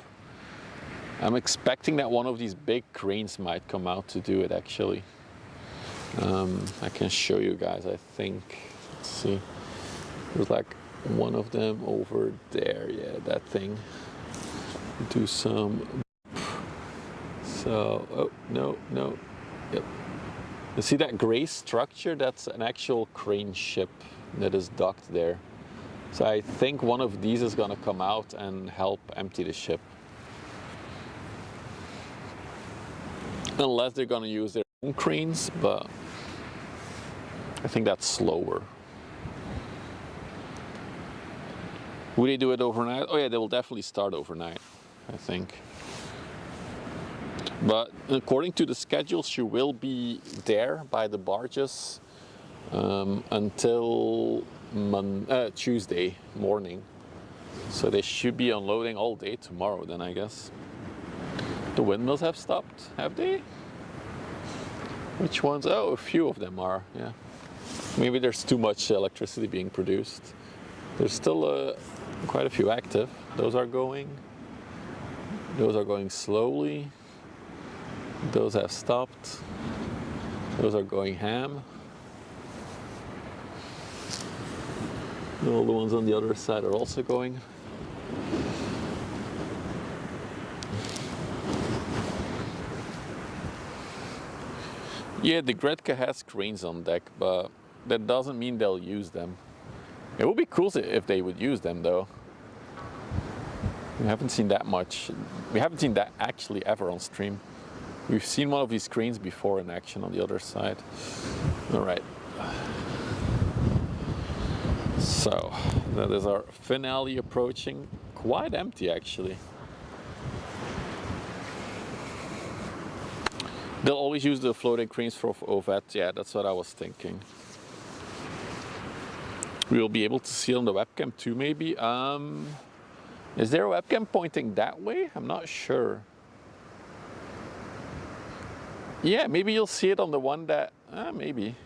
I'm expecting that one of these big cranes might come out to do it actually. I can show you guys, I think. Let's see. There's like one of them over there, yeah, that thing. Do some. So, oh, no, yep. You see that gray structure? That's an actual crane ship that is docked there. So I think one of these is gonna come out and help empty the ship. Unless they're gonna use their own cranes, but I think that's slower. Will they do it overnight? Oh yeah, they will definitely start overnight, I think. But according to the schedule, she will be there by the barges until Tuesday morning. So they should be unloading all day tomorrow then, I guess. The windmills have stopped, have they? Which ones? Oh, a few of them are, yeah. Maybe there's too much electricity being produced. There's still quite a few active. Those are going. Those are going slowly. Those have stopped. Those are going ham. All the ones on the other side are also going. Yeah, the Gretka has cranes on deck, but that doesn't mean they'll use them. It would be cool if they would use them though. We haven't seen that much. We haven't seen that actually ever on stream. We've seen one of these cranes before in action on the other side. All right. So that is our finale approaching. Quite empty actually. They'll always use the floating cranes for OVAT. Yeah, that's what I was thinking. We will be able to see it on the webcam too, maybe. Is there a webcam pointing that way? I'm not sure. Yeah, maybe you'll see it on the one that, maybe.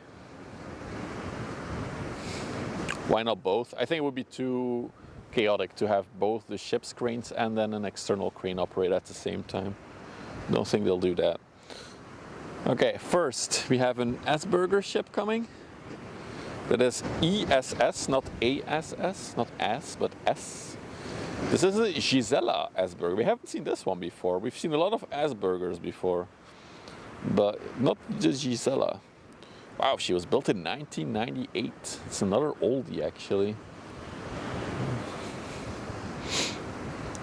Why not both? I think it would be too chaotic to have both the ship's cranes and then an external crane operate at the same time. Don't think they'll do that. Okay, first we have an Asperger ship coming. That is ESS, not ASS, not S, but S. This is a Gisela Asperger. We haven't seen this one before. We've seen a lot of Aspergers before, but not the Gisela. Wow, she was built in 1998. It's another oldie, actually.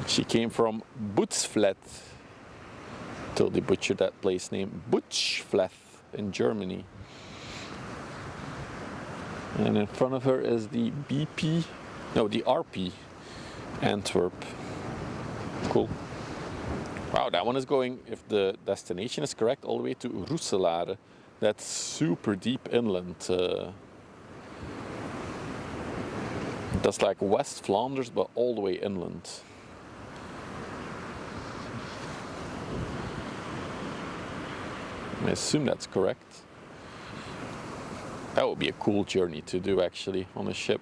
She came from Butzfleet. Totally butchered that place name. Butzfleet in Germany. And in front of her is the BP, no, the RP Antwerp. Cool. Wow, that one is going, if the destination is correct, all the way to Roeselare. That's super deep inland. That's like West Flanders, but all the way inland. I assume that's correct. That would be a cool journey to do actually on a ship.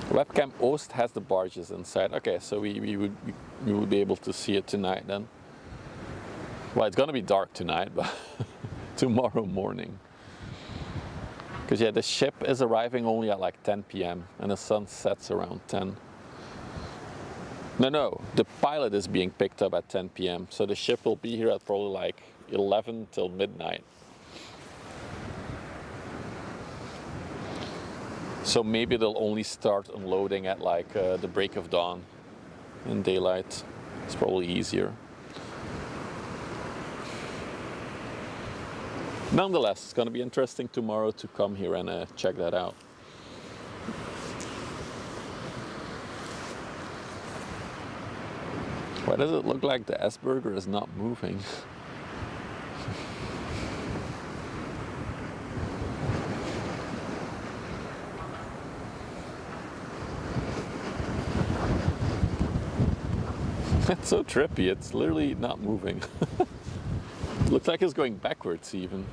Webcam Oost has the barges inside. Okay, so we would be able to see it tonight then. Well, it's gonna be dark tonight, but tomorrow morning. Because yeah, the ship is arriving only at like 10 p.m. and the sun sets around 10. No, the pilot is being picked up at 10 p.m. So the ship will be here at probably like 11 till midnight. So maybe they'll only start unloading at like the break of dawn in daylight. It's probably easier. Nonetheless, it's going to be interesting tomorrow to come here and check that out. Why does it look like the Asperger is not moving? That's so trippy, it's literally not moving. It looks like it's going backwards even.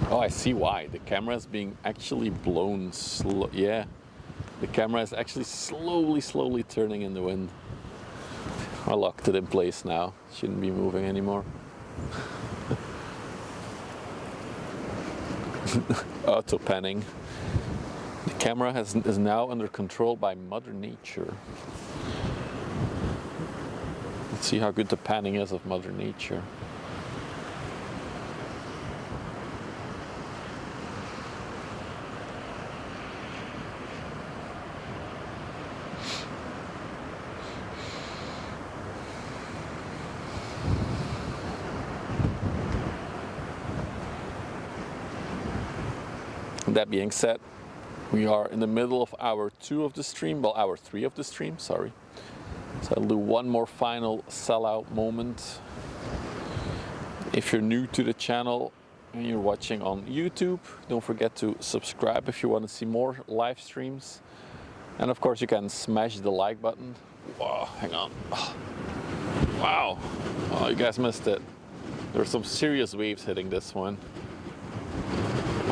Oh, I see why. The camera is being actually blown slow. Yeah, the camera is actually slowly turning in the wind. I locked it in place now. Shouldn't be moving anymore. Auto panning. The camera is now under control by Mother Nature. Let's see how good the panning is of Mother Nature. That being said, we are in the middle of hour 2 of the stream, well, hour 3 of the stream, sorry. So I'll do one more final sellout moment. If you're new to the channel and you're watching on YouTube, don't forget to subscribe if you want to see more live streams. And of course you can smash the like button. Whoa, hang on. Wow, oh, you guys missed it. There's some serious waves hitting this one.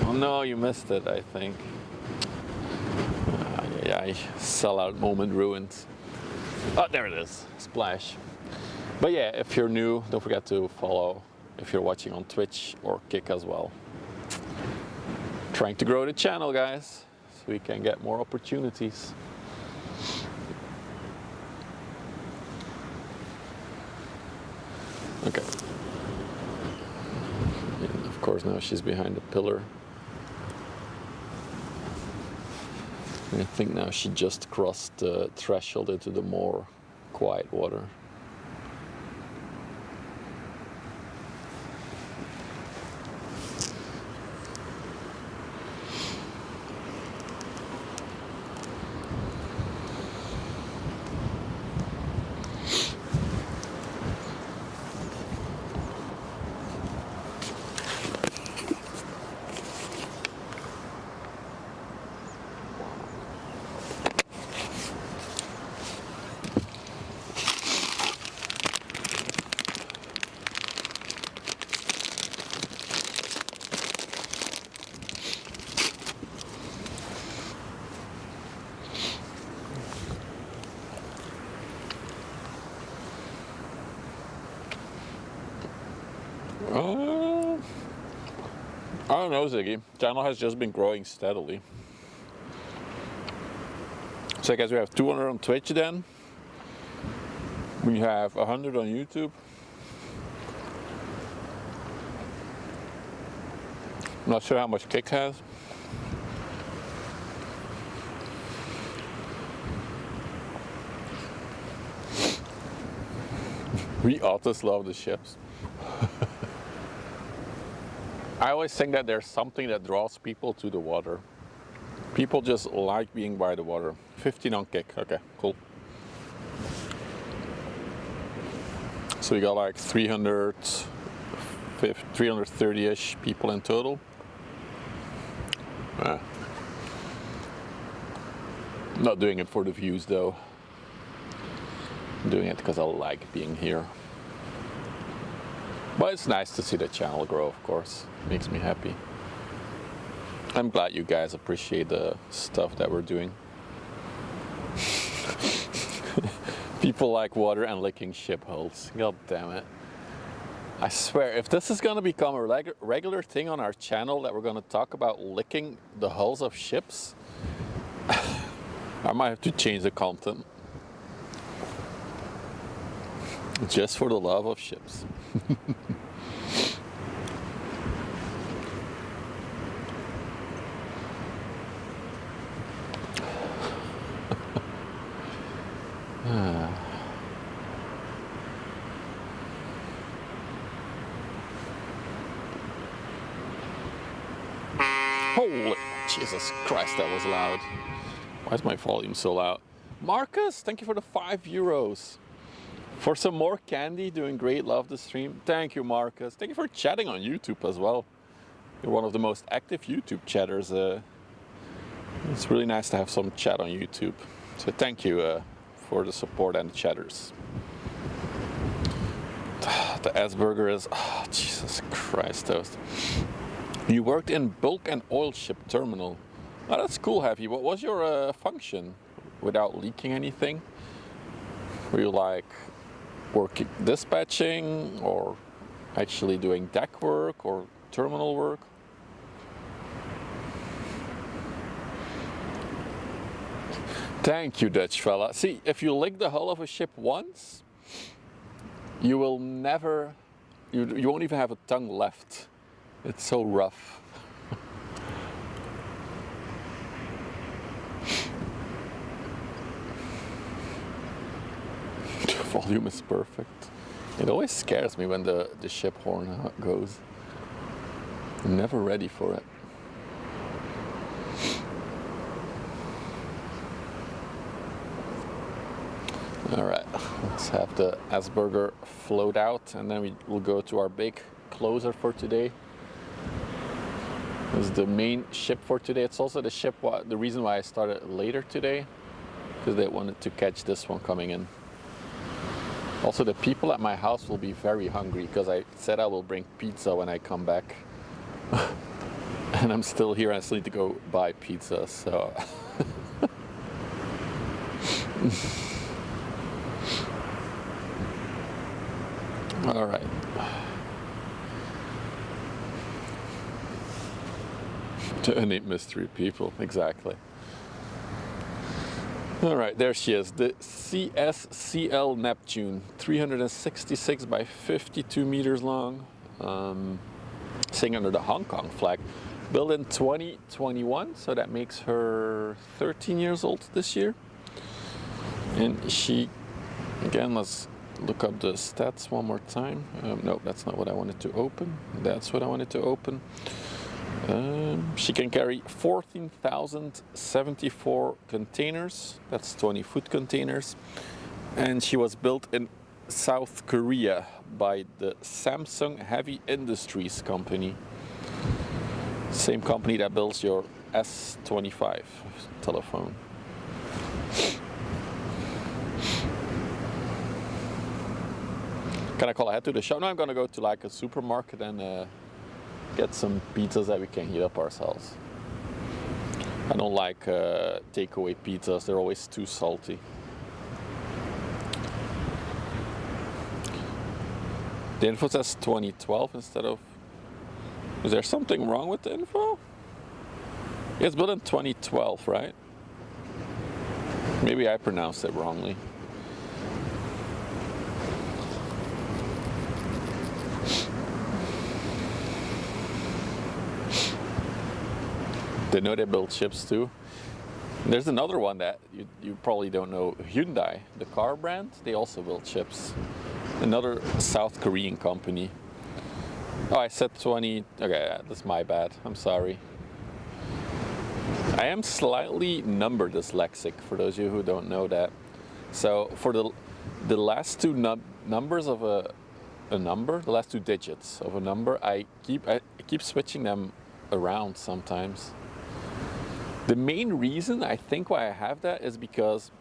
Oh no, you missed it, I think. Sellout moment ruined. Oh, there it is, splash. But yeah, if you're new, don't forget to follow if you're watching on Twitch or Kick as well. Trying to grow the channel, guys, so we can get more opportunities. Okay. And of course, now she's behind the pillar. I think now she just crossed the threshold into the more quiet water. I don't know, Ziggy. Channel has just been growing steadily. So I guess we have 200 on Twitch then. We have 100 on YouTube. I'm not sure how much Kick has. We autos love the ships. I always think that there's something that draws people to the water. People just like being by the water. 15 on Kick, okay, cool. So we got like 330-ish people in total. Not doing it for the views though. I'm doing it because I like being here. But it's nice to see the channel grow, of course. Makes me happy. I'm glad you guys appreciate the stuff that we're doing. People like water and licking ship hulls. God damn it. I swear, if this is going to become a regular thing on our channel, that we're going to talk about licking the hulls of ships, I might have to change the content. Just for the love of ships. Holy Jesus Christ, that was loud. Why is my volume so loud? Marcus, thank you for the €5. For some more candy, doing great, love the stream. Thank you, Marcus. Thank you for chatting on YouTube as well. You're one of the most active YouTube chatters. It's really nice to have some chat on YouTube. So thank you for the support and the chatters. The Asperger is, oh, Jesus Christ toast. You worked in bulk and oil ship terminal. Oh, that's cool, Heavy. What was your function without leaking anything? Were you like working dispatching or actually doing deck work or terminal work. Thank you, Dutch fella. See, if you lick the hull of a ship once, you will never, you won't even have a tongue left. It's so rough. The volume is perfect. It always scares me when the ship horn goes. I'm never ready for it. All right, let's have the Asperger float out, and then we will go to our big closer for today. This is the main ship for today. It's also the ship, the reason why I started later today, because they wanted to catch this one coming in. Also, the people at my house will be very hungry because I said I will bring pizza when I come back. And I'm still here and I still need to go buy pizza, so. All right. To innate mystery people, exactly. All right, there she is, the CSCL Neptune, 366 by 52 meters long, sailing under the Hong Kong flag, built in 2021, so that makes her 13 years old this year. And she, again, let's look up the stats one more time. No, that's not what I wanted to open. That's what I wanted to open. She can carry 14,074 containers. That's 20-foot containers. And she was built in South Korea by the Samsung Heavy Industries company. Same company that builds your S25 telephone. Can I call ahead to the shop? No, I'm gonna go to like a supermarket and get some pizzas that we can heat up ourselves. I don't like takeaway pizzas, they're always too salty. The info says 2012 instead of... Is there something wrong with the info? It's built in 2012, right? Maybe I pronounced it wrongly. They know they build ships too. There's another one that you probably don't know, Hyundai, the car brand, they also build ships. Another South Korean company. Oh, I said 20, okay, that's my bad, I'm sorry. I am slightly number dyslexic, for those of you who don't know that. So for the last two numbers of a number, the last two digits of a number, I keep switching them around sometimes. The main reason I think why I have that is because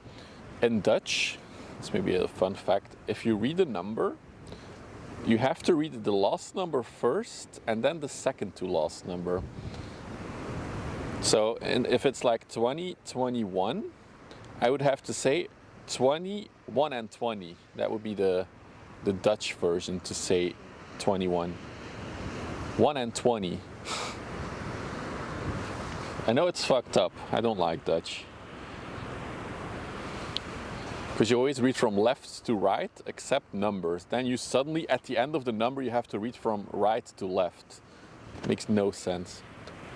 in Dutch, this may be a fun fact, if you read a number, you have to read the last number first and then the second to last number. So, and if it's like 2021, I would have to say 21 and 20. That would be the Dutch version to say 21. 1 and 20. I know it's fucked up. I don't like Dutch. Because you always read from left to right, except numbers. Then you suddenly, at the end of the number, you have to read from right to left. Makes no sense.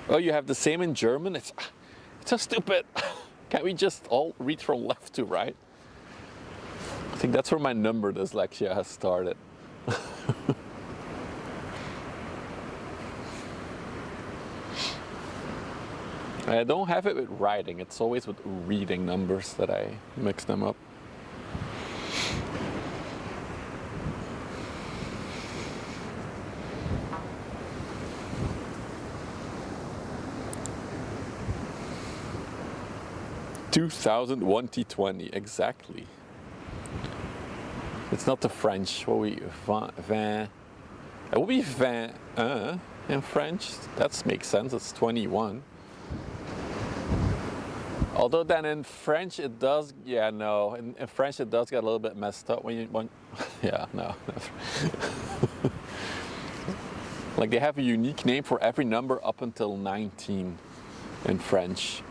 Oh, you have the same in German? It's so stupid. Can't we just all read from left to right? I think that's where my number dyslexia has started. I don't have it with writing, it's always with reading numbers that I mix them up. (2001 T20) exactly. It's not the French. What we 20? It will be 21 in French. That makes sense. It's 21. Although then in French it does, yeah, no. In French it does get a little bit messed up when yeah, no. Like they have a unique name for every number up until 19 in French.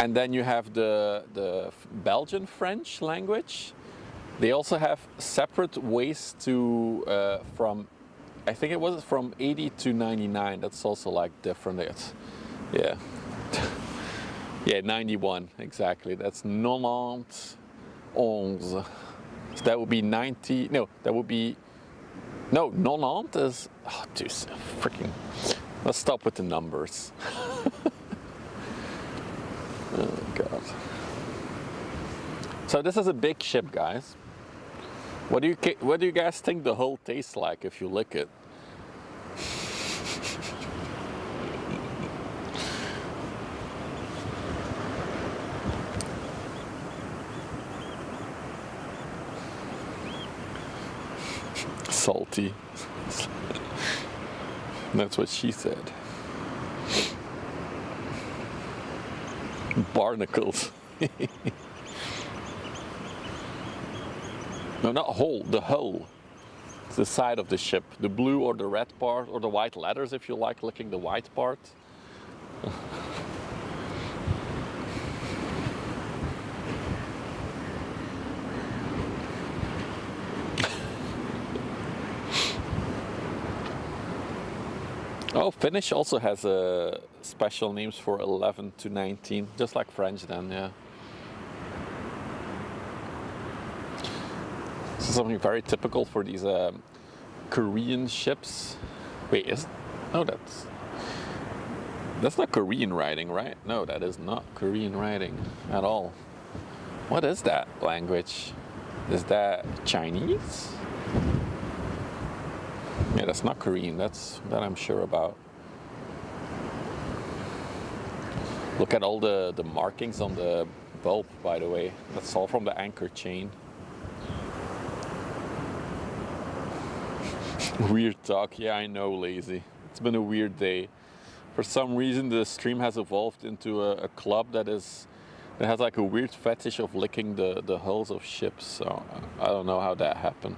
And then you have the Belgian French language. They also have separate ways to, I think it was from 80 to 99. That's also like different. Yeah. Yeah, 91, exactly. That's 91. So that would be 90, no, that would be, no, 90 is, oh, dude, freaking, let's stop with the numbers. Oh, God. So this is a big ship, guys. What do you guys think the hull tastes like if you lick it? Salty. That's what she said. Barnacles. No, not hull, the hull. It's the side of the ship. The blue or the red part, or the white letters if you like licking the white part. Oh, Finnish also has special names for 11 to 19, just like French then, yeah. This is something very typical for these Korean ships. Wait, no, that's not Korean writing, right? No, that is not Korean writing at all. What is that language? Is that Chinese? Yeah, that's not Korean, that I'm sure about. Look at all the markings on the bulb, by the way. That's all from the anchor chain. Weird talk, yeah, I know, lazy. It's been a weird day. For some reason the stream has evolved into a club that has like a weird fetish of licking the hulls of ships, so I don't know how that happened.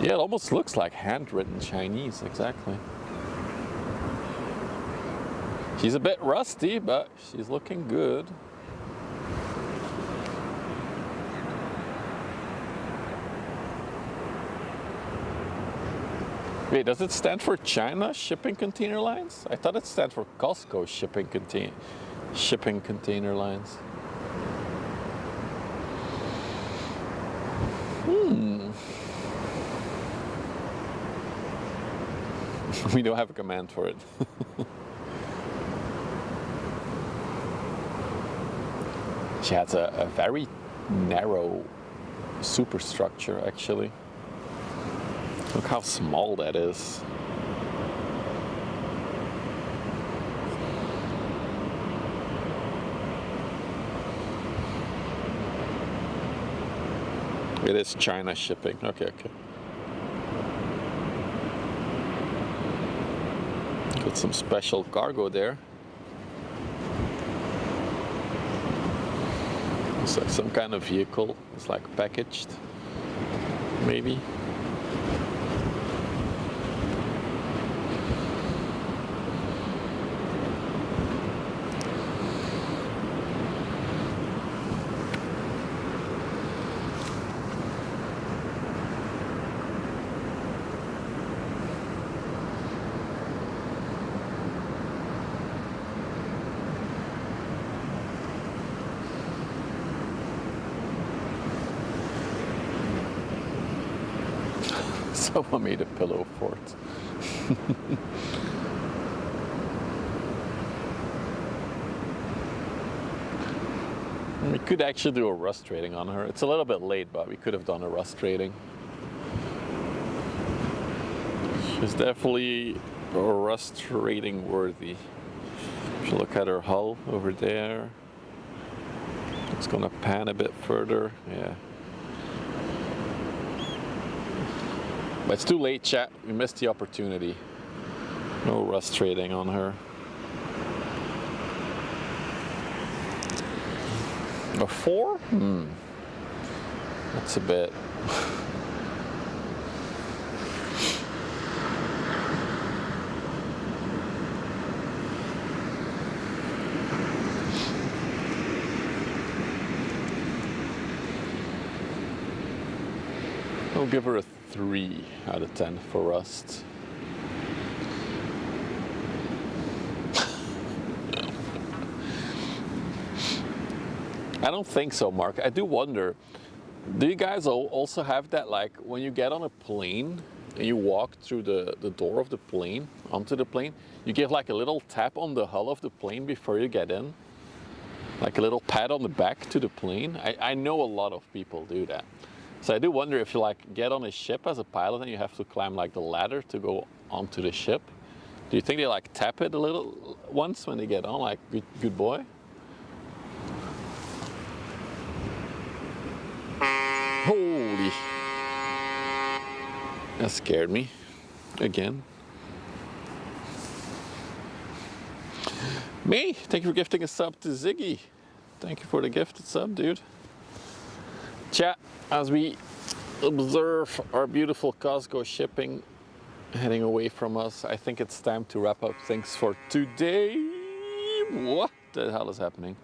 Yeah, it almost looks like handwritten Chinese, exactly. She's a bit rusty, but she's looking good. Wait, does it stand for China Shipping Container Lines? I thought it stood for Costco Shipping Container Lines. We don't have a command for it. She has a very narrow superstructure, actually. Look how small that is. It is China Shipping. Okay. Got some special cargo there. It's like some kind of vehicle. It's like packaged, maybe. Someone made a pillow fort. We could actually do a rust rating on her. It's a little bit late, but we could have done a rust rating. She's definitely a rust rating worthy. If you look at her hull over there, it's gonna pan a bit further. Yeah. But it's too late, chat. We missed the opportunity. No rust rating on her. A 4? That's a bit. I'll give her a 3 out of 10 for rust. I don't think so, Mark. I do wonder, do you guys also have that, like, when you get on a plane and you walk through the door of the plane, onto the plane, you give like a little tap on the hull of the plane before you get in? Like a little pat on the back to the plane? I know a lot of people do that. So I do wonder if you like get on a ship as a pilot and you have to climb like the ladder to go onto the ship. Do you think they like tap it a little once when they get on, like good boy? Holy, that scared me again. Me, thank you for gifting a sub to Ziggy. Thank you for the gifted sub, dude. Chat, as we observe our beautiful Costco shipping heading away from us, I think it's time to wrap up things for today. What the hell is happening?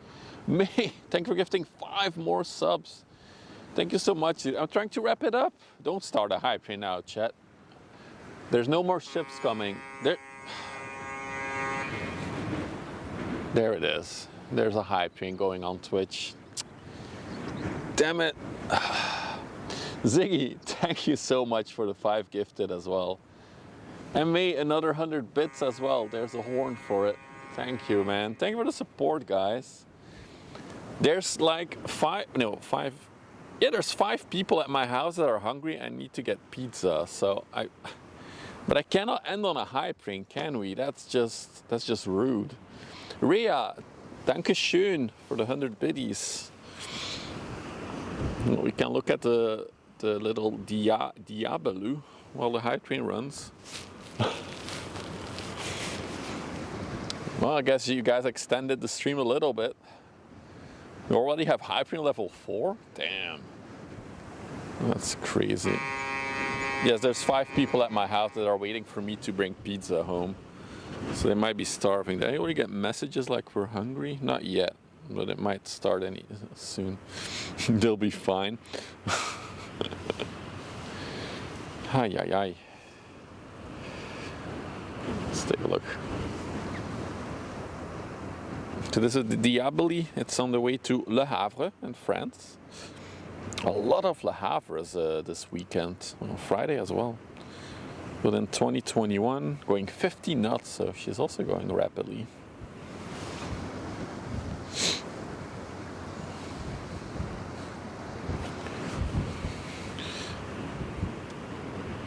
May, thank you for gifting 5 more subs. Thank you so much. I'm trying to wrap it up. Don't start a hype right now, chat. There's no more ships coming. There it is. There's a hype train going on Twitch. Damn it. Ziggy, thank you so much for the 5 gifted as well. And May, another 100 bits as well. There's a horn for it. Thank you, man. Thank you for the support, guys. There's like 5. Yeah, there's 5 people at my house that are hungry and need to get pizza. So but I cannot end on a high train, can we? That's just rude. Rhea, danke schön for the 100 biddies. We can look at the little Diabelu while the high train runs. Well, I guess you guys extended the stream a little bit. You already have high train level 4? Damn. That's crazy. Yes, there's 5 people at my house that are waiting for me to bring pizza home. So they might be starving. Did I already get messages like we're hungry? Not yet, but it might start any soon. They'll be fine. Ay, ay, ay. Let's take a look. So this is the Diaboli. It's on the way to Le Havre in France. A lot of Le Havres this weekend, on Friday as well. But in 2021, going 50 knots, so she's also going rapidly.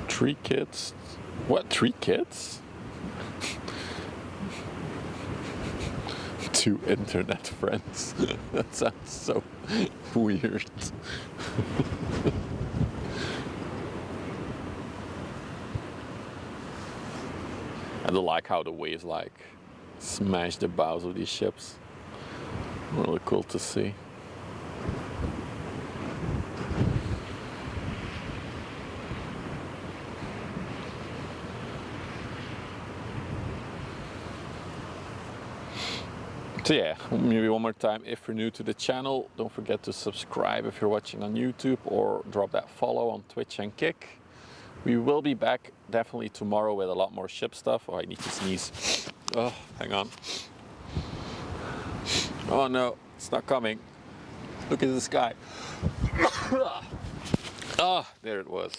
Three kids? What, 3 kids? 2 internet friends. That sounds so weird. I do like how the waves like smash the bows of these ships. Really cool to see. So yeah, maybe one more time, if you're new to the channel, don't forget to subscribe if you're watching on YouTube, or drop that follow on Twitch and Kick. We will be back definitely tomorrow with a lot more ship stuff. Oh, I need to sneeze. Oh, hang on. Oh no, it's not coming. Look at the sky. Ah, there it was.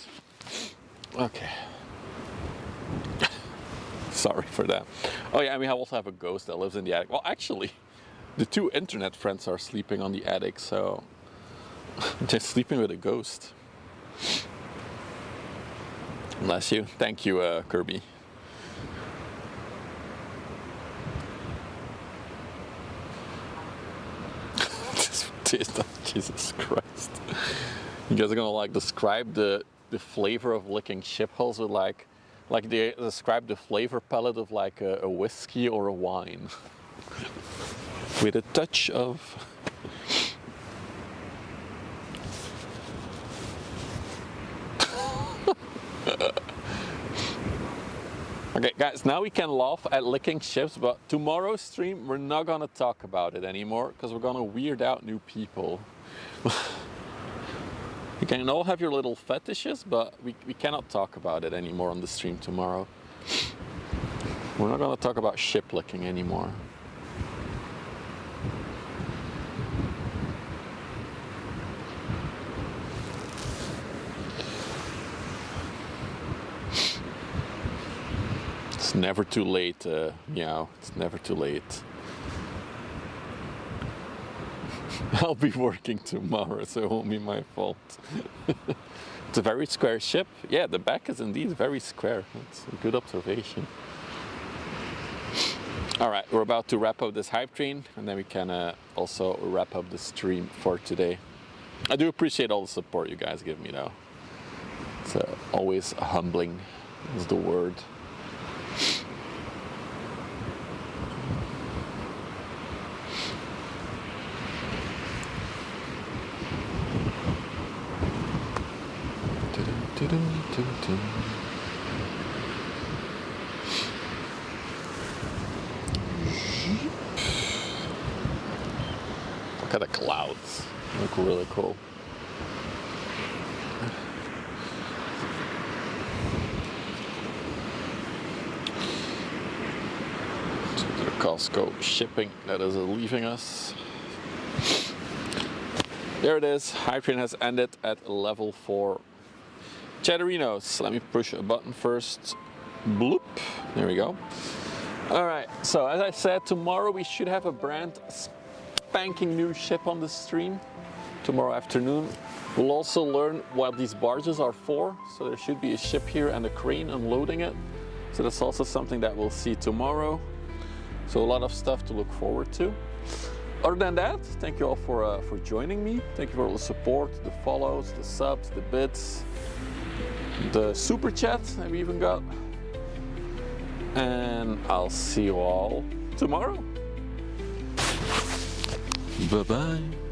Okay. Sorry for that. Oh yeah, and we also have a ghost that lives in the attic. Well, actually, the 2 internet friends are sleeping on the attic, so they're sleeping with a ghost. Bless you. Thank you, Kirby. Jesus Christ. You guys are gonna like describe the flavor of licking ship hulls with like they describe the flavor palette of like a whiskey or a wine. With a touch of Okay, guys, now we can laugh at licking ships, but tomorrow's stream, we're not gonna talk about it anymore because we're gonna weird out new people. You can all have your little fetishes, but we cannot talk about it anymore on the stream tomorrow. We're not gonna talk about ship licking anymore. It's never too late, meow. It's never too late. I'll be working tomorrow, so it won't be my fault. It's a very square ship. Yeah, the back is indeed very square. That's a good observation. All right, we're about to wrap up this hype train, and then we can also wrap up the stream for today. I do appreciate all the support you guys give me, though. It's always humbling, is the word. Look at the clouds. They look really cool. To the Costco shipping that is leaving us. There it is. Hype train has ended at level 4. Chatterinos. Let me push a button first. Bloop. There we go. All right. So as I said, tomorrow we should have a brand spanking new ship on the stream. Tomorrow afternoon. We'll also learn what these barges are for. So there should be a ship here and a crane unloading it. So that's also something that we'll see tomorrow. So a lot of stuff to look forward to. Other than that, thank you all for joining me. Thank you for all the support, the follows, the subs, the bits, the super chat that we even got. And I'll see you all tomorrow. Bye-bye.